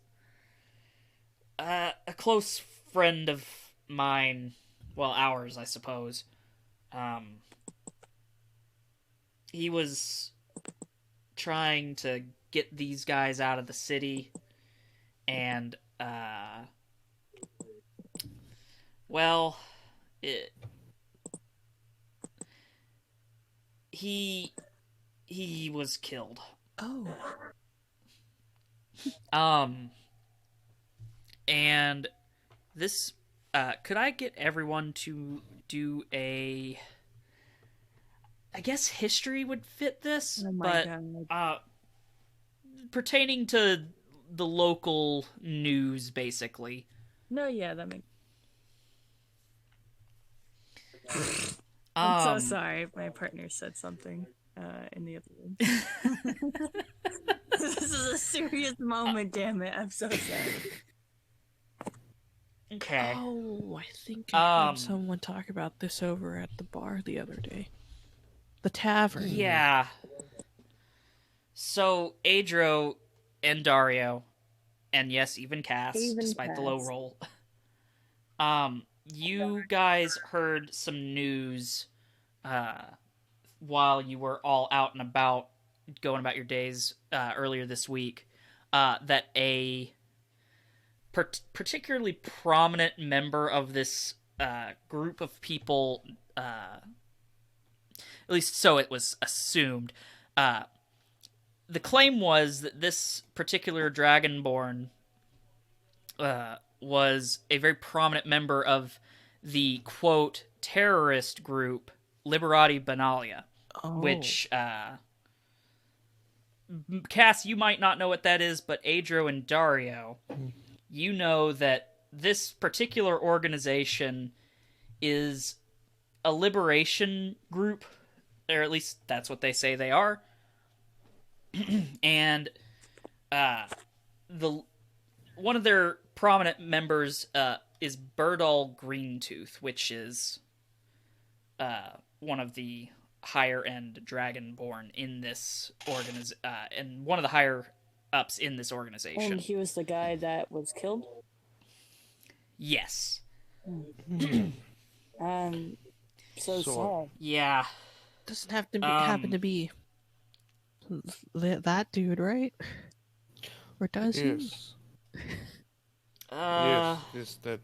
a close friend of mine, well, ours, I suppose, he was trying to get these guys out of the city, and well, he was killed. Oh. And this, could I get everyone to do a, I guess history would fit this, Oh my but God. pertaining to the local news, basically. No, yeah, that makes. I'm so sorry. My partner said something in the other room. This is a serious moment, damn it. I'm so sorry. Okay. Oh, I think I heard someone talk about this over at the bar the other day. The tavern. Yeah. So, Aedro and Dhario, and yes, even Cass, despite the low Cass. roll, you guys heard some news while you were all out and about, going about your days earlier this week, that a particularly prominent member of this group of people, at least so it was assumed, the claim was that this particular Dragonborn was a very prominent member of the, quote, terrorist group Liberati Banalia, which, Cass, you might not know what that is, but Aedro and Dhario, you know that this particular organization is a liberation group, or at least that's what they say they are. And one of their prominent members is Birdall Greentooth, which is one of the higher end Dragonborn in this and one of the higher ups in this organization. And he was the guy that was killed? Yes. So sad. Yeah. Doesn't have to be, happen to be that dude, right? Or does he? Yes, that.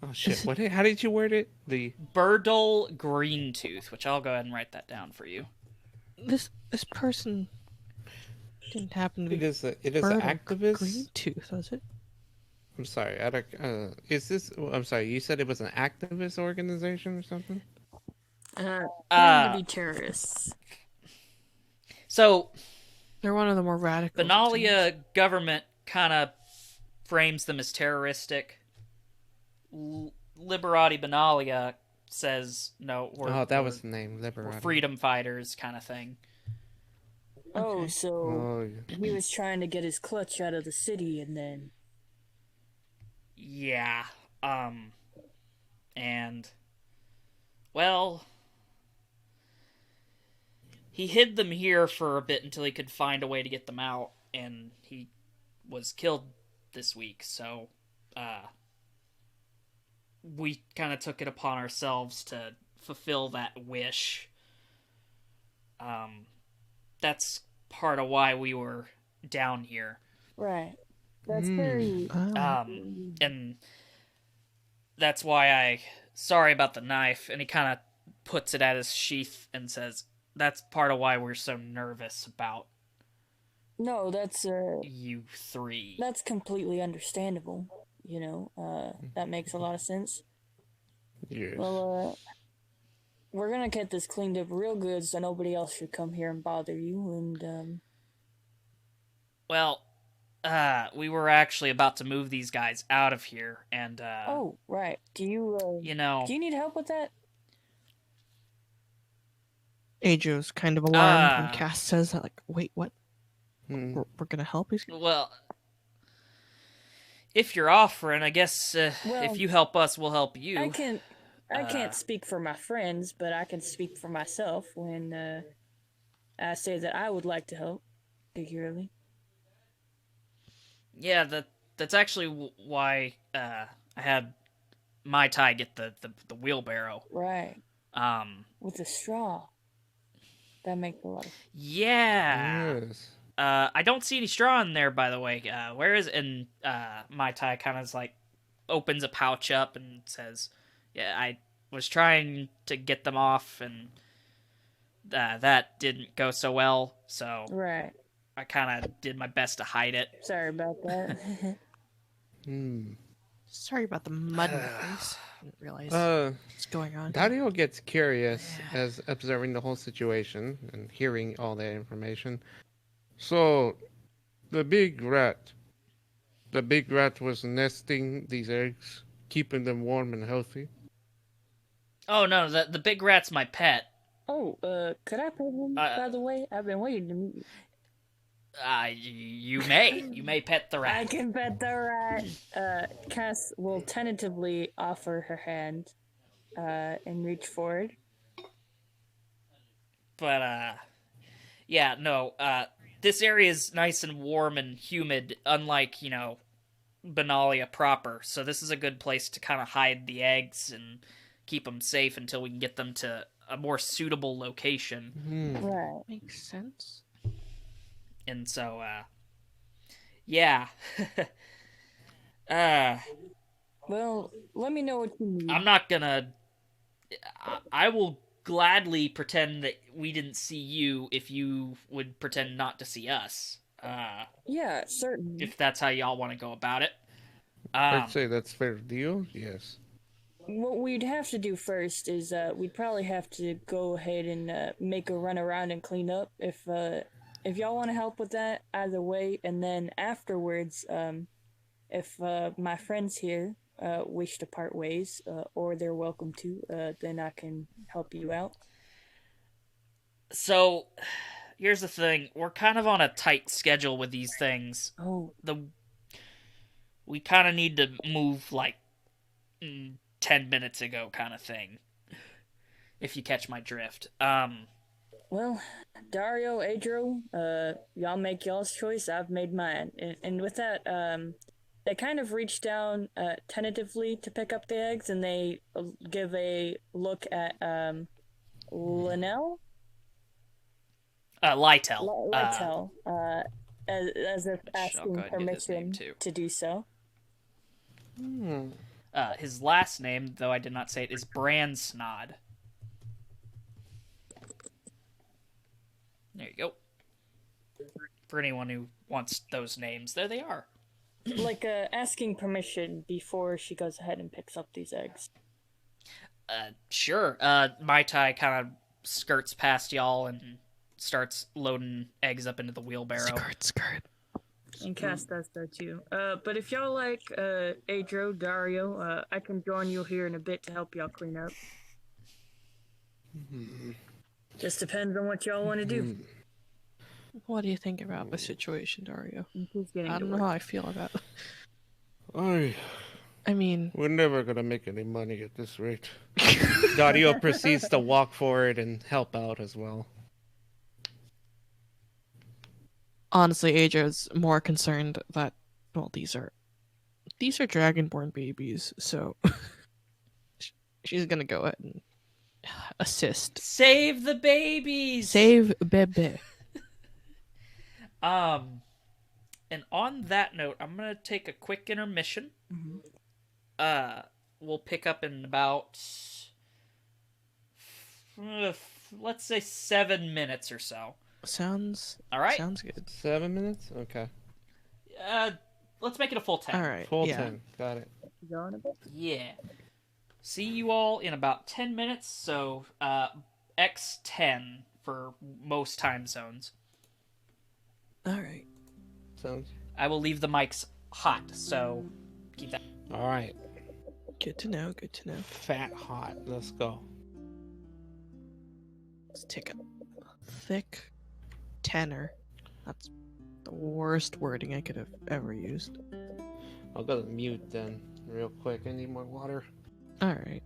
Oh shit! How did you word it? The Birdall Greentooth, which I'll go ahead and write that down for you. This person didn't happen to be. it is an Birdall activist. Greentooth, was it? I'm sorry. Is this? I'm sorry. You said it was an activist organization or something? Claim to be terrorists. So They're one of the more radical. Banalia government kind of frames them as terroristic. Liberati Banalia says no. That was the name, We're Liberati. freedom fighters, kind of thing. Oh, Okay. so Oh, yeah. he was trying to get his clutch out of the city, and then Yeah. And well, he hid them here for a bit until he could find a way to get them out, and he was killed this week. So, we kind of took it upon ourselves to fulfill that wish. That's part of why we were down here. right. That's very. Ah. And that's why sorry about the knife. And he kind of puts it at his sheath and says, that's part of why we're so nervous about No, that's you three. that's completely understandable. You know, that makes a lot of sense. Yes. Well, we're gonna get this cleaned up real good, so nobody else should come here and bother you. And Well, we were actually about to move these guys out of here, and oh, right. Do you you know, do you need help with that? Aedro's kind of alarmed when Ah. Cass says that. Like, wait, what? Hmm. We're gonna help? well, if you're offering, I guess Well, if you help us, we'll help you. I can't speak for my friends, but I can speak for myself when I say that I would like to help, figuratively. Yeah, that's actually why I had Mai Tai get the wheelbarrow. Right. With the straw. That makes a lot of Yeah. Yes. I don't see any straw in there, by the way. Where is it? And Mai Tai kind of like opens a pouch up and says, "Yeah, I was trying to get them off, and that didn't go so well. So right. I kind of did my best to hide it." Sorry about that. Hmm. Sorry about the mud in the face. I didn't realize what's going on. Dhario gets curious as observing the whole situation and hearing all that information. So, the big rat was nesting these eggs, keeping them warm and healthy. Oh no, the big rat's my pet. Oh, could I pet him, by the way? I've been waiting to meet you. You may pet the I rat. can pet the rat. Cass will tentatively offer her hand, and reach forward. But yeah, no. This area is nice and warm and humid, unlike Banalia proper. So this is a good place to kind of hide the eggs and keep them safe until we can get them to a more suitable location. Right. Makes sense. And so, yeah. Well, let me know what you need. I'm not gonna. I will gladly pretend that we didn't see you if you would pretend not to see us. Yeah, certainly. If that's how y'all want to go about it. I'd say that's fair deal. Yes. What we'd have to do first is we'd probably have to go ahead and make a run around and clean up if y'all want to help with that either way, and then afterwards if my friends here wish to part ways or they're welcome to, then I can help you out. So, here's the thing: we're kind of on a tight schedule with these things. Oh, We kind of need to move like 10 minutes ago, kind of thing. If you catch my drift. well, Dhario, Aedro, y'all make y'all's choice. I've made mine, and with that, they kind of reach down tentatively to pick up the eggs, and they give a look at Linnell. Lytel. Lytel, as if I'll asking go ahead and get his name, permission too. to do so. His last name, though I did not say it, is Bransnod. There you go. For anyone who wants those names, there they are. like asking permission before she goes ahead and picks up these eggs. Sure. Mai Tai kind of skirts past y'all and starts loading eggs up into the wheelbarrow. Skirt. And Cass does that too. But if y'all like Aedro, Dhario, I can join you here in a bit to help y'all clean up. Just depends on what y'all want to do. What do you think about the situation, Dario? Who's getting I to don't know work? how I feel about it. I I mean, We're never gonna make any money at this rate. Dario proceeds to walk forward and help out as well. honestly, Aja's more concerned that, well, these are dragonborn babies, so she's gonna go ahead and assist. Save the babies! Save Bebe. And on that note, I'm gonna take a quick intermission. We'll pick up in about, let's say 7 minutes or so. Sounds All right. Sounds good. 7 minutes? Okay. Let's make it a full 10. All right. Full yeah. 10. Got it. Y'all in a bit? Yeah. See you all in about 10 minutes. So, X10 for most time zones. All right. Sounds. I will leave the mics hot, so keep that. All right. Good to know. Good to know. Fat hot. Let's go. Let's take a thick tenor. That's the worst wording I could have ever used. I'll go to mute then, real quick. I need more water. All right.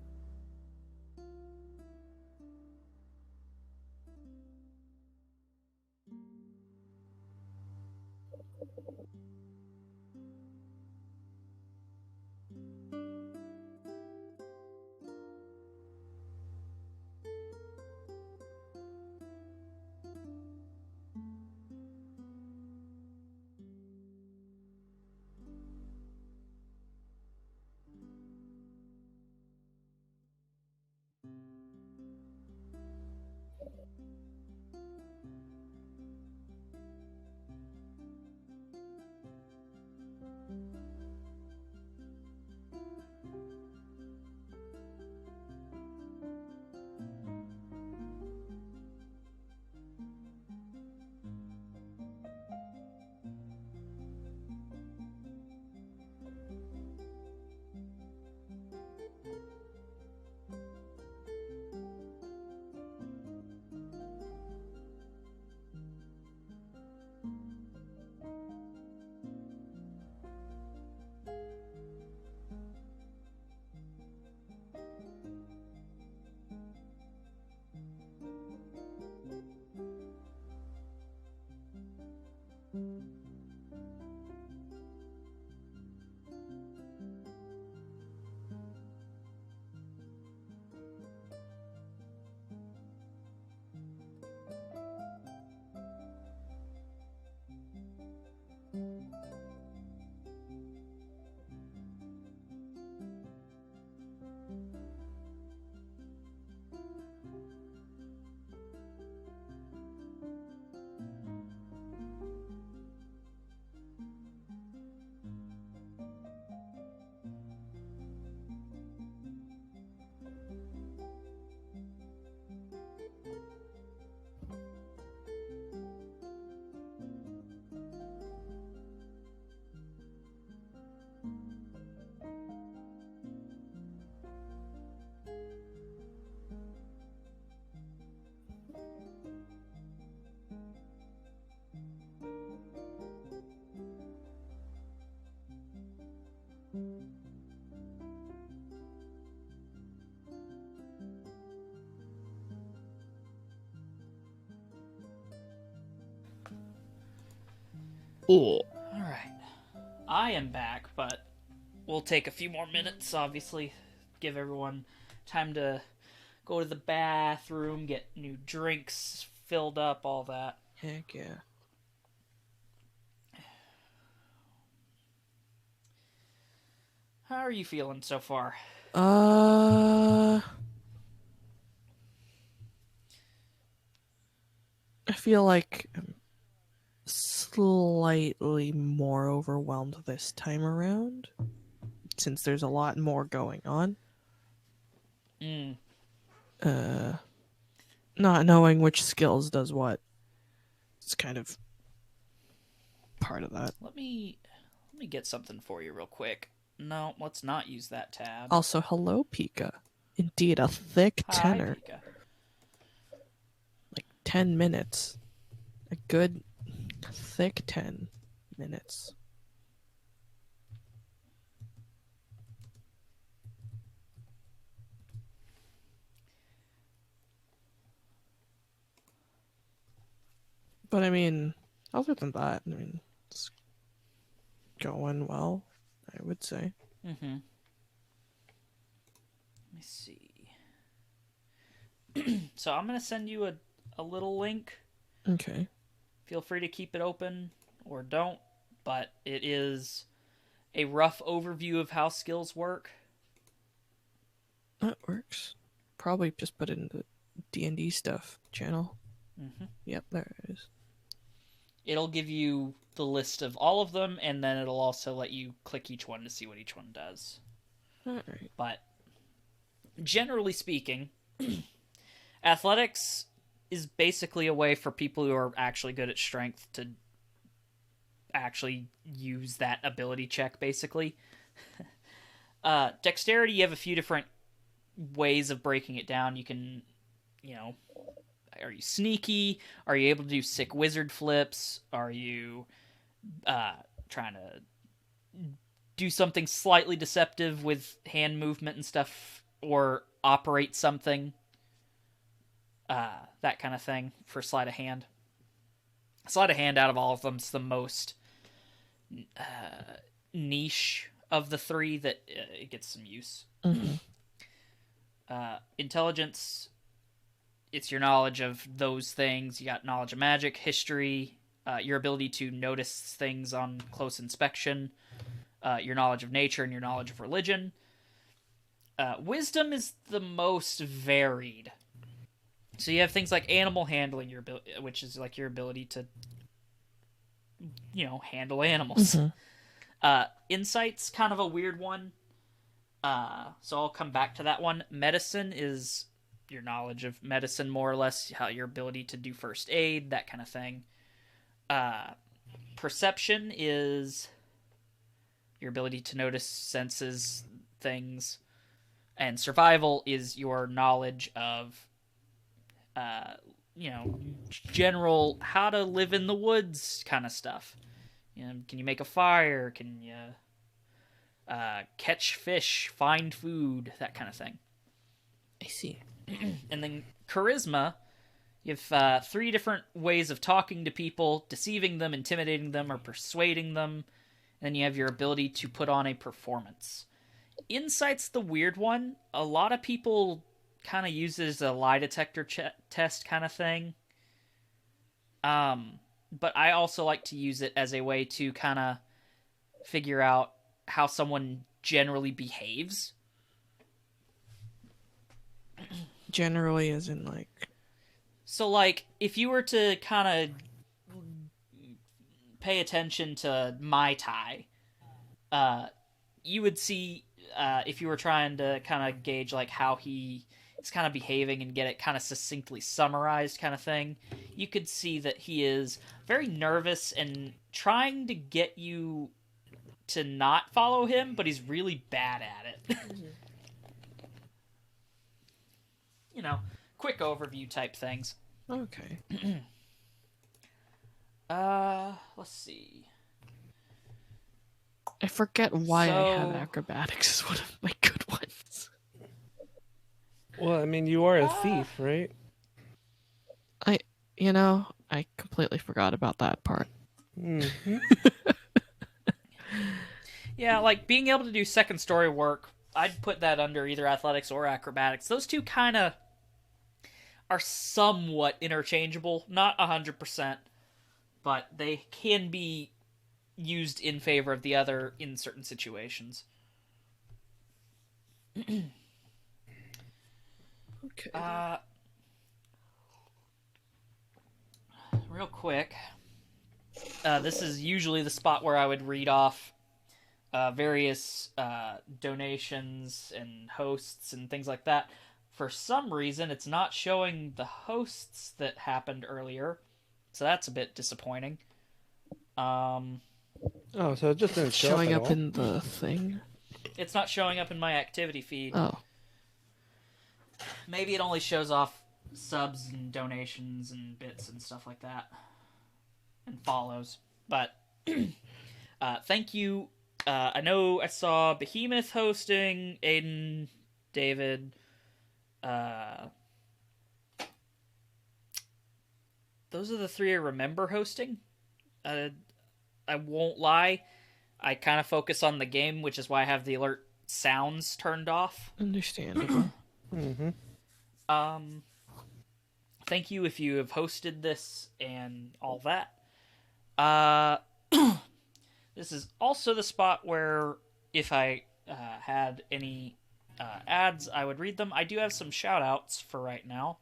All right. I am back, but we'll take a few more minutes, obviously. Give everyone time to go to the bathroom, get new drinks filled up, all that. Heck yeah. How are you feeling so far? I feel like I'm slightly more overwhelmed this time around, since there's a lot more going on. Mm. Not knowing which skills does what. It's kind of part of that. Let me get something for you real quick. No, let's not use that tab. Also, hello, Pika. Indeed, a thick Hi, tenor. Pika. Like 10 minutes. A good, thick 10 minutes. But I mean, other than that, I mean, it's going well, I would say. Mm-hmm. Let me see. So I'm going to send you a little link. Okay. Feel free to keep it open or don't, but it is a rough overview of how skills work. That works. Probably just put it in the D&D stuff channel. Mm-hmm. Yep, there it is. It'll give you the list of all of them, and then it'll also let you click each one to see what each one does. Alright. But generally speaking, athletics is basically a way for people who are actually good at strength to actually use that ability check, basically. Dexterity, you have a few different ways of breaking it down. You can, are you sneaky? Are you able to do sick wizard flips? Are you trying to do something slightly deceptive with hand movement and stuff, or operate something? That kind of thing for sleight of hand. Sleight of hand out of all of them is the most niche of the three that it gets some use. Mm-hmm. Intelligence, it's your knowledge of those things. You got knowledge of magic, history, your ability to notice things on close inspection, your knowledge of nature, and your knowledge of religion. Wisdom is the most varied. So you have things like animal handling, which is like your ability to, handle animals. Mm-hmm. Insight's kind of a weird one. So I'll come back to that one. Medicine is your knowledge of medicine, more or less, how your ability to do first aid, that kind of thing. Perception is your ability to notice senses, things. And survival is your knowledge of general how to live in the woods kind of stuff. Can you make a fire? Can you catch fish, find food, that kind of thing? I see. And then charisma, you have 3 different ways of talking to people: deceiving them, intimidating them, or persuading them. And then you have your ability to put on a performance. Insight's the weird one. A lot of people kind of use it as a lie detector test kind of thing. But I also like to use it as a way to kind of figure out how someone generally behaves. Generally, as in like... So, like, if you were to kind of pay attention to Mai Tai, you would see, if you were trying to kind of gauge, like, how he is kind of behaving and get it kind of succinctly summarized kind of thing, you could see that he is very nervous and trying to get you to not follow him, but he's really bad at it. Quick overview type things. Okay. Let's see. I forget why I have acrobatics as one of my good ones. Well, I mean, you are a thief, right? I completely forgot about that part. Mm-hmm. Yeah, like being able to do second story work, I'd put that under either athletics or acrobatics. Those two kind of are somewhat interchangeable, not 100%, but they can be used in favor of the other in certain situations. Okay. Real quick, this is usually the spot where I would read off various donations and hosts and things like that. For some reason, it's not showing the hosts that happened earlier, so that's a bit disappointing. Oh, so it just didn't show Showing at up all? in the thing. It's not showing up in my activity feed. Oh, Maybe it only shows off subs and donations and bits and stuff like that. And follows. But thank you. I know I saw Behemoth hosting, Aiden, David. Those are the three I remember hosting. I won't lie. I kind of focus on the game, which is why I have the alert sounds turned off. understandable. Mm-hmm. Thank you if you have hosted this and all that. This is also the spot where if I had any ads, I would read them. I do have some shout-outs for right now.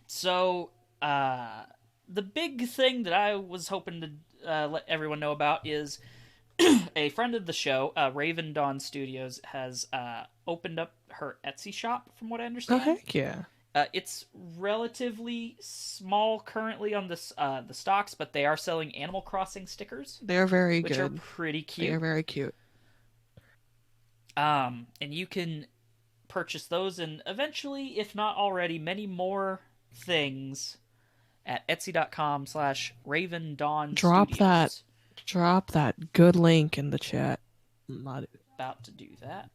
So, the big thing that I was hoping to let everyone know about is a friend of the show, Raven Dawn Studios, has opened up her Etsy shop, from what I Oh, understand. heck yeah. It's relatively small currently on the stocks, but they are selling Animal Crossing stickers, They're very which are good. pretty They are cute. very cute. And you can purchase those and eventually, if not already, many more things at etsy.com/Raven Dawn Drop that. Studios. Drop that good link in the chat. About to do that.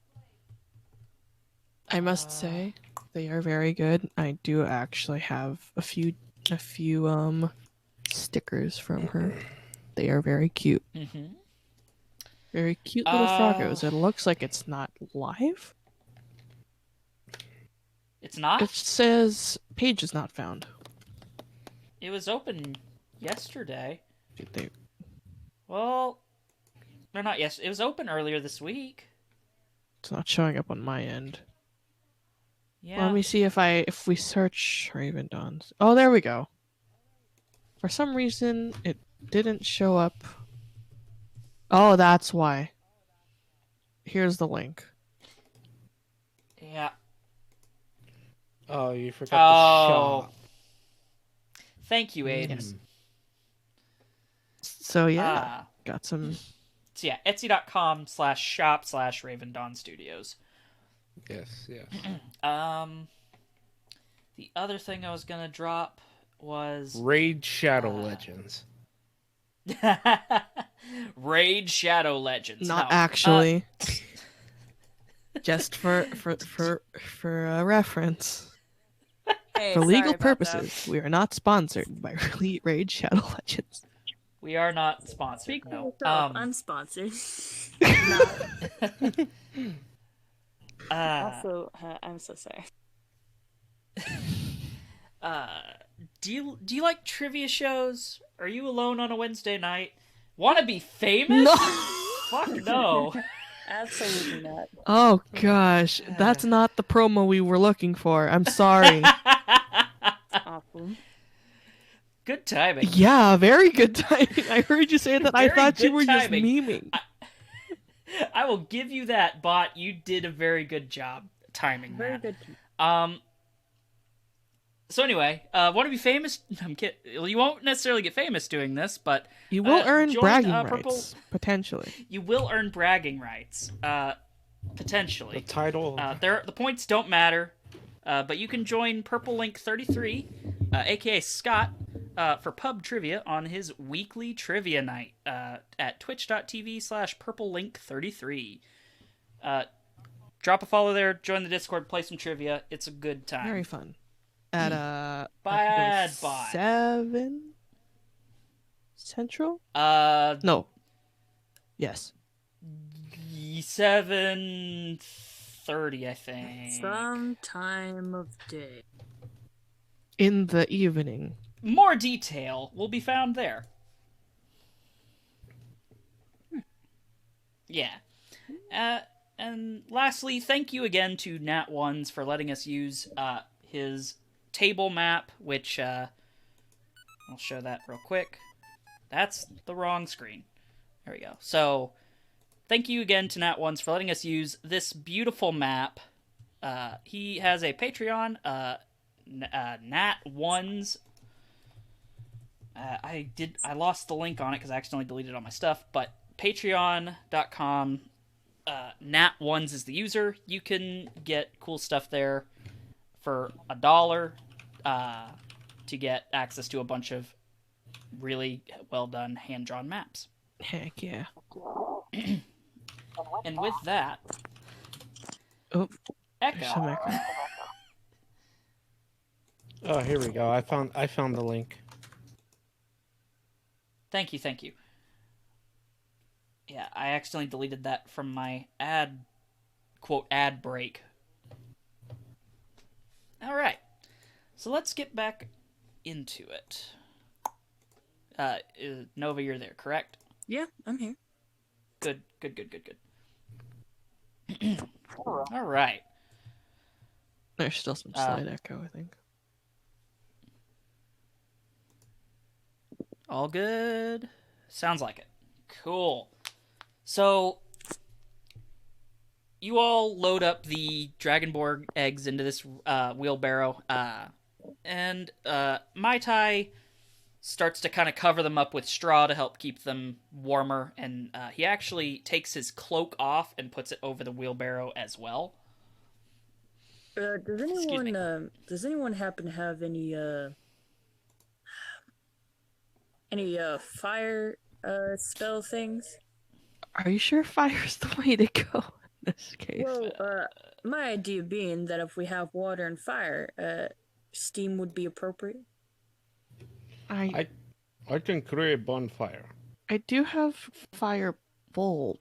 I must say, they are very good. I do actually have a few stickers from her. They are very cute. Mm-hmm. Very cute little froggos. It looks like it's not live. It's not? It says page is not found. It was open yesterday. Did they? Well, no, not yes. It was open earlier this week. It's not showing up on my end. Yeah. Well, let me see if we search Raven Dawns. Oh, there we go. For some reason, it didn't show up. Oh, that's why. Here's the link. Yeah. Oh, you forgot the Oh. shop. Thank you, Aiden. Yes. So yeah, Ah. got some. So yeah, etsy.com/shop/Raven Dawn Studios. Yes, yes. The other thing I was gonna drop was Raid Shadow Legends. Raid Shadow Legends. Not Now, actually. Just for reference. Hey, For sorry legal about purposes, we are not sponsored by Raid Shadow Legends. we are not sponsored. Speak for No. yourself. I'm sponsored. Also, I'm so sorry. Do you like trivia shows? Are you alone on a Wednesday night? Want to be famous? No. Fuck no. Absolutely not. Oh gosh, that's not the promo we were looking for. I'm sorry. Awful. Good timing. Yeah, very good timing. I heard you say that. I Very thought you good were just timing. memeing. I will give you that, bot. You did a very good job timing Very that. good. So anyway, want to be famous? I'm kidding. You won't necessarily get famous doing this, but You will earn join, bragging Purple- rights, potentially. You will earn bragging rights, The potentially. title. The points don't matter, but you can join Purple Link 33, aka Scott, for pub trivia on his weekly trivia night at twitch.tv/purplelink33. Drop a follow there, join the Discord, play some trivia. It's a good time. Very fun. At Bad bot. 7 Central? Uh, No. Yes. 7:30, I think. Some time of day. In the evening. More detail will be found there. Yeah. And lastly, thank you again to Nat Ones for letting us use his table map, which I'll show that real quick. That's the wrong screen. There we go. So, thank you again to Nat Ones for letting us use this beautiful map. He has a Patreon, Nat Ones. I lost the link on it because I accidentally deleted all my stuff, but patreon.com, Nat Ones is the user. You can get cool stuff there for $1 to get access to a bunch of really well done hand drawn maps. Heck yeah. And with that, Oh, there's some Echo. echo. Oh, here we go. I found the link. Thank you. Yeah, I accidentally deleted that from my ad break. Alright, so let's get back into it. Nova, you're there, correct? Yeah, I'm here. Good. Alright. There's still some slight echo, I think. All good? Sounds like it. Cool. So, you all load up the Dragonborn eggs into this wheelbarrow, and Mai Tai starts to kind of cover them up with straw to help keep them warmer, and he actually takes his cloak off and puts it over the wheelbarrow as well. Does anyone happen to have any fire spell things? Are you sure fire's the way to go in this case? Well, my idea being that if we have water and fire, steam would be appropriate. I can create a bonfire. I do have fire bolt.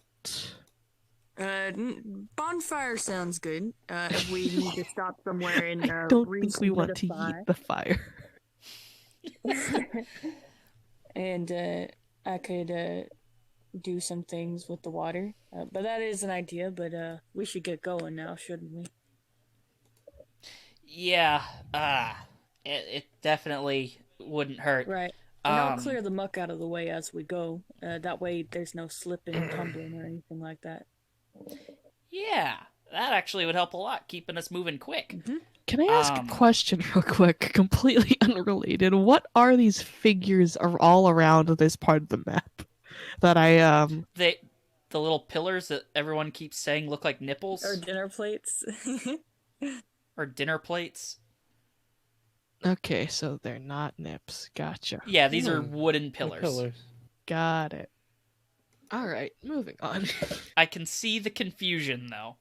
Bonfire sounds good. If we need to stop somewhere and I don't think we want to eat the fire. And I could do some things with the water. But that is an idea, but we should get going now, shouldn't we? Yeah, it definitely wouldn't hurt. Right. And I'll clear the muck out of the way as we go. That way there's no slipping and tumbling or anything like that. Yeah, that actually would help a lot, keeping us moving quick. Mm-hmm. Can I ask a question real quick, completely unrelated? What are these figures are all around this part of the map that the little pillars that everyone keeps saying look like nipples Or dinner plates. or dinner plates. Okay, so they're not nips. Gotcha. Yeah, these are wooden pillars. Got it. All right, moving on. I can see the confusion though.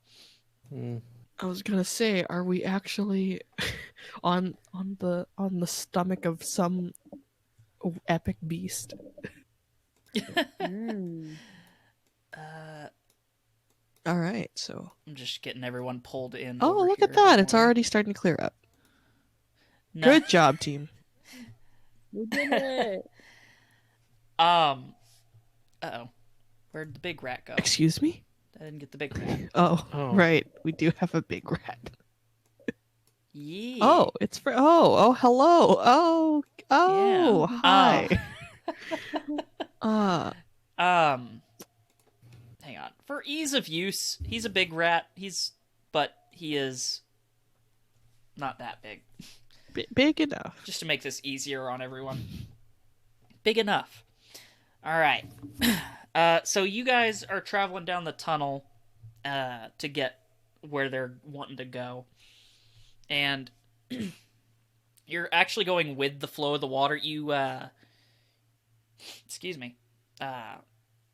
I was gonna say, are we actually on the stomach of some epic beast? All right, so I'm just getting everyone pulled in. oh, over look here. at that! It's already starting to clear up. No. Good job, team. We did it. Uh-oh. Where'd the big rat go? Excuse me? I didn't get the big rat. Oh, Oh. right. We do have a big rat. Yeah. Oh, it's for hello. Oh, Yeah. hi. Hang on. For ease of use, he's a big rat. But he is not that big. Big enough. Just to make this easier on everyone. Big enough. All right. So you guys are traveling down the tunnel to get where they're wanting to go. And you're actually going with the flow of the water. Excuse me.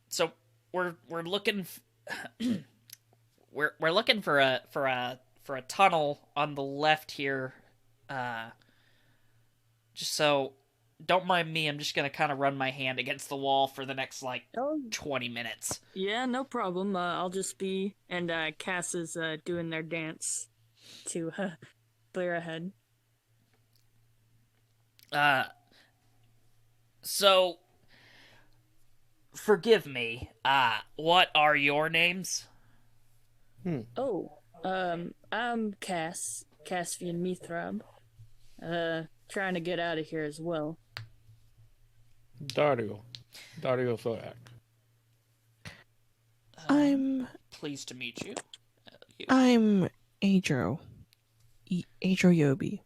So we're looking we're looking for a tunnel on the left here. Just so don't mind me, I'm just gonna kind of run my hand against the wall for the next 20 minutes. Yeah, no problem. I'll just be and Cass is doing their dance to clear ahead. So forgive me. What are your names? I'm Qasvian Mithrab. trying to get out of here as well. Dhario. Dhario Thorak. I'm Pleased to meet you. I'm Aedro. Aedro Yobi.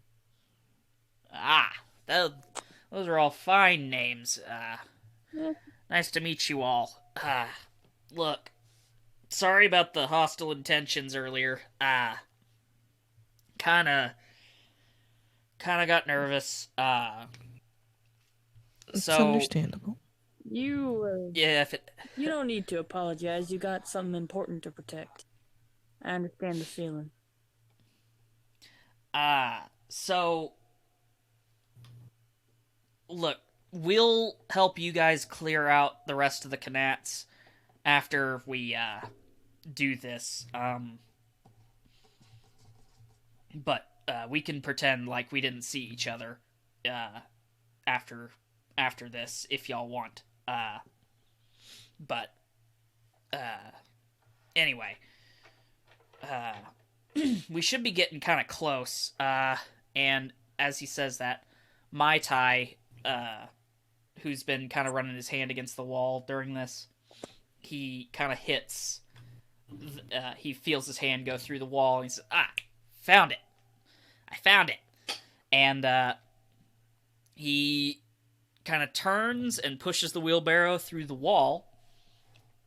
Ah, those are all fine names. Yeah. Nice to meet you all. Look, sorry about the hostile intentions earlier. Kinda got nervous. It's So understandable. yeah, if it, You don't need to apologize. You got something important to protect. I understand the feeling. so look, we'll help you guys clear out the rest of the Qanats after we do this. But we can pretend like we didn't see each other after this if y'all want. But anyway, we should be getting kind of close. And as he says that, Mai Tai, who's been kind of running his hand against the wall during this, he kind of hits. He feels his hand go through the wall, and he says, found it. I found it. And he kind of turns and pushes the wheelbarrow through the wall.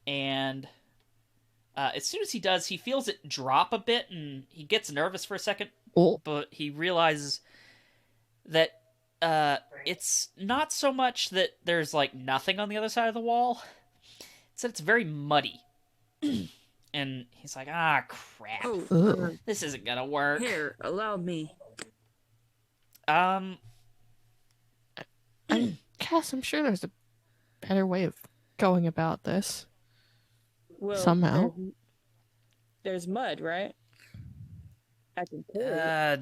And as soon as he does, he feels it drop a bit, and he gets nervous for a second. Oh. But he realizes that it's not so much that there's, like, nothing on the other side of the wall. It's that it's very muddy. And he's like, crap. Oh, This isn't gonna work. here, allow me. Cass, I'm sure there's a better way of going about this. Well, Somehow. there's mud, right? I can pull it.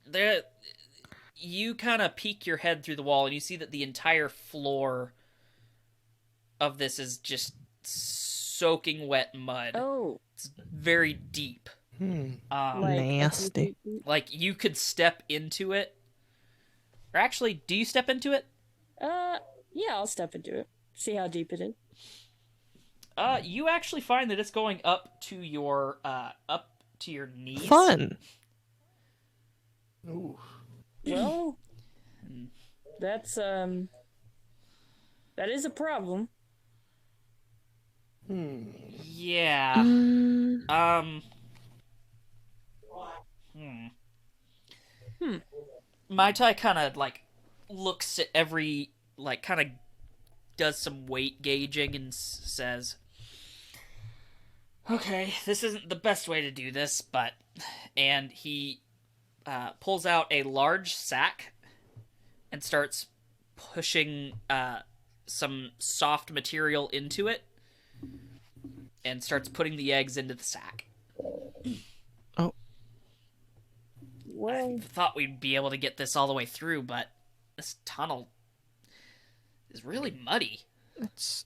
There, you kind of peek your head through the wall, and you see that the entire floor of this is just soaking wet mud. Oh, It's very deep. Nasty. Like you could step into it. Or actually, do you step into it? Yeah, I'll step into it. See how deep it is. You actually find that it's going up to your knees. Fun. Ooh. Well, that's that is a problem. Yeah. Mai Tai kind of like looks at every kind of does some weight gauging and says, "Okay, this isn't the best way to do this, but," and he pulls out a large sack and starts pushing some soft material into it and starts putting the eggs into the sack. Oh. Well, I thought we'd be able to get this all the way through, but this tunnel is really muddy. It's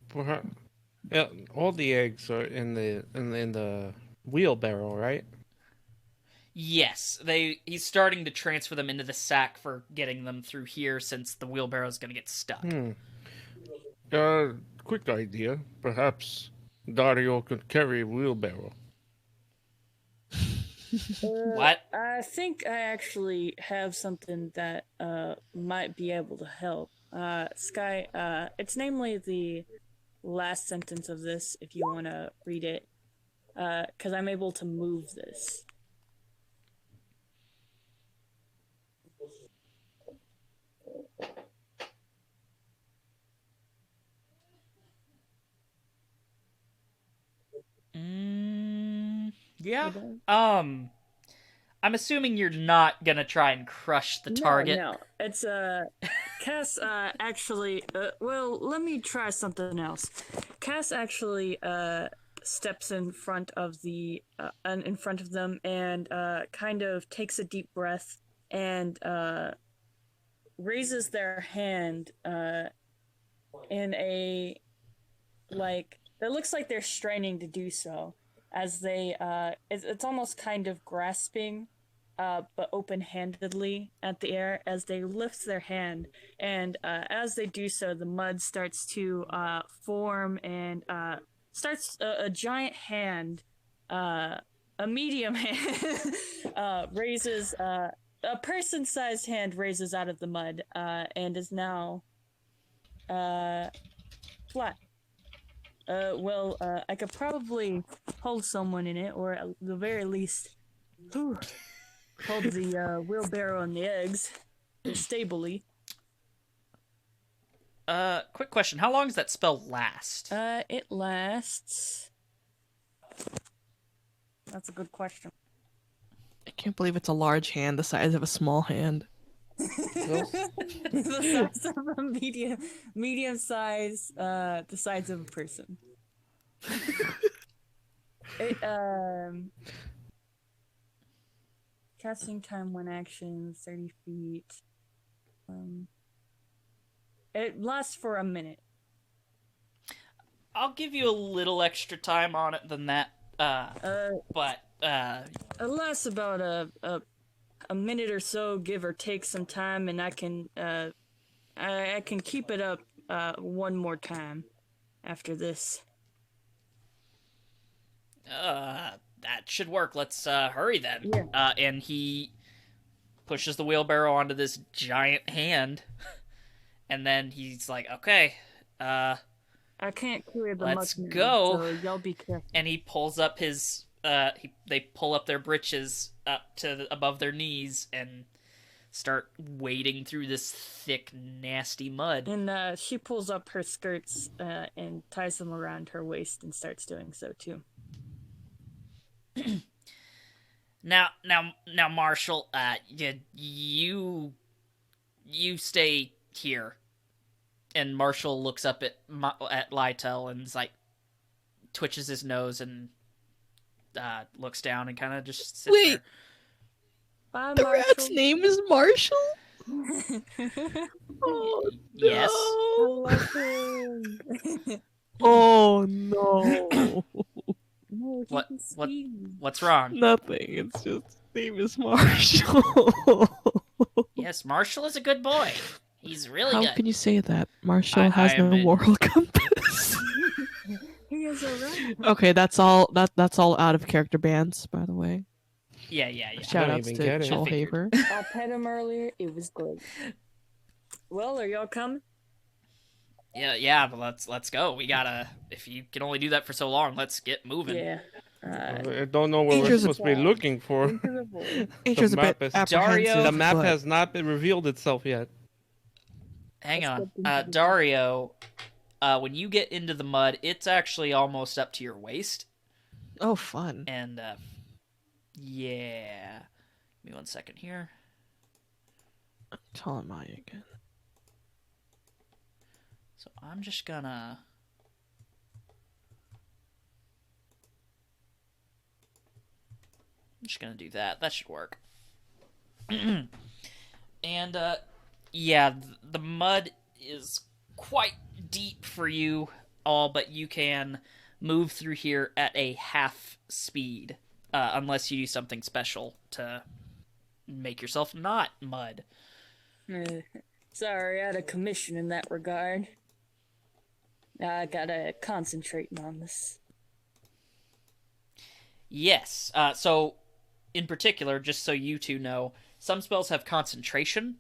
Perhaps, yeah, all the eggs are in the wheelbarrow, right? Yes, he's starting to transfer them into the sack for getting them through here since the wheelbarrow's going to get stuck. Quick idea. Perhaps Dhario could carry a wheelbarrow. What? I think I actually have something that might be able to help. Sky, it's namely the last sentence of this, if you want to read it, because I'm able to move this. Yeah. I'm assuming you're not gonna try and crush the target. No, it's Cass actually well, let me try something else. Cass actually steps in front of them and kind of takes a deep breath and raises their hand in a it looks like they're straining to do so, as they it's almost kind of grasping, but open-handedly at the air as they lift their hand, and as they do so, the mud starts to form and starts a giant hand, a medium hand raises a person-sized hand raises out of the mud and is now flat. I could probably hold someone in it, or at the very least, hold the wheelbarrow and the eggs stably. Quick question. How long does that spell last? It lasts... That's a good question. I can't believe it's a large hand the size of a small hand. The size of a medium size, the size of a person. It casting time, 1 action, 30 feet. It lasts for a minute. I'll give you a little extra time on it than that. But it lasts about a minute or so, give or take some time, and I can keep it up one more time after this. That should work. Let's hurry then. Yeah. And he pushes the wheelbarrow onto this giant hand, and then he's like, "Okay, I can't clear the let's muck now, go." so y'all be careful. And he pulls up his they pull up their breeches up to above their knees and start wading through this thick, nasty mud. And she pulls up her skirts and ties them around her waist and starts doing so too. Now, Marshall, you stay here. And Marshall looks up at Lytel and is like, twitches his nose and looks down and kind of just sits there. Bye, The Marshall. rat's name is Marshall? Oh, Yes. Oh, no. No, What's wrong? Nothing. It's just his name is Marshall. Yes, Marshall is a good boy. He's really How good. can you say that? Marshall has I no am moral compass. He is alright. Okay, that's all out of character bands, by the way. Yeah. Shout don't outs even to get it. Joel I figured. Haver. I pet him earlier. It was good. Well, are y'all coming? Yeah, but let's go. We gotta. If you can only do that for so long, let's get moving. Yeah. I don't know what we're Andrew's a- supposed to be looking for. Into the void. Andrew's a map bit is- apprehensive. The map but- has not been revealed itself yet. Hang Let's on. get into the- Dario, when you get into the mud, it's actually almost up to your waist. Oh, fun. And, yeah. Give me 1 second here. Tall am I again? So I'm just gonna... do that. That should work. And, yeah, the mud is quite deep for you all, but you can move through here at a half speed, unless you do something special to make yourself not mud. Sorry, out of commission in that regard. I gotta concentrate on this. Yes, so in particular, just so you two know, some spells have concentration.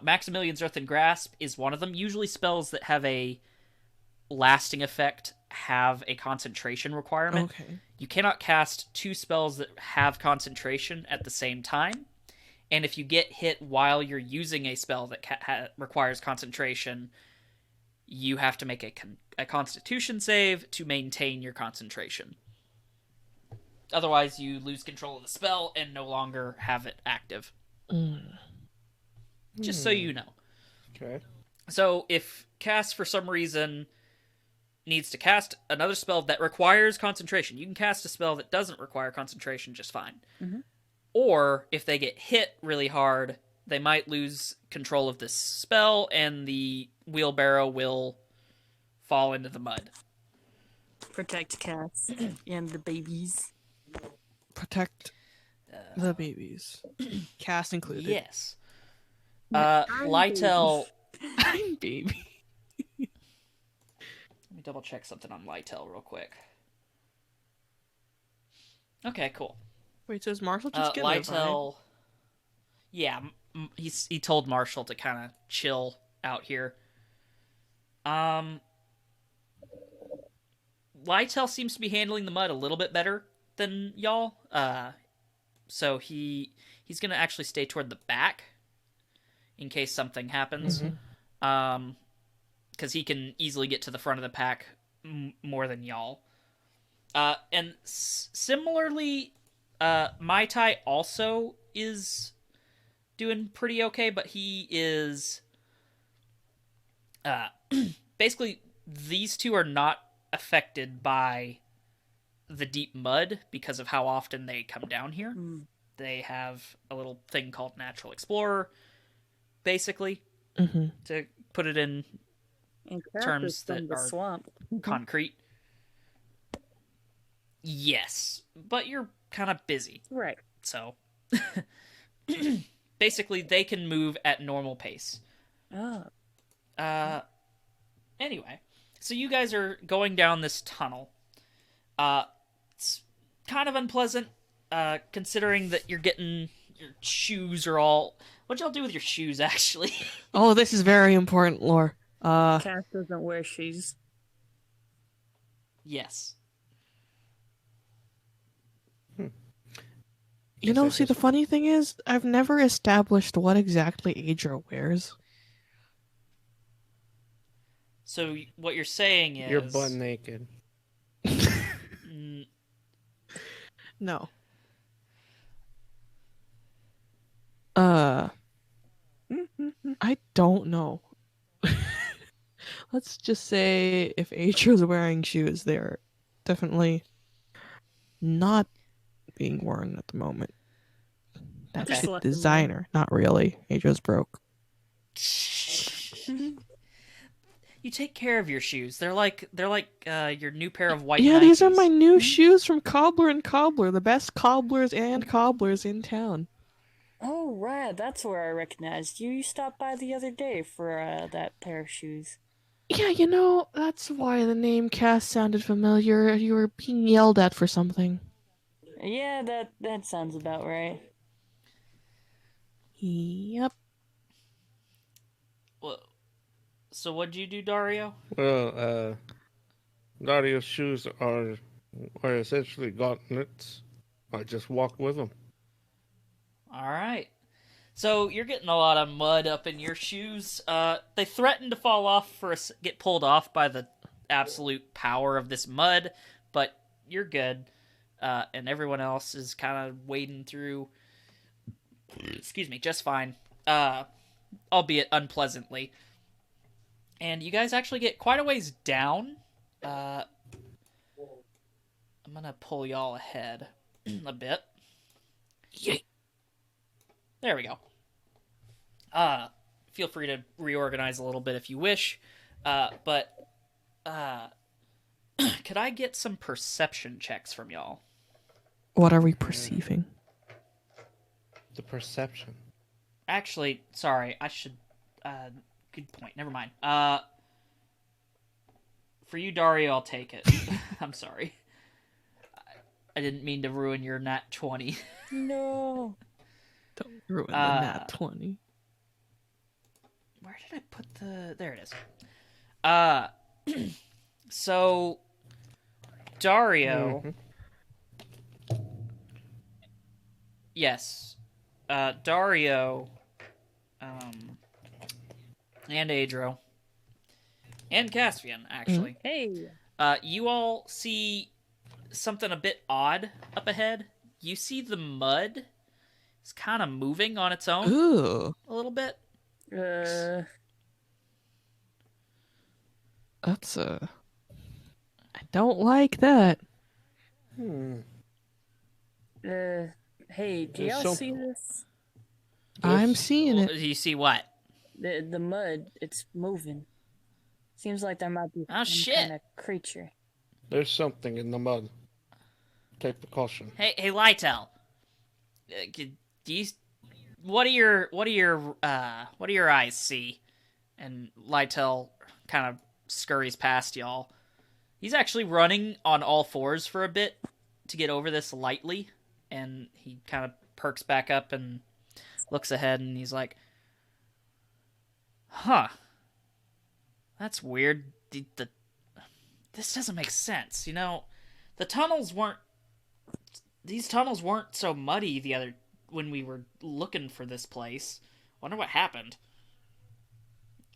Maximilian's Earthen Grasp is one of them. Usually spells that have a lasting effect have a concentration requirement. Okay. You cannot cast 2 spells that have concentration at the same time. And if you get hit while you're using a spell that requires concentration, you have to make a Constitution save to maintain your concentration. Otherwise, you lose control of the spell and no longer have it active. Just so you know. Okay. So, if Cass, for some reason, needs to cast another spell that requires concentration, you can cast a spell that doesn't require concentration just fine. Mhm. Or, if they get hit really hard, they might lose control of this spell, and the wheelbarrow will fall into the mud. Protect cats and the babies. Protect the babies. Cass included. Yes. I'm Lytel. I'm baby. Let me double check something on Lytel real quick. Okay, cool. Wait, says Marshall just get it, right? Lytel. Yeah, he told Marshall to kind of chill out here. Lytel seems to be handling the mud a little bit better than y'all. So he's gonna actually stay toward the back in case something happens. Because he can easily get to the front of the pack more than y'all. And similarly, Mai Tai also is doing pretty okay, but he is basically these two are not affected by the deep mud because of how often they come down here. They have a little thing called Natural Explorer, basically, to put it in terms that are swamp. concrete. Yes, but you're kind of busy. Right. So, basically, they can move at normal pace. Oh. Anyway, so you guys are going down this tunnel. It's kind of unpleasant, considering that you're getting... Your shoes are all... What'd y'all do with your shoes, actually? Oh, this is very important, lore. Cass doesn't wear shoes. Yes. You know, see, the funny thing is, I've never established what exactly Aedro wears. So what you're saying is... You're butt naked. No. I don't know. Let's just say if Aedro's wearing shoes, they're definitely not being worn at the moment. That's Okay. shit designer, not really. Aedro's broke. You take care of your shoes. They're like your new pair of white. Yeah, Nikes. these are my new shoes from Cobbler and Cobbler, the best cobblers and cobblers in town. Oh, right. That's where I recognized you. You stopped by the other day for that pair of shoes. Yeah, you know, that's why the name Cass sounded familiar. You were being yelled at for something. Yeah, that sounds about right. Yep. Well, so what'd you do, Dhario? Well, Dario's shoes are essentially gauntlets. I just walk with them. All right. So you're getting a lot of mud up in your shoes. They threaten to fall off get pulled off by the absolute power of this mud, but you're good. And everyone else is kind of wading through. Excuse me, just fine. Albeit unpleasantly. And you guys actually get quite a ways down. I'm gonna pull y'all ahead a bit. Yay. There we go. Feel free to reorganize a little bit if you wish. But could I get some perception checks from y'all? What are we perceiving? The perception. Actually, sorry, I should... good point, never mind. For you, Dhario, I'll take it. I'm sorry. I didn't mean to ruin your nat 20. No. Don't ruin the nat 20. Where did I put the... There it is. So, Dhario... Yes. Dhario... and Aedro... and Qasvian, actually. Hey. You all see something a bit odd up ahead. You see the mud is kind of moving on its own. Ooh. A little bit. That's I don't like that. Hey, do y'all see this? I'm seeing it. You see what? The mud, it's moving. Seems like there might be some shit. kind of creature. There's something in the mud. Take precaution. Hey, Lytel. Do you, what do your eyes see? And Lytel kind of scurries past y'all. He's actually running on all fours for a bit to get over this lightly, and he kind of perks back up and looks ahead, and he's like, "Huh, that's weird. This doesn't make sense. You know, these tunnels weren't so muddy when we were looking for this place. Wonder what happened.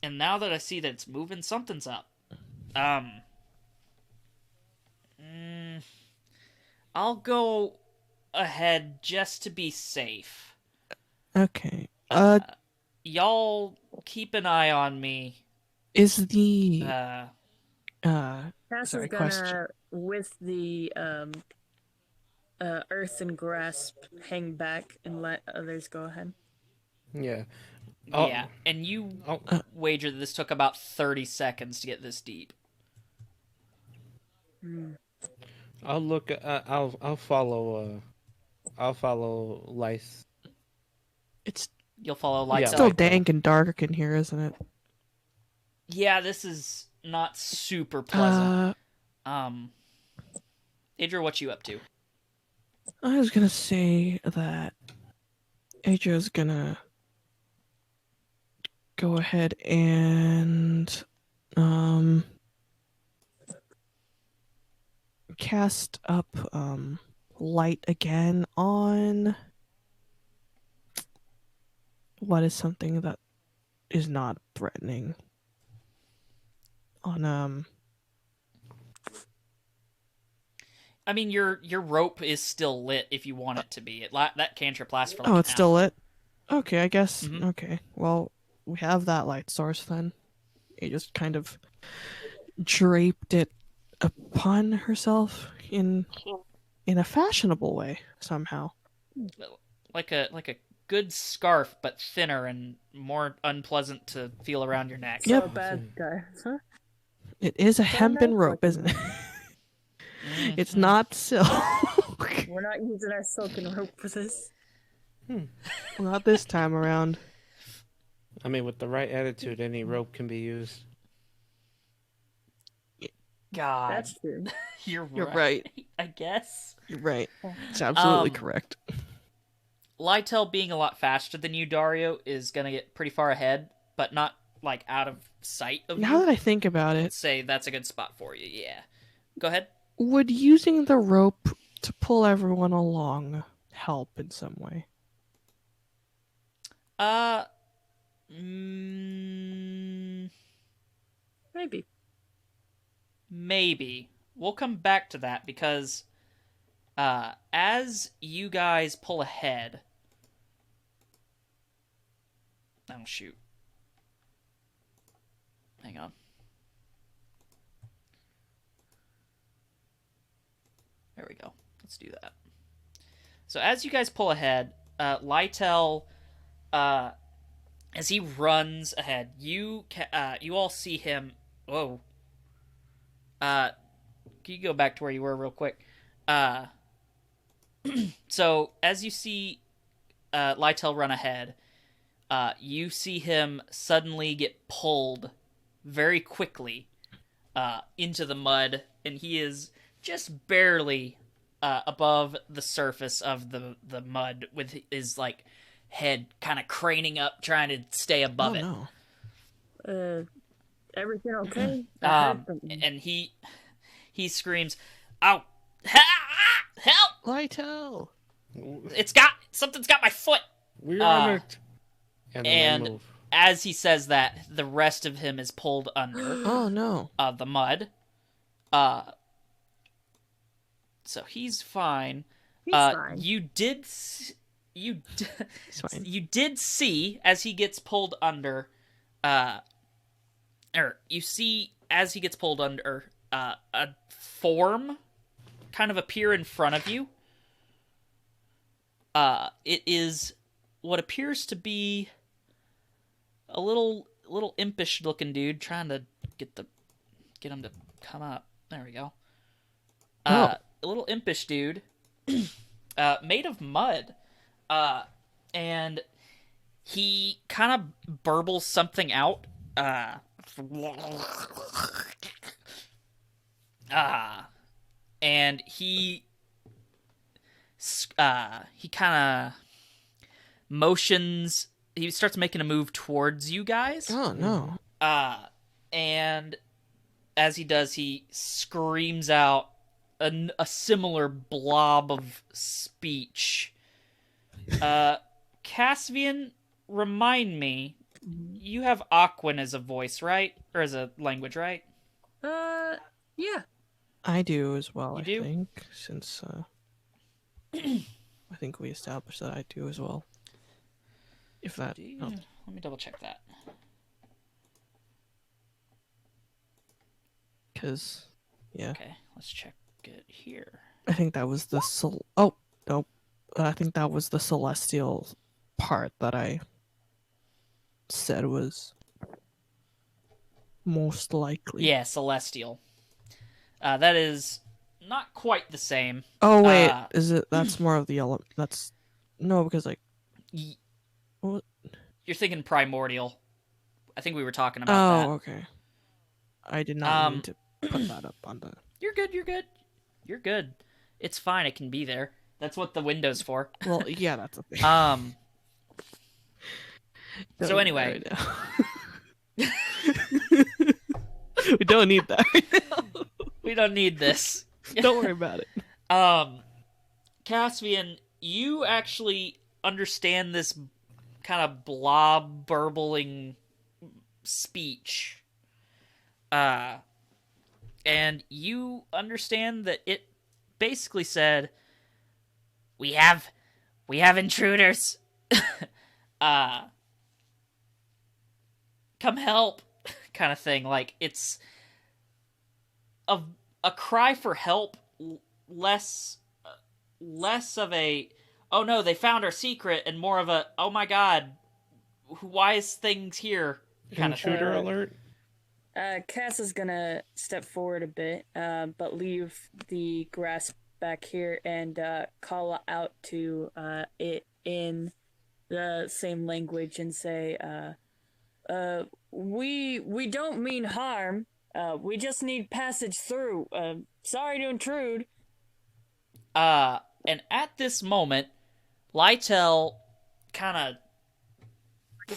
And now that I see that it's moving, something's up. I'll go ahead just to be safe. Okay. Y'all keep an eye on me. Is the Cass sorry, is gonna, question. with the earth and grasp, hang back and let others go ahead. Yeah. Yeah, and you Oh, wager that this took about 30 seconds to get this deep. I'll look. I'll follow. I'll follow Lice. It's You'll follow Lights Yeah, still Out. dank and dark in here, isn't it? Yeah, this is not super pleasant. Aedro, what you up to? I was gonna say that Aedro's gonna go ahead and cast up light again on what is something that is not threatening. On I mean, your rope is still lit if you want it to be. That cantrip lasts for like oh, an it's still hour. lit. Okay, I guess. Mhm. Okay, well, we have that light source then. He just kind of draped it upon herself in a fashionable way somehow. Like a good scarf, but thinner and more unpleasant to feel around your neck. Yep. So bad guy, huh? It is a So hempen nice rope, looking. isn't it? It's Mhm. not silk. We're not using our silken rope for this. Not this time around. I mean, with the right attitude, any rope can be used. God, That's true. you're You're right. I guess. You're right. It's absolutely Um, correct. Lytel being a lot faster than you, Dhario, is gonna get pretty far ahead, but not like out of sight of Now you. that I think about I'd it, say that's a good spot for you. Yeah. Go ahead. would using the rope to pull everyone along help in some way? Maybe. Maybe. We'll come back to that because as you guys pull ahead. Oh, shoot. Hang on. There we go. Let's do that. So as you guys pull ahead, Lytel, as he runs ahead, you all see him. Whoa. Can you go back to where you were real quick? So as you see Lytel run ahead, you see him suddenly get pulled very quickly into the mud, and he is just barely above the surface of the mud with his like head kind of craning up, trying to stay above Oh it. no. Everything okay? I heard something. And he screams, "Ow! Help! Lytel! Something's got my foot!" We're on it. And then and they move. As he says that, the rest of him is pulled under Oh no. the mud. So he's fine. He's fine. You did He's fine. you did see as he gets pulled under, or you see as he gets pulled under, a form kind of appear in front of you. It is what appears to be a little impish looking dude trying to get him to come up. There we go. A little impish dude, made of mud, and he kind of burbles something out. And he kind of motions. He starts making a move towards you guys. Oh no. And as he does, he screams out a similar blob of speech. Qasvian, remind me, you have Aquan as a voice, right? Or as a language, right? Yeah. I do as well, You do? think, since I think we established that I do as well. If that helps. Let me double check that. Because, yeah. Okay, let's check it here. I think that was the oh, nope. I think that was the celestial part that I said was most likely. Yeah, celestial. That is not quite the same. Oh wait, is it? That's more of the element. That's no, because like. What? You're thinking primordial. I think we were talking about that. Oh, okay. I did not mean to put that up on the. You're good. You're good. You're good. It's fine. It can be there. That's what the window's for. Well, yeah, that's a thing. So anyway, right we don't need that. we don't need this. Don't worry about it. Qasvian, you actually understand this kind of blob burbling speech. And you understand that it basically said, we have intruders. Come help, kind of thing. Like, it's a cry for help, less of a, oh no, they found our secret, and more of a, oh my god, why is things here kind of thing. Intruder alert. Cass is gonna step forward a bit, but leave the grass back here and call out to it in the same language and say, we don't mean harm. We just need passage through. Sorry to intrude. And at this moment, Lytel kind of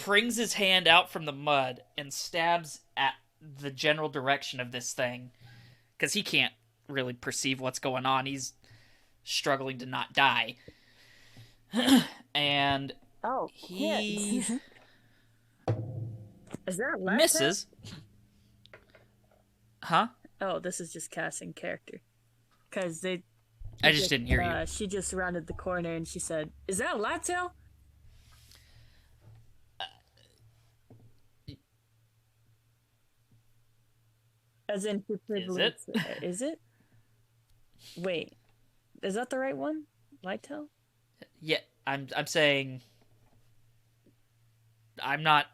brings his hand out from the mud and stabs at the general direction of this thing, because he can't really perceive what's going on. He's struggling to not die. And he is that a misses. Huh? Oh, this is just casting character. Because I just didn't hear you. She just rounded the corner and she said, "Is that a Latel?" As in, is it? Is it? Wait, is that the right one? Lightel? Yeah, I'm saying I'm not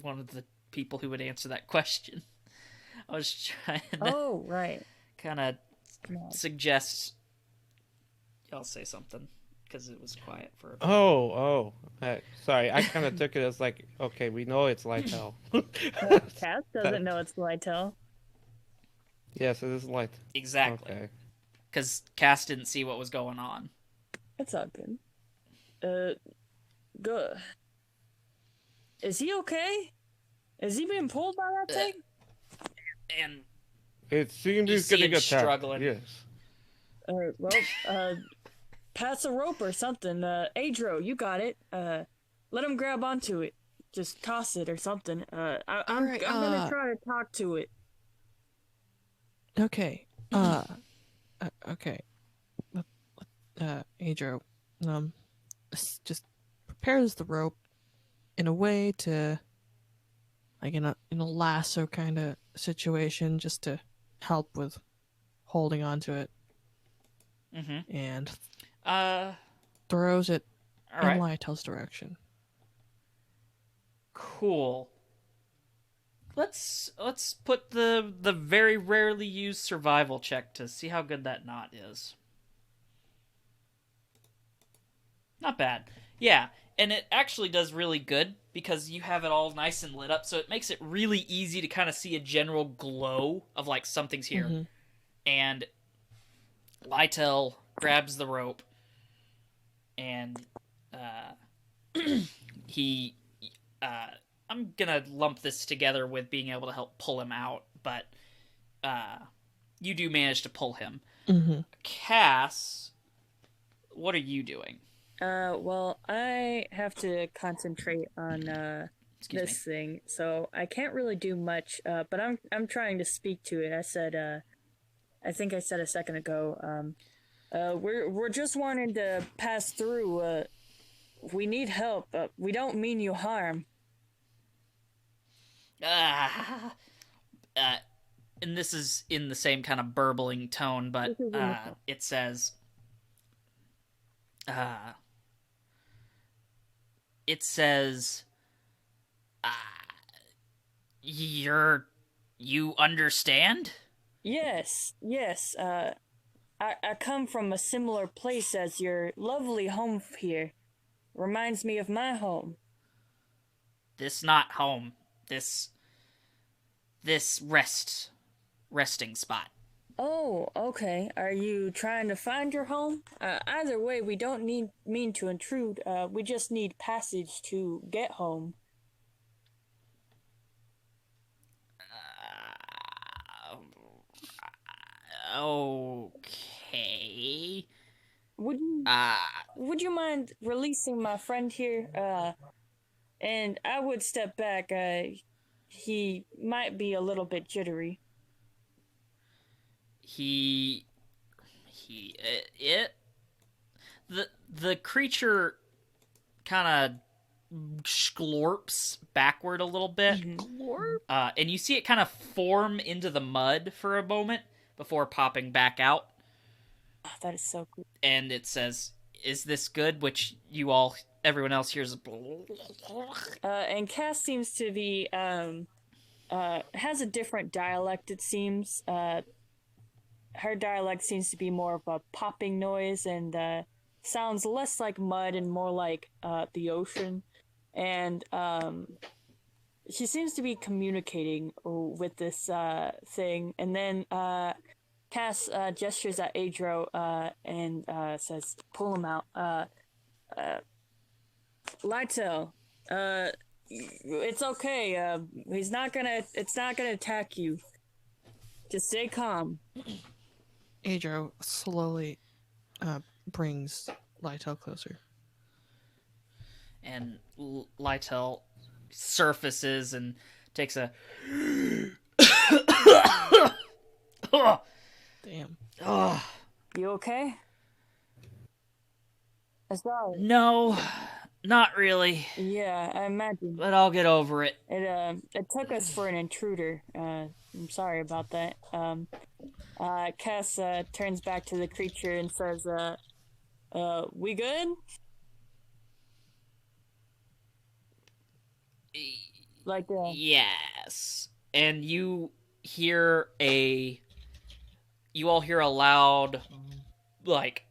one of the people who would answer that question. I was trying to right. kind of suggest y'all say something because it was quiet for a bit. Sorry, I kind of took it as like, okay, we know it's Lytel. Cass doesn't know it's Lightel. Yes, it is Light. Exactly. Okay. Because Cass didn't see what was going on. It's all good. Good. Is he okay? Is he being pulled by that thing? And it seems you he's see getting him attacked. struggling. Yes. Pass a rope or something. Aedro, you got it. Let him grab onto it. Just toss it or something. I'm gonna try to talk to it. Okay. Okay. Aedro, just prepares the rope in a way to, like in a lasso kind of situation, just to help with holding onto it, and throws it in Lytel's direction. Cool. Let's put the very rarely used survival check to see how good that knot is. Not bad. Yeah, and it actually does really good because you have it all nice and lit up, so it makes it really easy to kind of see a general glow of like something's here. Mm-hmm. And Lytel grabs the rope and he I'm gonna lump this together with being able to help pull him out, but you do manage to pull him. Mm-hmm. Cass, what are you doing? Well, I have to concentrate on Excuse me. this thing, so I can't really do much. But I'm trying to speak to it. I said, I think I said a second ago, we're just wanting to pass through. We need help. We don't mean you harm. And this is in the same kind of burbling tone, but it says, you understand? Yes, yes. I come from a similar place as your lovely home here. Reminds me of my home. This not home. This resting spot. Oh, okay. Are you trying to find your home? Either way, we don't mean to intrude. We just need passage to get home. Okay. Would you mind releasing my friend here? And I would step back. He might be a little bit jittery. The creature kind of sklorps backward a little bit. And you see it kind of form into the mud for a moment before popping back out. Oh, that is so cool. And it says, "Is this good?" Which everyone else hears. And Cass seems to be has a different dialect. It seems. Her dialect seems to be more of a popping noise and sounds less like mud and more like the ocean. And she seems to be communicating with this thing. And then Cass gestures at Aedro and says, "Pull him out." Lytel, it's okay. It's not gonna attack you. Just stay calm. Aedro slowly brings Lytel closer. And Lytel surfaces and takes a Damn. You okay? Sorry. No, not really. Yeah, I imagine. But I'll get over it. It took us for an intruder. I'm sorry about that. Cass turns back to the creature and says, "We good?" Like, yes. And you all hear a loud, like,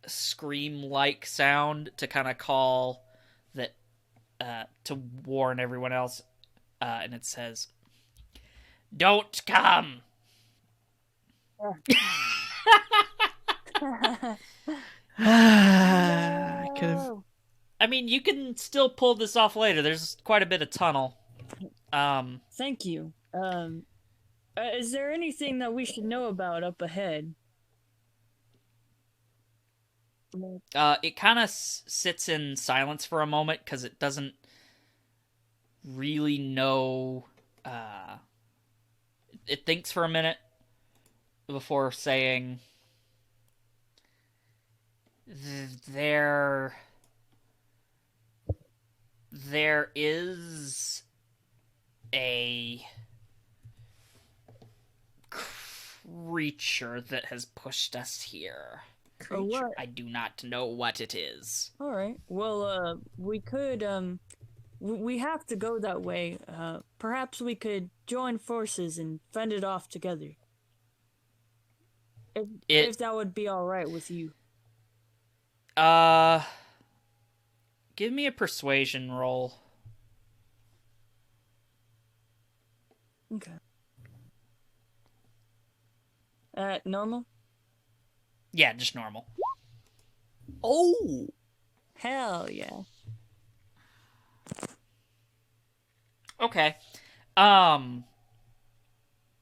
scream-like sound to kind of call that, to warn everyone else. And it says, "Don't come." I could have. I mean, you can still pull this off later. There's quite a bit of tunnel. Thank you. Is there anything that we should know about up ahead? It kind of sits in silence for a moment because it doesn't really know. It thinks for a minute before saying, There is a creature that has pushed us here. What? I do not know what it is. All right. Well, we could we have to go that way. Perhaps we could join forces and fend it off together. If that would be all right with you. Give me a persuasion roll. Okay. Normal? Yeah, just normal. Oh, Hell yeah. Okay.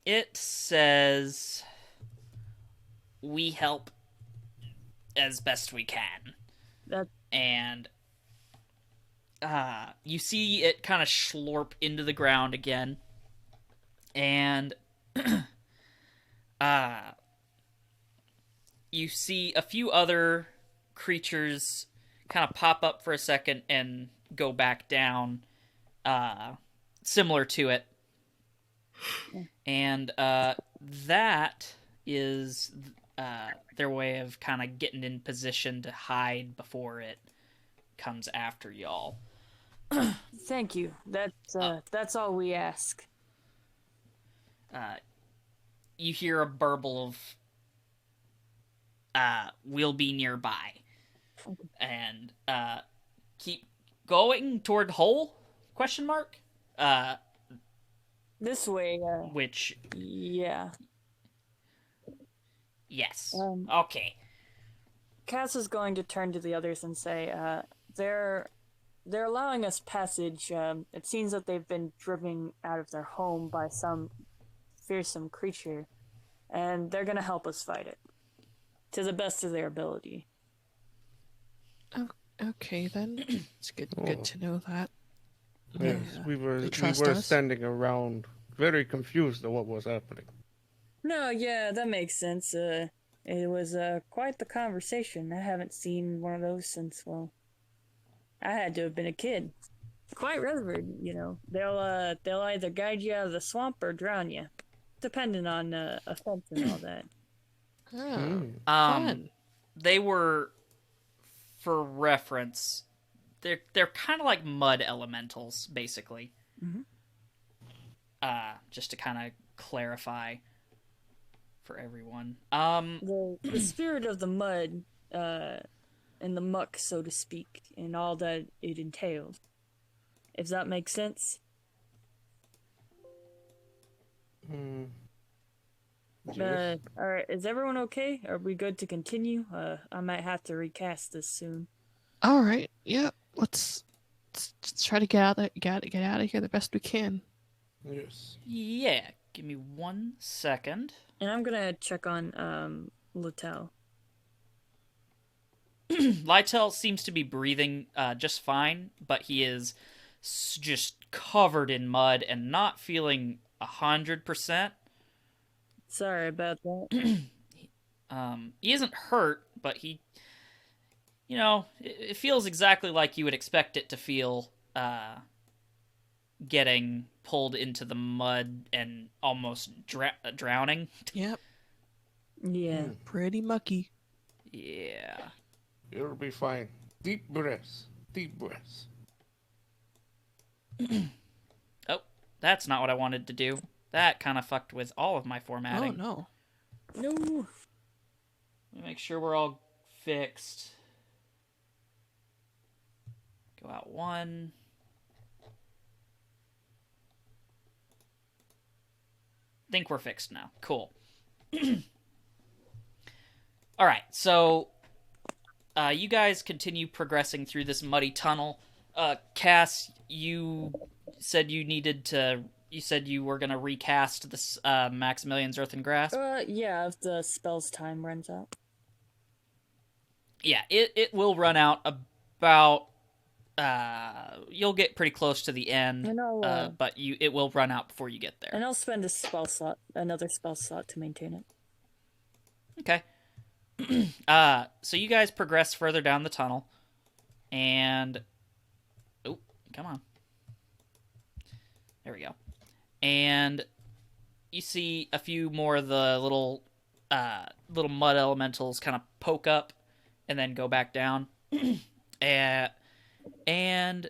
It says we help as best we can. That And you see it kind of slurp into the ground again. And you see a few other creatures kind of pop up for a second and go back down, similar to it. And that is their way of kind of getting in position to hide before it comes after y'all. Thank you. That's all we ask. You hear a burble of we'll be nearby. And keep going toward hole? Question mark? This way, Which yeah. yes. Okay. Cass is going to turn to the others and say, they're allowing us passage. It seems that they've been driven out of their home by some fearsome creature, and they're gonna help us fight it to the best of their ability. okay then. It's good to know that. Yes, we were standing around very confused at what was happening. No, yeah, that makes sense. It was quite the conversation. I haven't seen one of those since, well, I had to have been a kid. Quite revered, you know. They'll either guide you out of the swamp or drown you, depending on offense and all that. Fun. They were, for reference, they're kind of like mud elementals, basically. Mm-hmm. Just to kind of clarify for everyone. The spirit of the mud, and the muck, so to speak, and all that it entails. If that makes sense. Yes. Alright, is everyone okay? Are we good to continue? I might have to recast this soon. All right. Yeah. Let's try to get out of here the best we can. Yes. Yeah, give me 1 second. And I'm gonna check on Littell. Lytel seems to be breathing just fine, but he is just covered in mud and not feeling 100%. Sorry about that. He isn't hurt, but he, it feels exactly like you would expect it to feel getting pulled into the mud and almost drowning. Yep. Yeah. Pretty mucky. Yeah. It'll be fine. Deep breaths. Deep breaths. Oh, that's not what I wanted to do. That kind of fucked with all of my formatting. Oh, no. No. Let me make sure we're all fixed. Go out 1. Think we're fixed now. Cool. All right, so you guys continue progressing through this muddy tunnel. Cass, you said you were gonna recast this Maximilian's Earthen Grasp. Yeah, if the spell's time runs out. Yeah, it will run out about. You'll get pretty close to the end, And I'll, but it will run out before you get there. And I'll spend another spell slot to maintain it. Okay. So you guys progress further down the tunnel, and oh, come on. There we go. And you see a few more of the little mud elementals kind of poke up and then go back down. And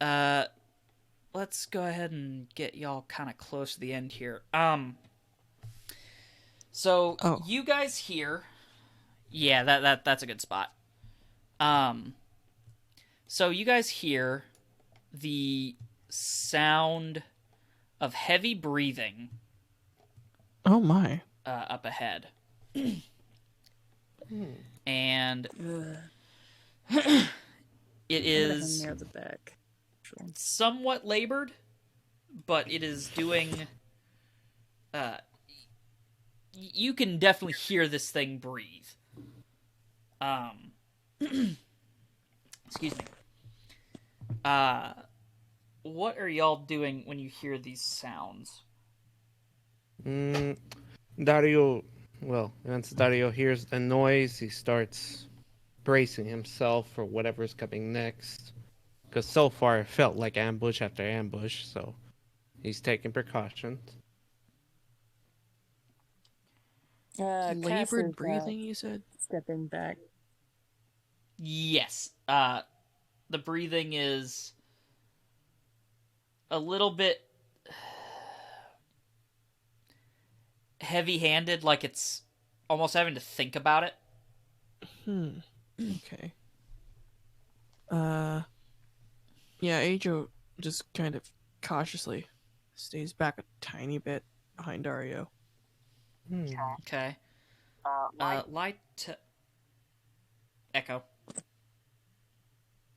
let's go ahead and get y'all kind of close to the end here. So Oh. you guys hear, yeah, that's a good spot. So you guys hear the sound of heavy breathing Oh my. up ahead. And Ugh. it I'm gonna hang is near the back. Actually. somewhat labored, but it is doing... you can definitely hear this thing breathe. Excuse me. What are y'all doing when you hear these sounds? Dario, well, once Dario hears the noise, he starts bracing himself for whatever's coming next. Because so far it felt like ambush after ambush, so he's taking precautions. Cass Labored is, breathing, you said? stepping back. Yes. The breathing is a little bit heavy-handed, like it's almost having to think about it. Okay. Yeah, Aedro just kind of cautiously stays back a tiny bit behind Dhario. Okay. Light Echo.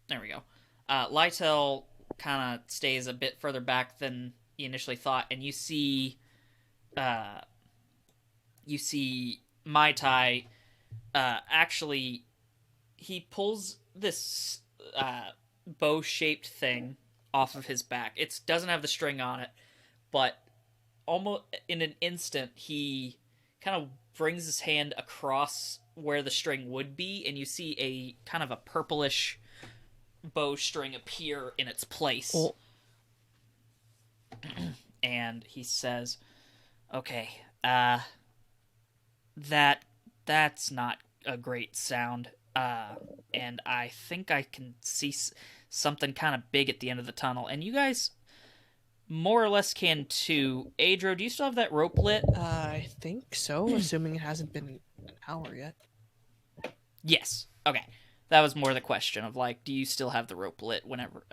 There we go. Lytel kind of stays a bit further back than you initially thought, and you see Mai Tai, actually, he pulls this bow-shaped thing off of his back. It doesn't have the string on it, but almost in an instant, he kind of brings his hand across where the string would be, and you see a kind of a purplish bowstring appear in its place. Oh. And he says, okay, that's not a great sound, and I think I can see something kind of big at the end of the tunnel, and you guys more or less can too. Aedro, do you still have that rope lit? I think so, assuming it hasn't been an hour yet. Yes. Okay. That was more the question of, like, do you still have the rope lit whenever...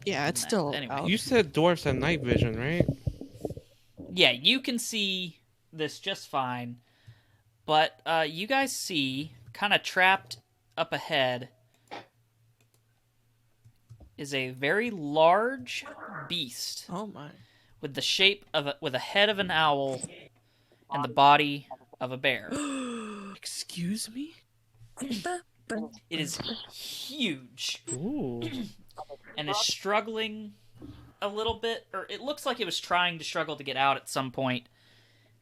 Yeah, it's still anyway. out. You said dwarves have night vision, right? Yeah, you can see this just fine, but you guys see, kind of trapped up ahead, is a very large beast Oh my. with the shape of with a head of an owl and the body of a bear. Excuse me? It is huge Ooh. and is struggling a little bit, or it looks like it was trying to struggle to get out at some point,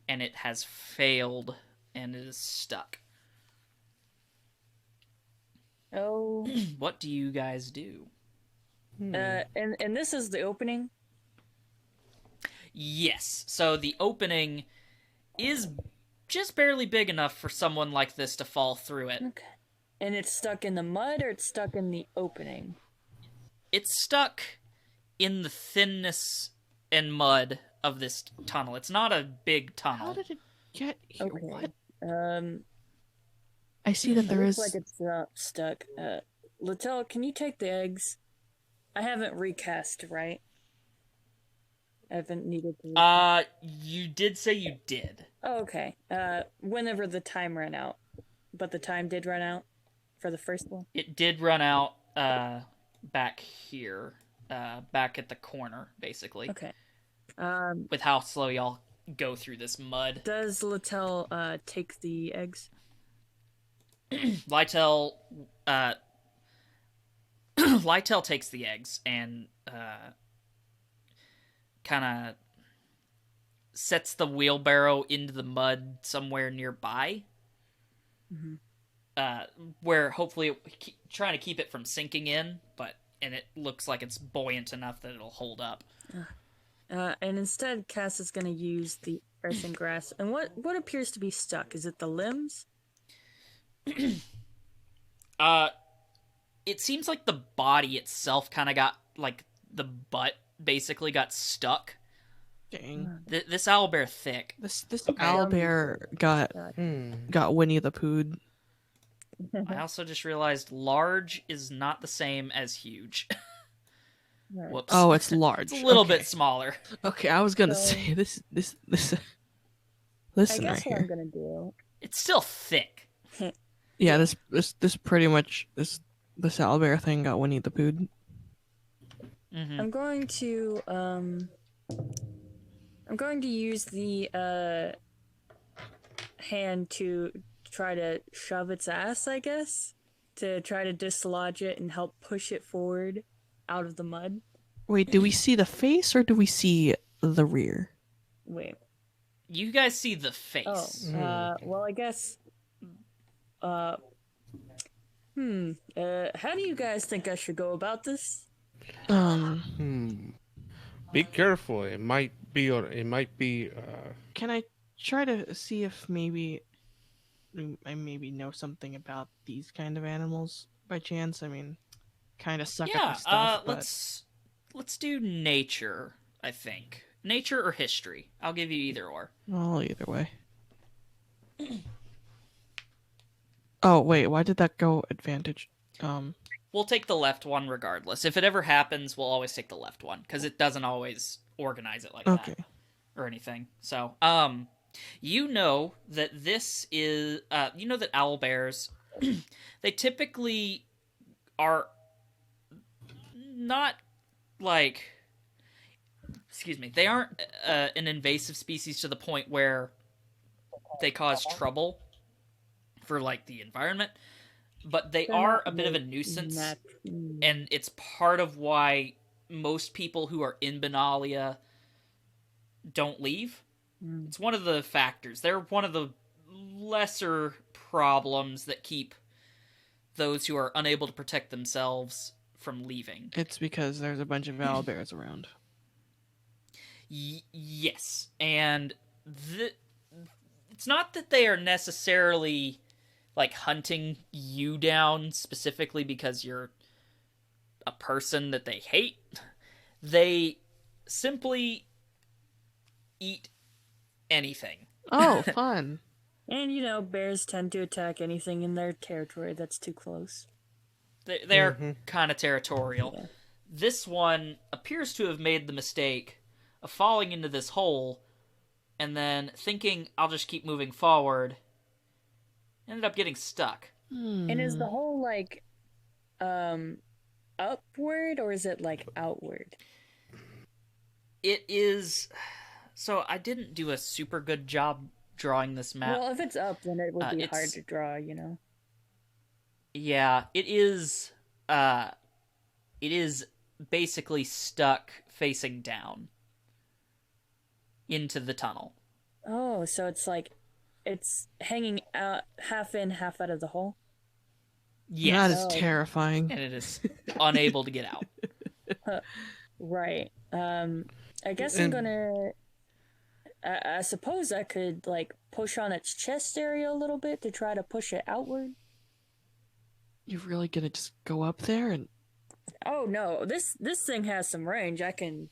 and it has failed and it is stuck. Oh. What do you guys do? And this is the opening. Yes. So the opening is just barely big enough for someone like this to fall through it. Okay. And it's stuck in the mud, or it's stuck in the opening? It's stuck in the thinness and mud of this tunnel. It's not a big tunnel. How did it get here? Okay. What? I see that there looks is... like it's stuck. Littell, can you take the eggs? I haven't recast, right? I haven't needed to. You did say you did. Oh, okay. Whenever the time ran out. But the time did run out for the first one? It did run out, back here. Back at the corner, basically. Okay. With how slow y'all go through this mud. Does Littell, take the eggs? Lytel takes the eggs and kind of sets the wheelbarrow into the mud somewhere nearby. Where hopefully trying to keep it from sinking in, and it looks like it's buoyant enough that it'll hold up. And instead, Cass is going to use the earth and grass. And what appears to be stuck? Is it the limbs? It seems like the body itself kind of got like the butt basically got stuck. Dang. This owlbear thick. This Okay. owlbear got Winnie the Pooh. I also just realized large is not the same as huge. Right. Whoops. Oh, it's large. It's a little Okay. bit smaller. Okay, I was gonna So- say this. I Listen guess right what I'm here. gonna do. It's still thick. Yeah, this pretty much this owlbear thing got Winnie the Pooh. Mm-hmm. I'm going to use the hand to try to shove its ass, I guess, to try to dislodge it and help push it forward out of the mud. Wait, do we see the face or do we see the rear? Wait. You guys see the Oh. face. Well, I guess. How do you guys think I should go about this? Be careful. It might be. Can I try to see if maybe I maybe know something about these kind of animals by chance? I mean, kind of suck at Yeah, the stuff, but let's do nature, I think. Nature or history. I'll give you either or. well, either way. Oh wait, why did that go advantage? We'll take the left one regardless. If it ever happens, we'll always take the left one because it doesn't always organize it like Okay. that or anything. So, you know that this is, you know that owlbears, they typically are not like, excuse me, they aren't an invasive species to the point where they cause trouble for like the environment, but they They're are not a bit of a really nuisance, nat- and it's part of why most people who are in Banalia don't leave. It's one of the factors. They're one of the lesser problems that keep those who are unable to protect themselves from leaving. It's because there's a bunch of owlbears around. Yes, and it's not that they are necessarily like hunting you down specifically because you're a person that they hate. They simply eat anything. Oh, fun. And bears tend to attack anything in their territory that's too close. They're kind of territorial. Yeah. This one appears to have made the mistake of falling into this hole and then thinking, I'll just keep moving forward. Ended up getting stuck. And is the hole like upward or is it like outward? It is... So I didn't do a super good job drawing this map. Well, if it's up, then it would be hard it's- to draw, Yeah, it is basically stuck facing down into the tunnel. Oh, so it's like it's hanging out half in, half out of the hole. Yes. That is terrifying. And it is unable to get out. Right. I guess I'm And- gonna. I suppose I could like push on its chest area a little bit to try to push it outward. You're really gonna just go up there and Oh no, this thing has some range. I can,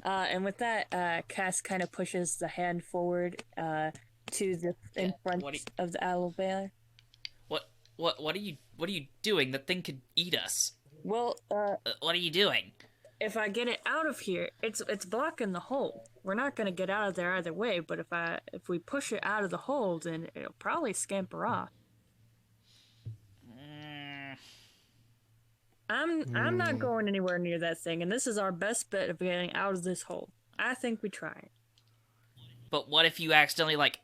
and with that, Cass kind of pushes the hand forward to the in front what do you- of the owlbear. What are you doing? The thing could eat us. Well, What are you doing? if I get it out of here, it's blocking the hole. We're not gonna get out of there either way. But if we push it out of the hole, then it'll probably scamper off. I'm not going anywhere near that thing, and this is our best bet of getting out of this hole. I think we try it. But what if you accidentally like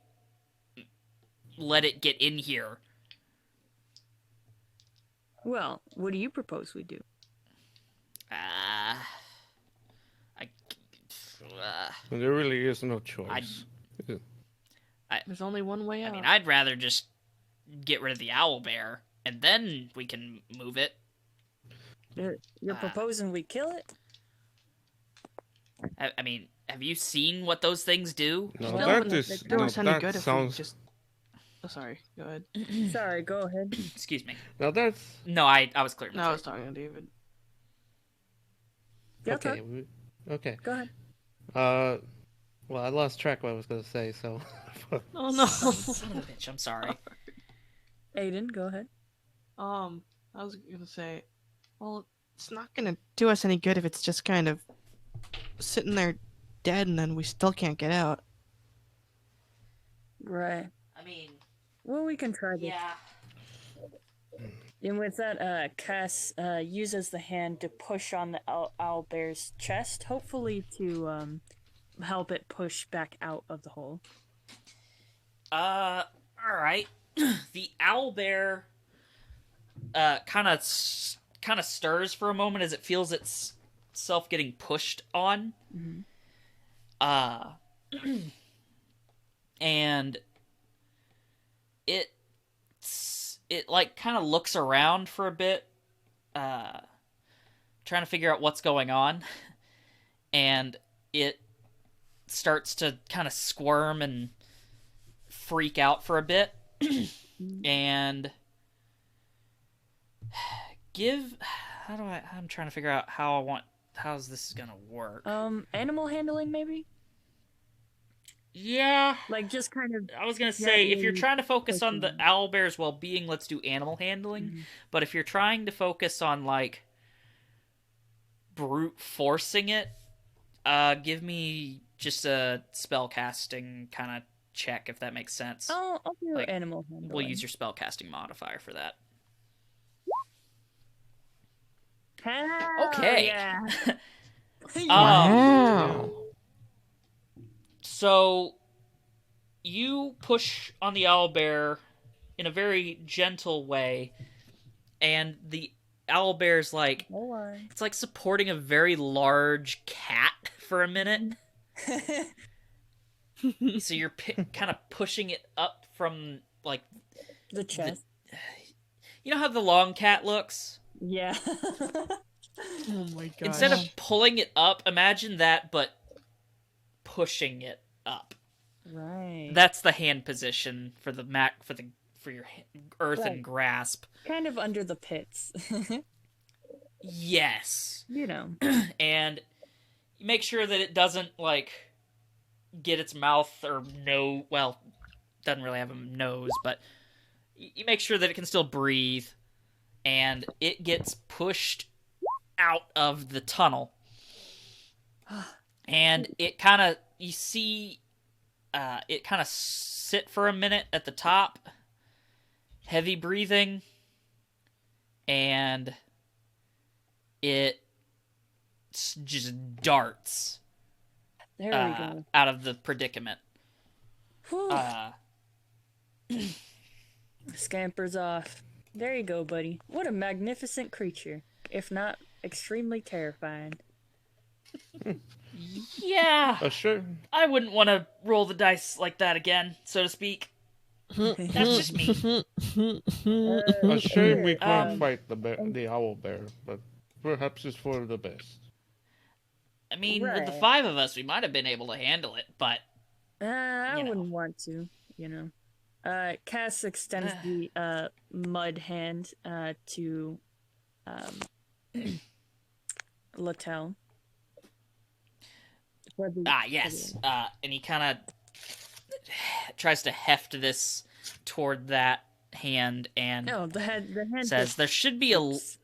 let it get in here? Well, what do you propose we do? There really is no choice. there's only one way out. I mean, I'd rather just get rid of the owlbear and then we can move it. You're proposing we kill it? I mean, have you seen what those things do? No, No, that but is. do No, us any that good if we sounds. just. Oh, sorry. Go ahead. Sorry, go ahead. Excuse me. Now that's. No, I was clear. No, I was talking to David. Yeah, Okay. okay. Okay. Go ahead. Well, I lost track what I was gonna say. So. Oh no. Son of a bitch, I'm sorry. Aiden, go ahead. I was gonna say, well, it's not gonna do us any good if it's just kind of sitting there dead and then we still can't get out. Right. I mean, Well, we can try this. yeah. And with that, Cass uses the hand to push on the owlbear's chest, hopefully to help it push back out of the hole. Alright. The owlbear kind of stirs for a moment as it feels itself getting pushed on. Mhm. And it like kind of looks around for a bit, trying to figure out what's going on, and it starts to kind of squirm and freak out for a bit. And I'm trying to figure out how's this gonna work. Animal handling, maybe? Yeah, Like, just kind of... I was gonna say, if you're gently trying to focus on the pushing. owlbear's well-being, let's do animal handling. Mhm. But if you're trying to focus on, like, brute forcing it, give me just a spellcasting kind of check, if that makes sense. I'll do Like, animal handling. We'll use your spellcasting modifier for that. Hell Okay. yeah. Wow. So you push on the owlbear in a very gentle way, and the owlbear's like, it's like supporting a very large cat for a minute. So you're kind of pushing it up from, like, The chest. you know how the long cat looks? Yeah. Oh my god. Instead of pulling it up, imagine that, but pushing it up. Right. That's the hand position for the for your earthen Right. grasp. Kind of under the pits. Yes. You know. And you make sure that it doesn't, like, get its mouth or doesn't really have a nose, but you make sure that it can still breathe, and it gets pushed out of the tunnel. And it kind of, you see, it kind of sit for a minute at the top, heavy breathing, and it just darts There we go. out of the predicament. Whew. Scampers off. There you go, buddy. What a magnificent creature, if not extremely terrifying. Yeah, Oh, sure. I wouldn't want to roll the dice like that again, so to speak. That's just me. A shame we can't Um, fight the owl bear, but perhaps it's for the best. I mean, with the Right. 5 of us, we might have been able to handle it, but I You know. wouldn't want to, you know. Cass extends the mud hand to Latel. yes. And he kind of tries to heft this toward that hand and No, the hand says just there should be a. scoops.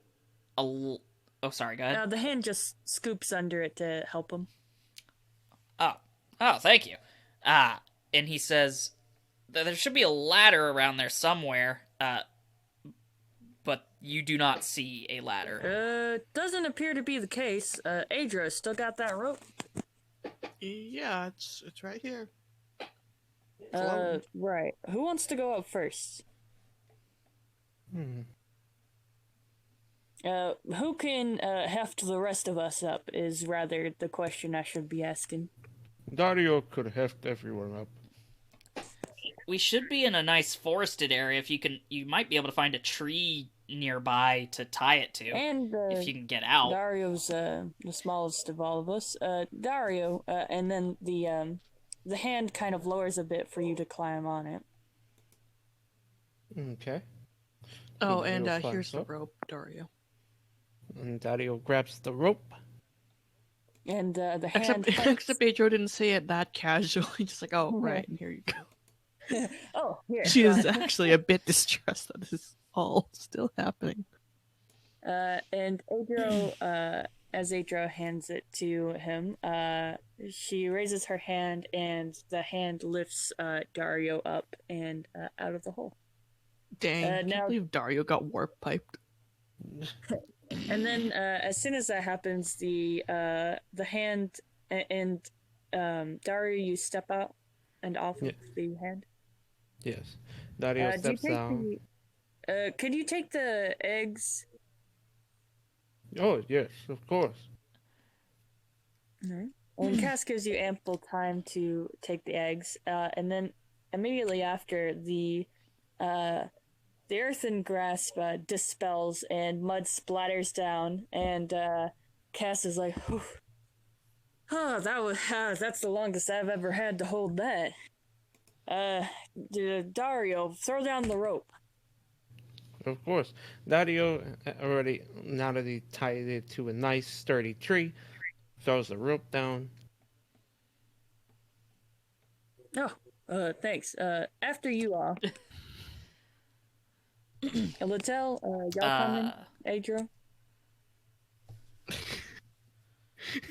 Oh, sorry, go ahead. The hand just scoops under it to help him. Oh, thank you. And he says there should be a ladder around there somewhere, but you do not see a ladder. Doesn't appear to be the case. Aedro still got that rope. Yeah, it's right here. Right. Who wants to go up first? Who can heft the rest of us up is rather the question I should be asking. Dhario could heft everyone up. We should be in a nice forested area. You might be able to find a tree nearby to tie it to, And if you can get out. Dario's the smallest of all of us. Dhario, and then the hand kind of lowers a bit for you to climb on it. Okay. Oh, Dario and climbs here's the up. rope, Dario. And Dhario grabs the rope And the hand. Except Aedro didn't say it that casually. Just like, oh, right, and here you go. Oh, here. She is actually a bit distressed that this is all still happening. And Aedro, as Aedro hands it to him, she raises her hand, and the hand lifts Dhario up and out of the hole. Dang, I can't believe Dhario got warp piped. And then, as soon as that happens, the hand and Dhario, you step out and off of the hand. Yes, Dhario steps out. Could you take the eggs? Oh yes, of course. Mm-hmm. And Cass gives you ample time to take the eggs, and then immediately after the earthen grasp dispels and mud splatters down, and Cass is like, "Oh, that's the longest I've ever had to hold that." Dhario, throw down the rope. Of course. Dhario already, now that he tied it to a nice sturdy tree, throws the rope down. Oh, thanks. After you all. Littell, y'all coming? Aedro?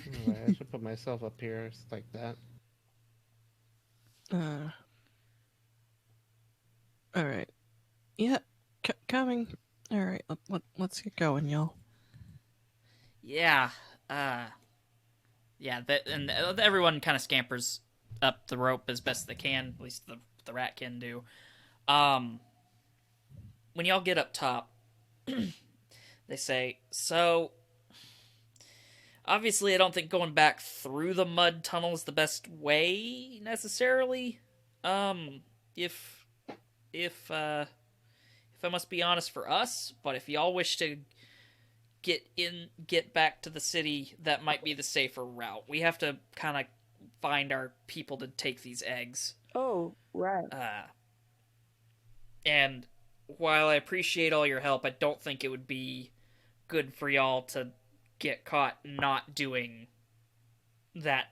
Anyway, I should put myself up here like that. Alright. Yeah, coming. Alright, let's get going, y'all. Yeah, and everyone kind of scampers up the rope as best they can, at least the rat can do. When y'all get up top, they say, so, obviously I don't think going back through the mud tunnel is the best way, necessarily. If I must be honest, for us, but if y'all wish to get back to the city, that might be the safer route. We have to kind of find our people to take these eggs. Oh, right. And while I appreciate all your help, I don't think it would be good for y'all to get caught not doing that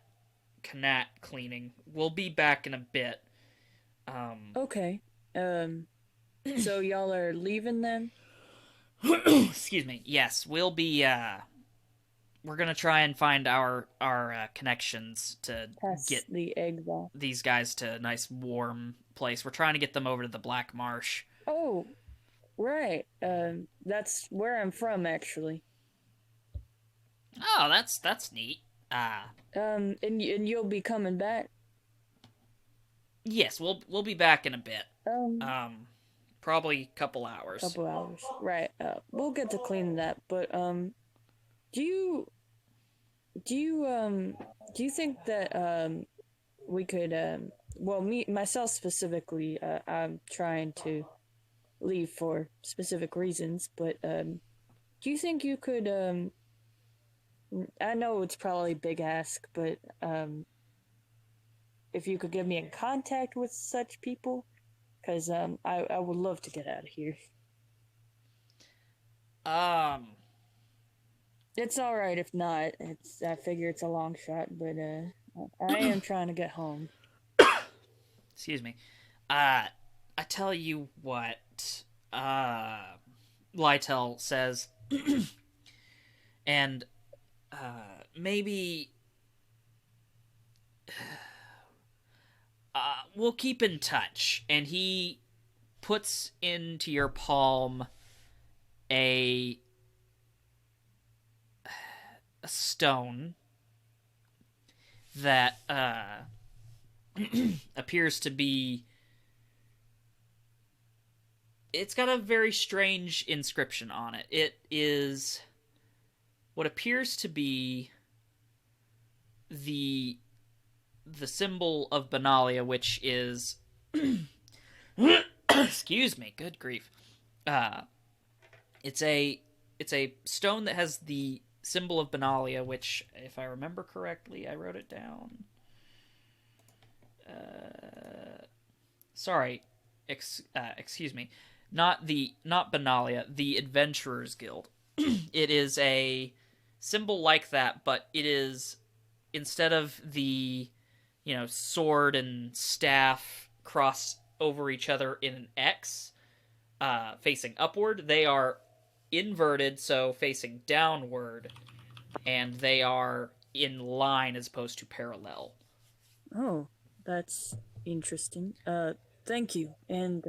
Qanat cleaning. We'll be back in a bit. Okay. So y'all are leaving then? Excuse me. Yes, we'll be, we're gonna try and find our connections to get the eggs off. These guys to a nice warm place. We're trying to get them over to the Black Marsh. Oh, right. That's where I'm from, actually. Oh, that's neat. And you'll be coming back? Yes, we'll be back in a bit. Probably a couple hours. Right. We'll get to clean that, but do you think that we could well, myself specifically, I'm trying to leave for specific reasons, but do you think you could I know it's probably a big ask, but if you could get me in contact with such people, because I would love to get out of here. It's all right if not. I figure it's a long shot, but I am trying to get home. Excuse me. I tell you what. Lytel says, and maybe we'll keep in touch. And he puts into your palm a stone that appears to be... It's got a very strange inscription on it. It is what appears to be the symbol of Banalia, which is... Excuse me, good grief. It's a stone that has the symbol of Banalia, which, if I remember correctly, I wrote it down. Sorry, excuse me. Not Banalia, the Adventurers Guild. It is a symbol like that, but it is instead of the, sword and staff cross over each other in an X, facing upward, they are inverted, so facing downward, and they are in line as opposed to parallel. Oh, that's interesting. Thank you, and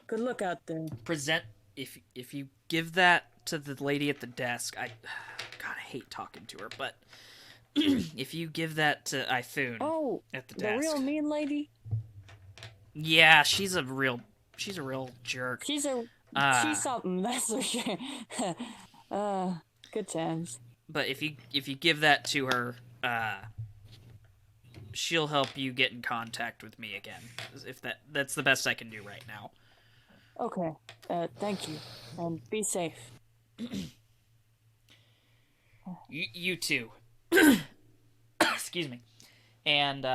good luck out there. Present if you give that to the lady at the desk, I hate talking to her, but if you give that to Ithun at the desk, the real mean lady. Yeah, she's a real jerk. She's something, that's for sure. Good times. But if you give that to her, she'll help you get in contact with me again. If that's the best I can do right now. Okay. Thank you, and be safe. You too. Excuse me. And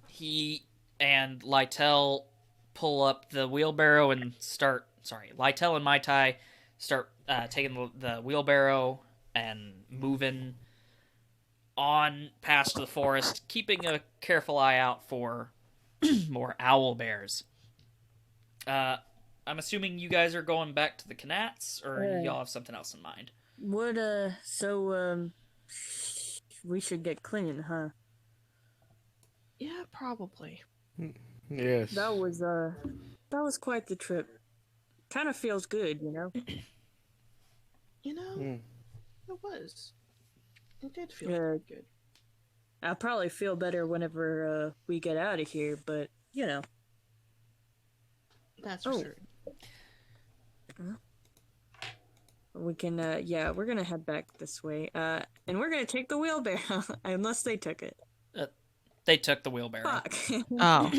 he and Lytel pull up the wheelbarrow and start. Sorry, Lytel and Mai Tai start taking the wheelbarrow and moving on past the forest, keeping a careful eye out for more owl bears. I'm assuming you guys are going back to the Qanats, or y'all have something else in mind? We should get clean, huh? Yeah, probably. Yes. That was quite the trip. Kind of feels good, you know? It was. It did feel pretty good. I'll probably feel better whenever we get out of here, but, That's for certain. We can, we're gonna head back this way. And we're gonna take the wheelbarrow, unless they took it. They took the wheelbarrow. Fuck. Oh.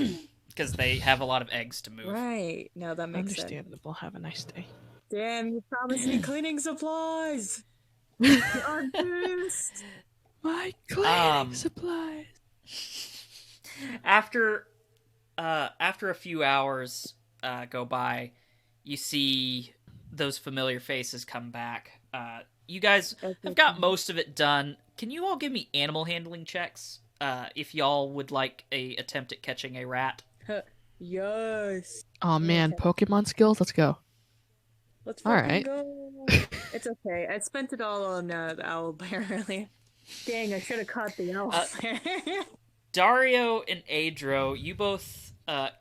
Because they have a lot of eggs to move. Right. No, that makes sense. Understandable. Have a nice day. Damn, you promised me cleaning supplies! Our boost! My cleaning supplies! After a few hours go by, you see those familiar faces come back. You guys have got most of it done. Can you all give me animal handling checks? If y'all would like a attempt at catching a rat. Yes. Oh man, Pokemon skills. Let's go. Let's all fucking right. go. It's okay. I spent it all on the owl bear earlier. Dang, I should have caught the owl bear. Dhario and Aedro, you both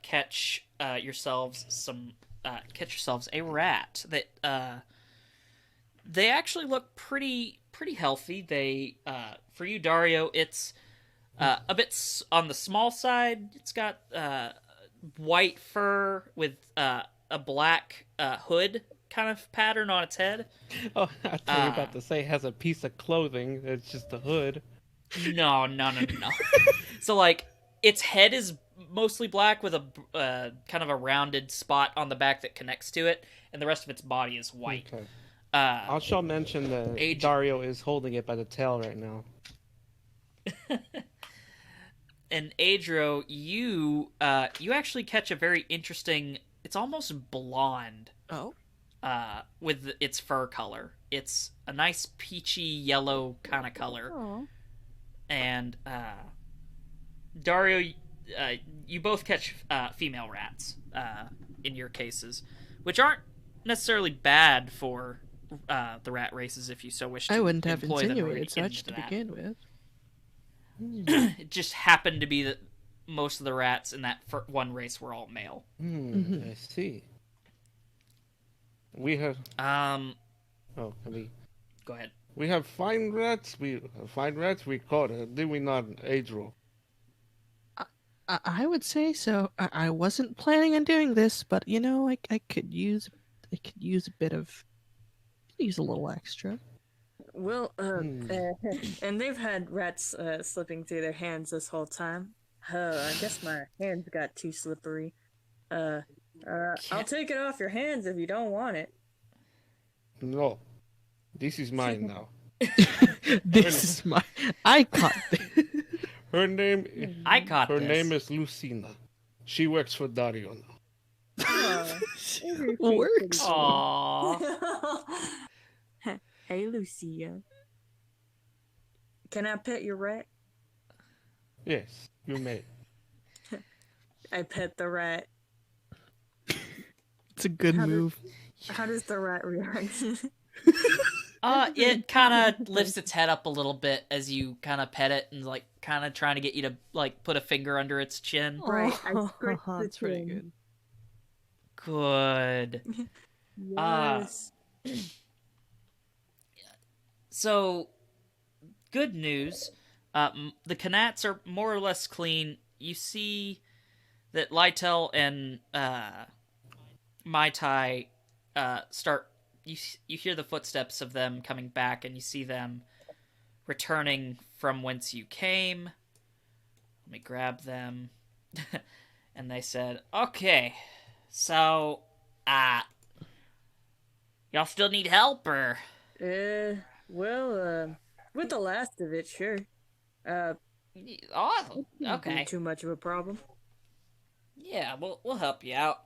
catch yourselves a rat that they actually look pretty healthy. They for you, Dhario, it's a bit on the small side. It's got white fur with a black hood kind of pattern on its head. Oh, I thought you were about to say it has a piece of clothing. It's just a hood. No. So, like, its head is mostly black with a kind of a rounded spot on the back that connects to it, and the rest of its body is white. Okay. I shall mention that Dhario is holding it by the tail right now. And Aedro, you actually catch a very interesting. It's almost blonde. Oh. With its fur color, it's a nice peachy yellow kind of color. Aww. And Dhario, you both catch female rats in your cases, which aren't necessarily bad for the rat races if you so wish to. I wouldn't have employ them insinuated into such to that. begin with. It just happened to be that most of the rats in that one race were all male. I see. We have. Go ahead. We have fine rats. We caught it, did we not, Aedro? I would say so. I wasn't planning on doing this, but I could use a bit of. Use a little extra. Well, and they've had rats slipping through their hands this whole time. I guess my hands got too slippery. I'll take it off your hands if you don't want it. No, this is mine now. This is my. I caught this. Her name. I caught Her this. name is Lucina. She works for Dhario now. Works. Aww. Hey, Lucia. Can I pet your rat? Yes, you may. I pet the rat. It's a good How did- move. How does the rat react? It kind of lifts its head up a little bit as you kind of pet it and like kind of trying to get you to like put a finger under its chin. Right, I Oh, scratched the that's pretty chin. good. Good. Yes. So, good news. The Qanats are more or less clean. You see that Lytel and Mai Tai start. You hear the footsteps of them coming back, and you see them returning from whence you came. Let me grab them. And they said, "Okay, so y'all still need help, or?" Well, with the last of it, sure. Oh, Shouldn't be okay. too much of a problem. Yeah, we'll help you out.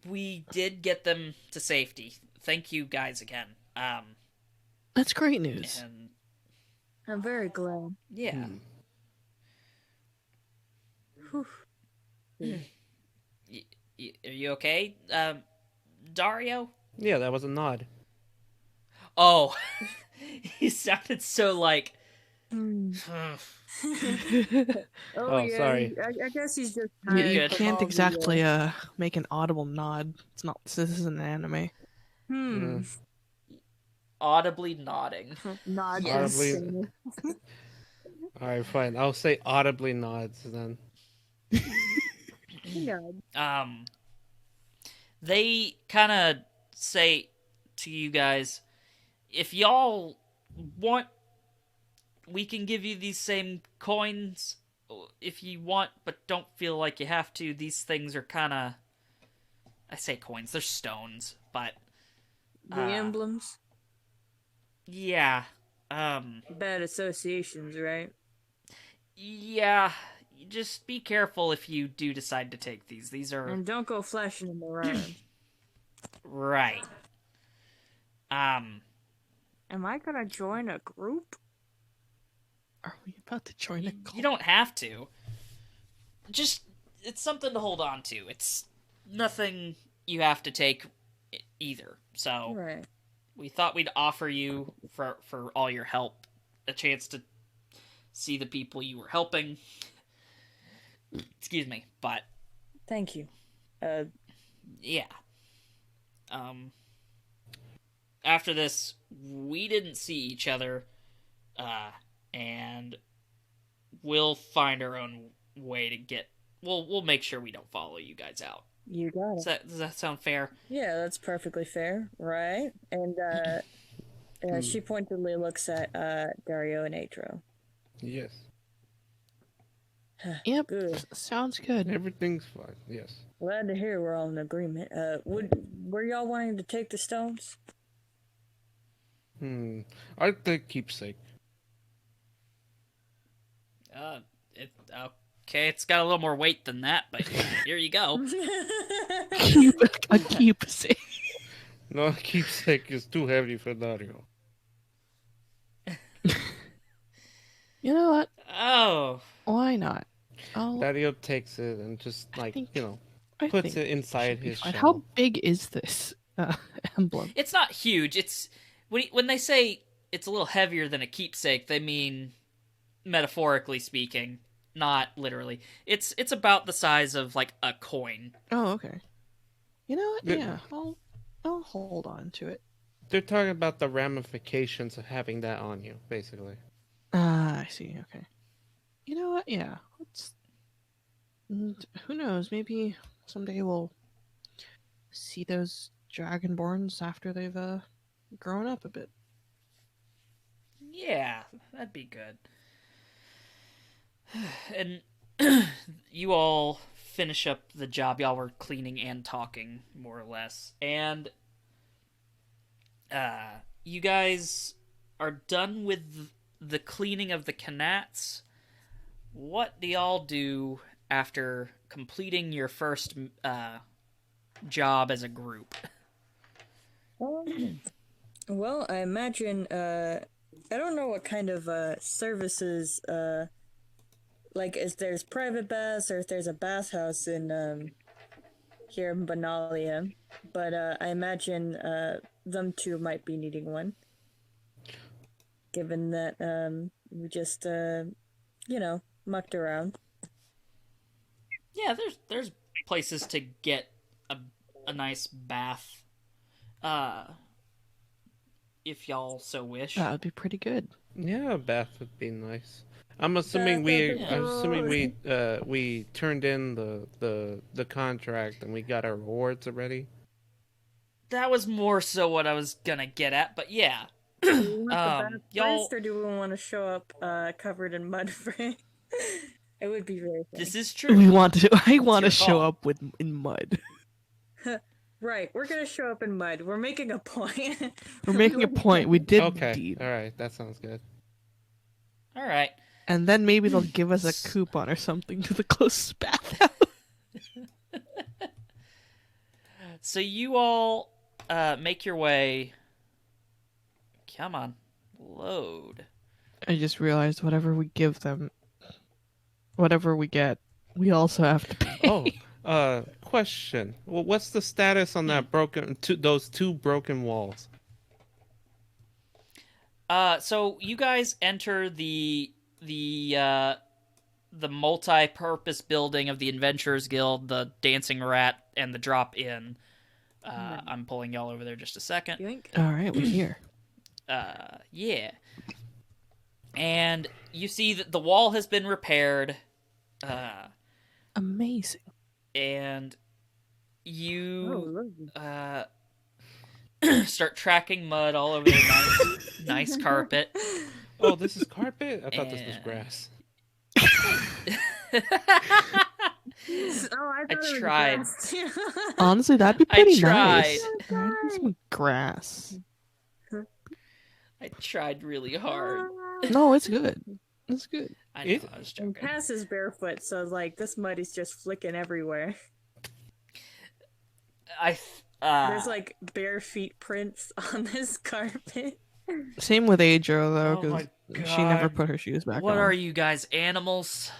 We did get them to safety. Thank you guys again. That's great news. And I'm very glad. yeah. Whew. Are you okay? Dario? Yeah, that was a nod. Oh. He sounded so like Hmm. Oh, yeah, sorry. I guess he's just You, tired you Good. from can't all the, exactly make an audible nod. It's not. This isn't an anime. Hmm. audibly nodding. Nod. Yes. Audibly. Alright, fine. I'll say audibly nods then. Nod. They kind of say to you guys, if y'all want, we can give you these same coins if you want, but don't feel like you have to. These things are kind of, I say coins, they're stones, but The emblems. yeah, Bad associations, right? yeah, just be careful if you do decide to take these. These are And don't go flashing them around. right. Am I gonna join a group? Are we about to join a cult? You don't have to. Just, it's something to hold on to. It's nothing you have to take either. So Right. we thought we'd offer you, for all your help, a chance to see the people you were helping. Excuse me, but Thank you. yeah. After this, we didn't see each other, and we'll find our own way to get. We'll make sure we don't follow you guys out. You got it. Does that sound fair? Yeah, that's perfectly fair, right? And she pointedly looks at Dario and Aedro. Yes. Yep. Good. Sounds good. Everything's fine. Yes. Glad to hear we're all in agreement. Were y'all wanting to take the stones? I'll take keepsake. Okay, it's got a little more weight than that, but here you go. A keepsake. No, keepsake is too heavy for Dhario. You know what? Oh, Why not? Dhario takes it and just I think- I puts think it inside should be his fine. shell. How big is this emblem? it's not huge. It's when they say it's a little heavier than a keepsake, they mean metaphorically speaking, not literally. It's about the size of like a coin. Oh, okay. You know what? The- Yeah, I'll hold on to it. They're talking about the ramifications of having that on you, basically. Ah, I see. Okay. You know what? Yeah. Let's. And who knows? Maybe someday we'll see those dragonborns after they've grown up a bit. Yeah, that'd be good. And you all finish up the job. Y'all were cleaning and talking, more or less. And you guys are done with the cleaning of the Qanats. What do y'all do after completing your first job as a group? Well, I imagine I don't know what kind of services like if there's private baths or if there's a bathhouse in here in Banalia, but I imagine them two might be needing one, given that we just mucked around. Yeah, there's places to get a nice bath, if y'all so wish. That would be pretty good. Yeah, a bath would be nice. I'm assuming we turned in the contract and we got our rewards already. That was more so what I was gonna get at, but yeah. Do we want the bath y'all, first, or do we want to show up covered in mud for it? It would be very fun. this is true. I want to your show call. up in mud. Right, we're gonna show up in mud. We're making a point. We're making a point. We did Okay, indeed. all right, that sounds good. All right. And then maybe they'll give us a coupon or something to the closest bathhouse. So you all make your way. Come on, load. I just realized whatever we give them, whatever we get, we also have to pay. Question. Well, what's the status on that those two broken walls? So you guys enter the multi-purpose building of the Adventurers Guild, the Dancing Rat, and the Drop Inn. I'm pulling y'all over there just a second. Yoink. All right, we're here. Yeah. And you see that the wall has been repaired. Amazing. And you lovely. start tracking mud all over the nice carpet. Oh, this is carpet? I thought this was grass. I I tried. Honestly, that'd be pretty tried. nice. Right? Some grass. I tried really hard. No, it's good. It's good. I know, I was And joking. Cass is barefoot, so like this mud is just flicking everywhere. There's like bare feet prints on this carpet. Same with Aedro though, Oh because my she never God. put her shoes back What on. are you guys, animals?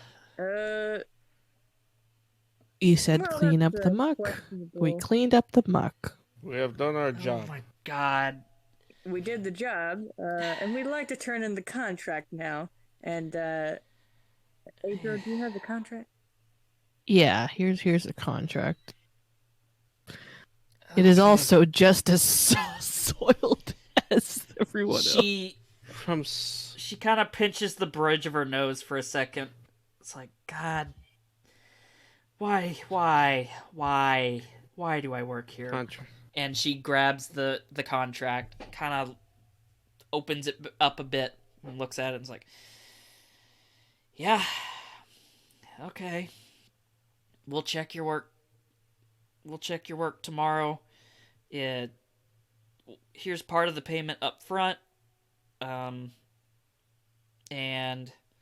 You said Well, clean up that's, the muck. questionable. We cleaned up the muck. We have done our Oh job. my God. We did the job, and we'd like to turn in the contract now. And Aedro, do you have the contract? Yeah, here's the contract. It is Okay. also just as soiled as everyone else. She kind of pinches the bridge of her nose for a second. It's like, God, why do I work here? Contract. And she grabs the contract, kind of opens it up a bit, and looks at it, and is like, yeah, okay, we'll check your work. We'll check your work tomorrow. Here's part of the payment up front. And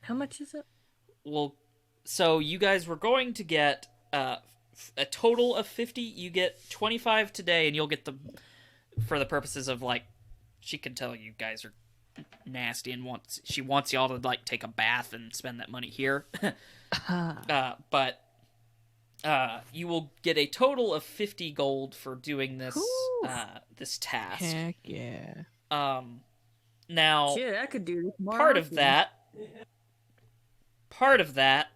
How much is it? so you guys were going to get a total of 50. You get 25 today, and you'll get them for the purposes of, like, she can tell you guys are nasty and she wants y'all to, like, take a bath and spend that money here. But you will get a total of 50 gold for doing this this task. Heck yeah. Now, Shit, I could do this more part of often. that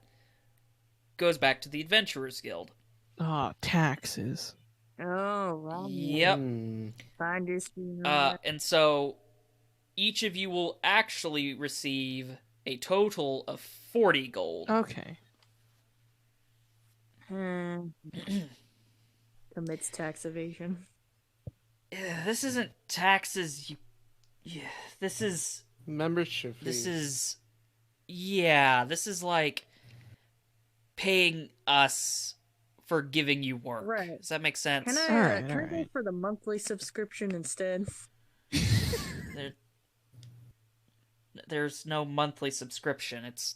goes back to the Adventurers Guild. Oh, taxes. Oh, right. Yep. Find your screen. And so each of you will actually receive a total of 40 gold. Okay. Commits tax evasion. Yeah, this isn't taxes. This is Membership fee. this is like paying us for giving you work. Right. Does that make sense? Can I Alright, can I go alright. for the monthly subscription instead? There's no monthly subscription. It's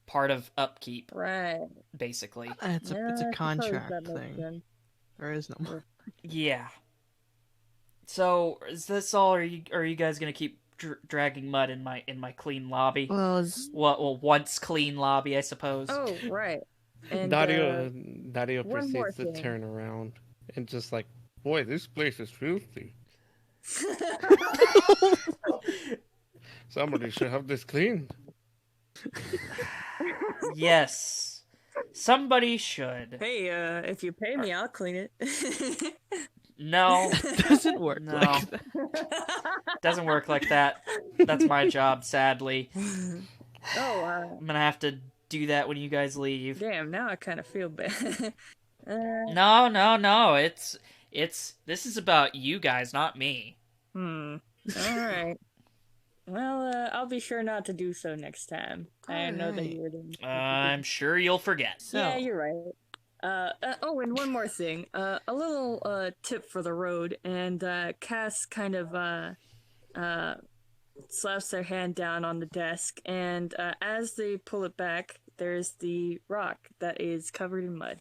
part of upkeep, Right. basically. It's a Yeah, I suppose contract that makes thing. sense. There is no more. Yeah. So is this all? Or are you guys gonna keep dragging mud in my clean lobby. Well, Well, once clean lobby, I suppose. Oh, right. And Dario one more proceeds to thing. turn around and just like, boy, this place is filthy. Somebody should have this cleaned. Yes, somebody should. Hey, if you pay me, I'll clean it. No, doesn't work No. like that. doesn't work like that. That's my job, sadly. Oh, I'm gonna have to do that when you guys leave. damn, now I kind of feel bad. No. This is about you guys, not me. Alright. Well, I'll be sure not to do so next time. I know that Alright. you were I'm sure you'll forget. So, Yeah, you're right. Oh, and one more thing. A little tip for the road, and Cass kind of slaps their hand down on the desk, and as they pull it back, there's the rock that is covered in mud.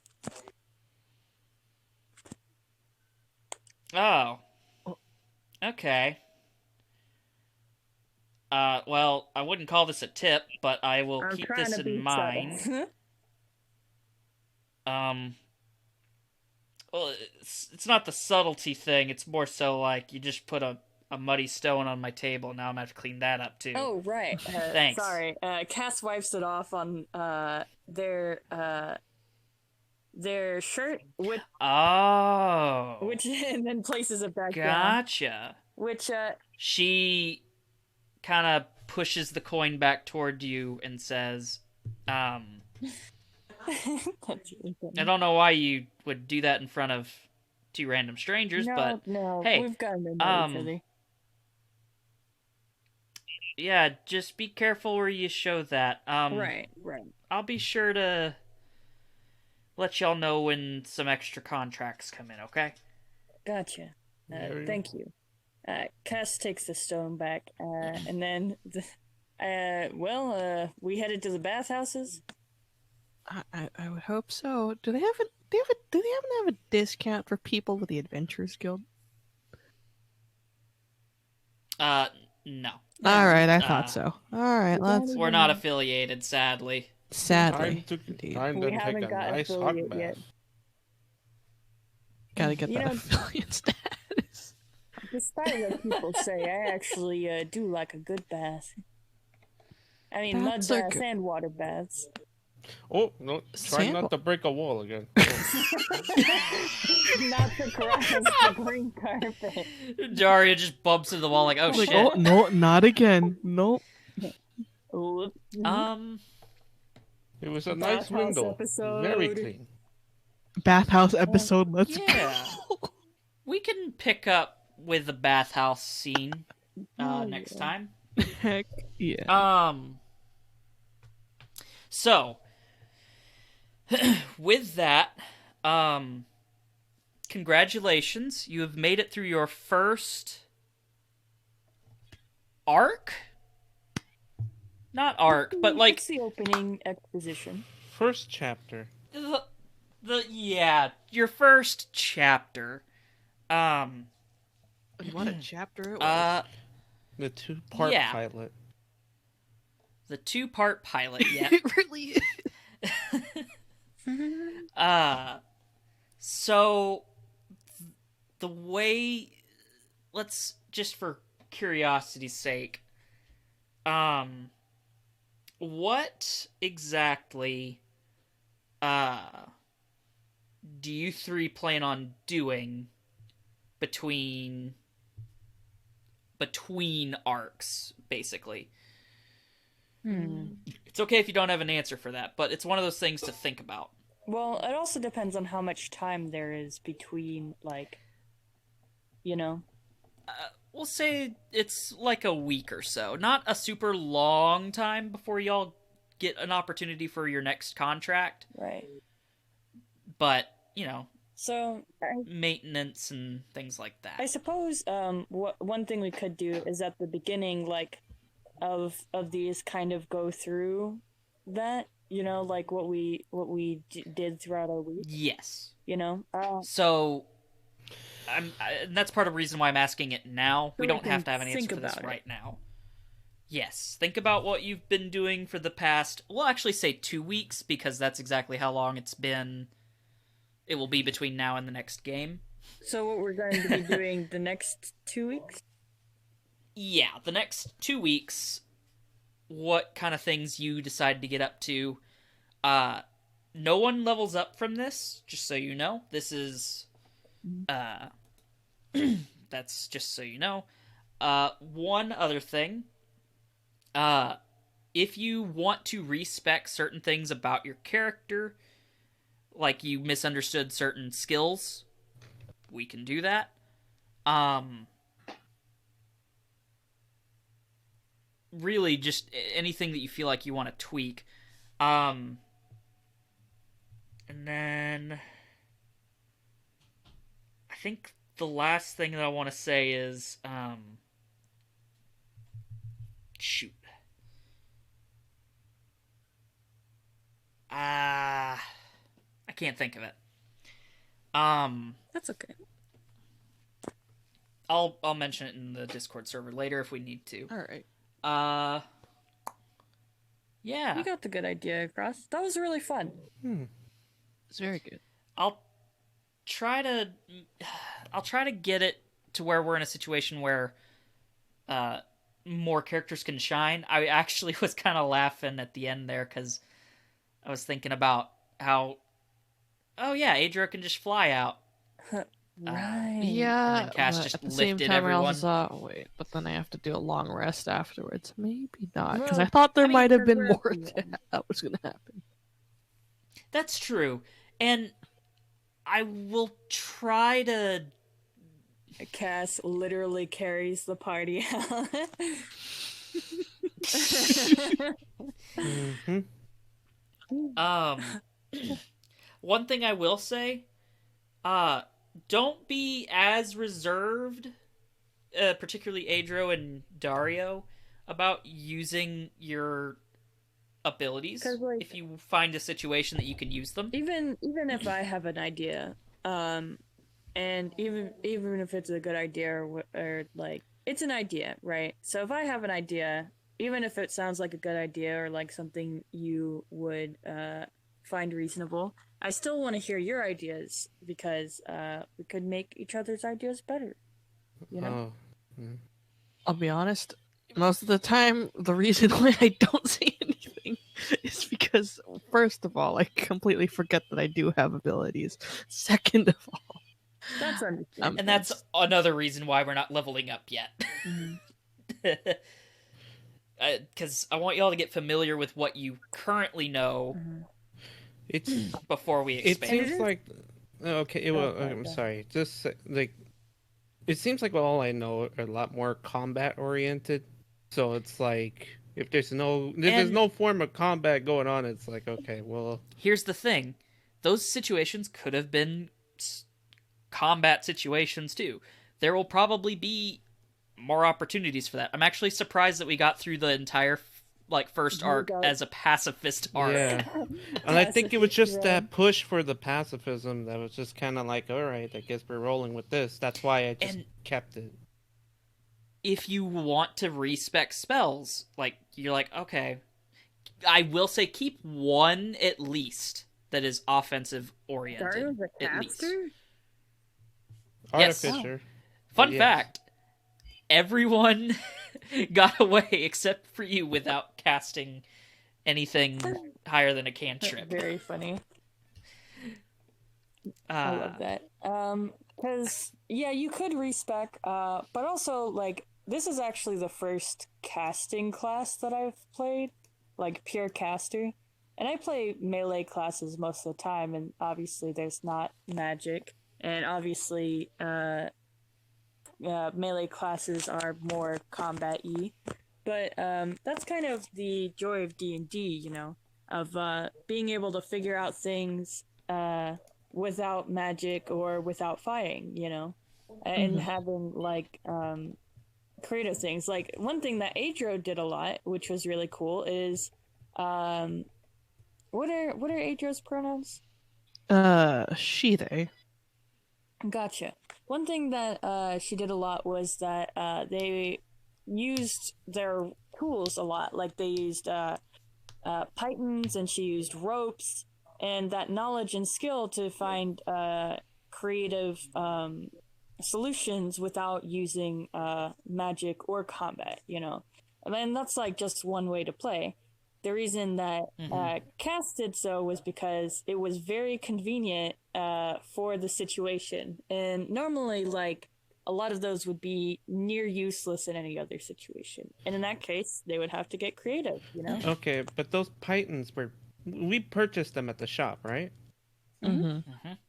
Oh. Okay. Well, I wouldn't call this a tip, but I will I'm keep trying this to be in mind. subtle. Well, it's not the subtlety thing. It's more so like you just put a muddy stone on my table. Now I'm gonna have to clean that up too. Oh, right. Thanks. Sorry. Cass wipes it off on their shirt, which Oh. and then places it back down. Gotcha. Which She kind of pushes the coin back toward you and says, that's really funny. I don't know why you would do that in front of two random strangers, but no, hey, we've gotten to know each other. yeah, just be careful where you show that. Right. I'll be sure to let y'all know when some extra contracts come in, okay? Gotcha. Very- Thank you. Cass takes the stone back, and then, we headed to the bathhouses. I would hope so. Do they happen to have a discount for people with the Adventurers Guild? No. All right, I thought so. All right, let's. We're not affiliated, sadly. Sadly, Time indeed. to We take haven't a got nice hot affiliate bath. yet. Gotta get You that know- affiliate status. Despite what people say, I actually do like a good bath. I mean, mud Baths are baths good. and water baths. Oh, no, try Sandal- not to break a wall again. Not to cross the green carpet. Daria just bumps into the wall like, oh Like, shit. oh no, not again. Nope. Oops. It was a nice Bathhouse window. episode. Very clean. Bathhouse episode. Let's Yeah. go. We can pick up with the bathhouse scene next time. Heck yeah. So with that, congratulations. You have made it through your first arc? Not arc, but like It's the opening exposition. First chapter. your first chapter. What a chapter it was. The two-part Yeah. pilot. The 2-part pilot, yeah. It really is. So the way, let's just for curiosity's sake, what exactly do you three plan on doing between arcs, basically? It's okay if you don't have an answer for that, but it's one of those things to think about. Well, it also depends on how much time there is between, like, you know. We'll say it's like a week or so. Not a super long time before y'all get an opportunity for your next contract, Right. but, you know, So, maintenance and things like I that. suppose one thing we could do is at the beginning, like, of these kind of go through that, you know, like what we did throughout our week, Yes. you know. So, and that's part of the reason why I'm asking it now. We we don't can have to have an answer think for this about it. right now. Yes. Think about what you've been doing for the past, we'll actually say 2 weeks, because that's exactly how long it's been. It will be between now and the next game. So what we're going to be doing the next 2 weeks? Yeah, the next 2 weeks, what kind of things you decide to get up to. No one levels up from this, just so you know. This is, that's just so you know. One other thing, if you want to respec certain things about your character, like you misunderstood certain skills, we can do that. Really, just anything that you feel like you want to tweak. And then I think the last thing that I want to say is, shoot. I can't think of it. That's okay. I'll mention it in the Discord server later if we need to. All right. Yeah. You got the good idea across. That was really fun. It's very good. I'll try to get it to where we're in a situation where more characters can shine. I actually was kind of laughing at the end there because I was thinking about how, oh yeah, Aedro can just fly out. Right. Yeah, And then Cass but just at the same lifted time, I everyone. also thought, wait, but then I have to do a long rest afterwards. Maybe not, because Well, I thought there I mean, might have been we're at more the end. that was going to happen. That's true. And I will try to... Cass literally carries the party out. One thing I will say, don't be as reserved, particularly Aedro and Dhario, about using your abilities 'Cause, like, if you find a situation that you can use them. even if I have an idea, and even if it's a good idea or like it's an idea, right? So if I have an idea, even if it sounds like a good idea or like something you would find reasonable, I still want to hear your ideas because we could make each other's ideas better. You know? I'll be honest, most of the time, the reason why I don't say anything is because, first of all, I completely forget that I do have abilities. Second of all, That's understandable. And that's another reason why we're not leveling up yet. Because I want y'all to get familiar with what you currently know It's before we it expand. seems like okay. Well, Okay, I'm okay. sorry. Just like it seems like all I know are a lot more combat oriented. So it's like if there's And- no form of combat going on, it's like okay, well, Here's the thing. Those situations could have been combat situations too. There will probably be more opportunities for that. I'm actually surprised that we got through the entire first You arc got- as a pacifist arc. yeah. And I think it was just Yeah. that push for the pacifism that was just kind of like, all right, I guess we're rolling with this. That's why I just And- kept it. If you want to respec spells, you're like, okay, I will say keep one at least that is offensive oriented. Dario's a at least. caster? Yes. Artificer. Fun Yes. fact: everyone got away except for you without casting anything higher than a cantrip. Very funny. I love that. Because yeah, you could respec, but also like this is actually the first casting class that I've played, like pure caster, and I play melee classes most of the time, and obviously there's not magic, and obviously melee classes are more combat-y, but that's kind of the joy of D&D, you know, of being able to figure out things without magic or without fighting, you know, and having like creative things. Like one thing that Aedro did a lot, which was really cool, is what are Aedro's pronouns? She, they. Gotcha. One thing that she did a lot was that they used their tools a lot. Like they used pythons, and she used ropes, and that knowledge and skill to find creative solutions without using magic or combat. I mean, that's like just one way to play. The reason that Cass did so was because it was very convenient for the situation. And normally, like, a lot of those would be near useless in any other situation. And in that case, they would have to get creative. Okay, but those pythons we purchased them at the shop, right?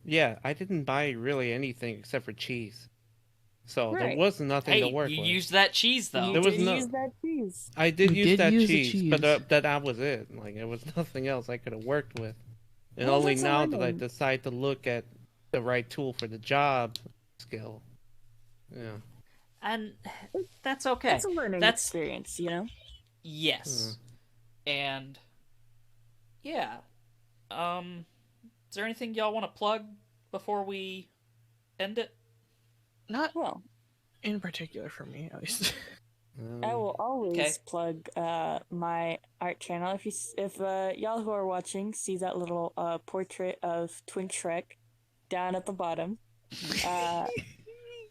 Yeah, I didn't buy really anything except for cheese. So there Right. was nothing to Hey, work you with. used that cheese though. There was no- use that cheese. I did We use did that use the cheese, but cheese. that was it. Like, there was nothing else I could have worked with. And Well, only that's a now that I learning. decide to look at the right tool for the job skill. Yeah. And that's okay. It's a learning That's experience. yes. And yeah. Is there anything y'all want to plug before we end it? Not Well, in particular for me, at least. I will always Okay. plug my art channel. If y'all who are watching see that little portrait of Twink Shrek down at the bottom,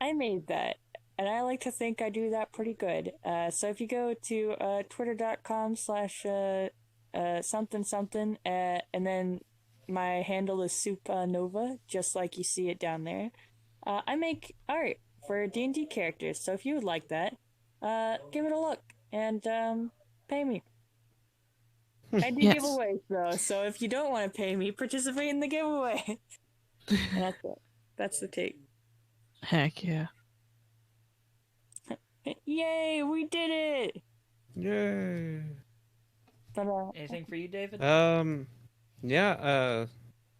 I made that, and I like to think I do that pretty good. So if you go to twitter.com/something something, and then my handle is Supernova, just like you see it down there. I make art for D&D characters, so if you would like that, give it a look and pay me. I do Yes. giveaways though, so if you don't want to pay me, participate in the giveaway. And that's it. That's the take. Heck yeah. Yay, we did it! Yay. But Anything for you, David? Yeah,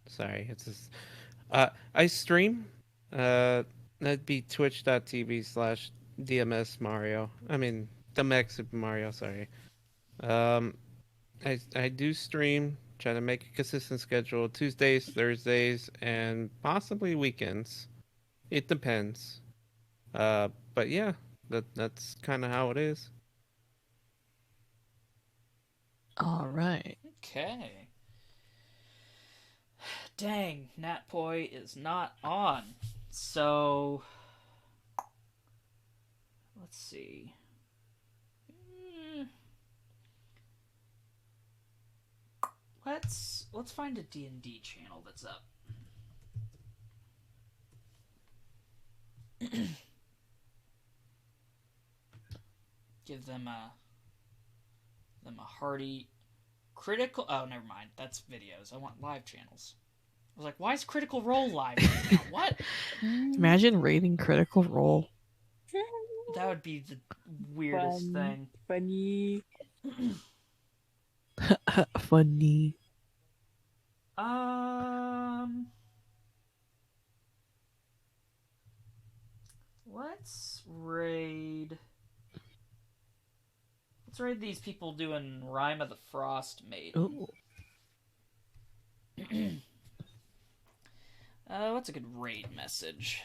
sorry, it's just I stream. That'd be twitch.tv/DMS Mario. I mean, DMX Super Mario, sorry. I do stream, try to make a consistent schedule, Tuesdays, Thursdays, and possibly weekends. It depends. But yeah, that's kind of how it is. All right. Okay. Dang, Natpoi is not on. So let's see. Let's find a D&D channel that's up. Give them a hearty critical. Oh, never mind. That's videos. I want live channels. I was like, why is Critical Role live right now? What? Imagine rating Critical Role. That would be the weirdest thing. Funny. Funny. Let's raid. Let's raid these people doing Rime of the Frost Maiden. Ooh. What's a good raid message?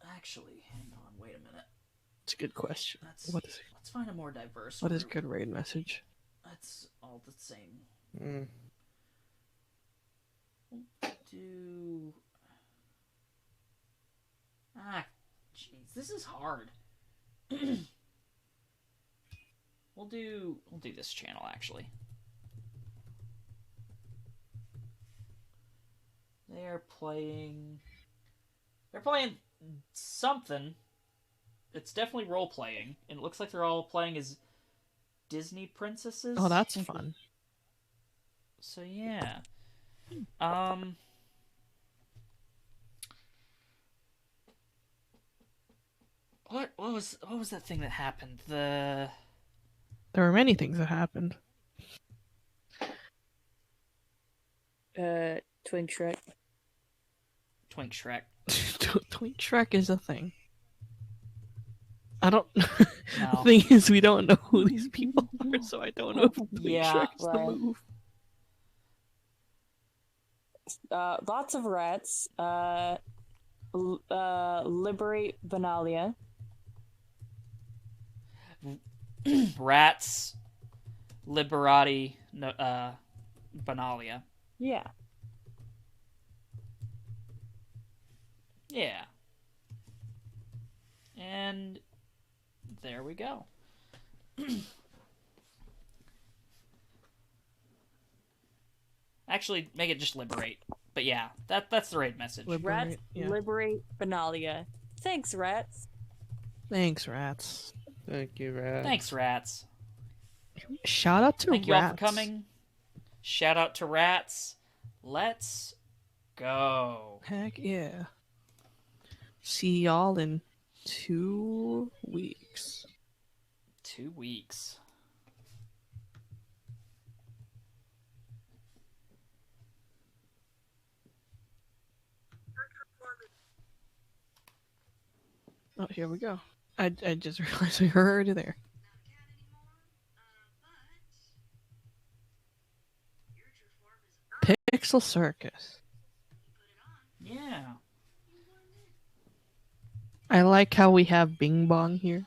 Actually, hang on, wait a minute. It's a good question. Let's find a more diverse. What is group. good raid message? That's all the same. Mm. Do jeez, this is hard. We'll do this channel actually. They're playing something. It's definitely role playing, and it looks like they're all playing as Disney princesses. Oh, that's fun. So yeah. What was that thing that happened? There were many things that happened. Twink Shrek. Twink Shrek. Twink Shrek is a thing. I don't. No. The thing is, we don't know who these people are, so I don't know if Twink Yeah, Shrek's right. the move. lots of rats. Liberate Banalia. Rats, Liberati, Banalia. Yeah. Yeah. And there we go. Actually, make it just liberate. But yeah, that's the right message. Rats, yeah. liberate Banalia. Thanks, rats. Thanks, rats. Thank you, Rat. Thanks, rats. Shout out to Thank you rats. all for coming. Shout out to rats. Let's go. Heck yeah. See y'all in 2 weeks. 2 weeks. Oh, here we go. I just realized we were already there. Pixel Circus. Yeah. I like how we have Bing Bong here.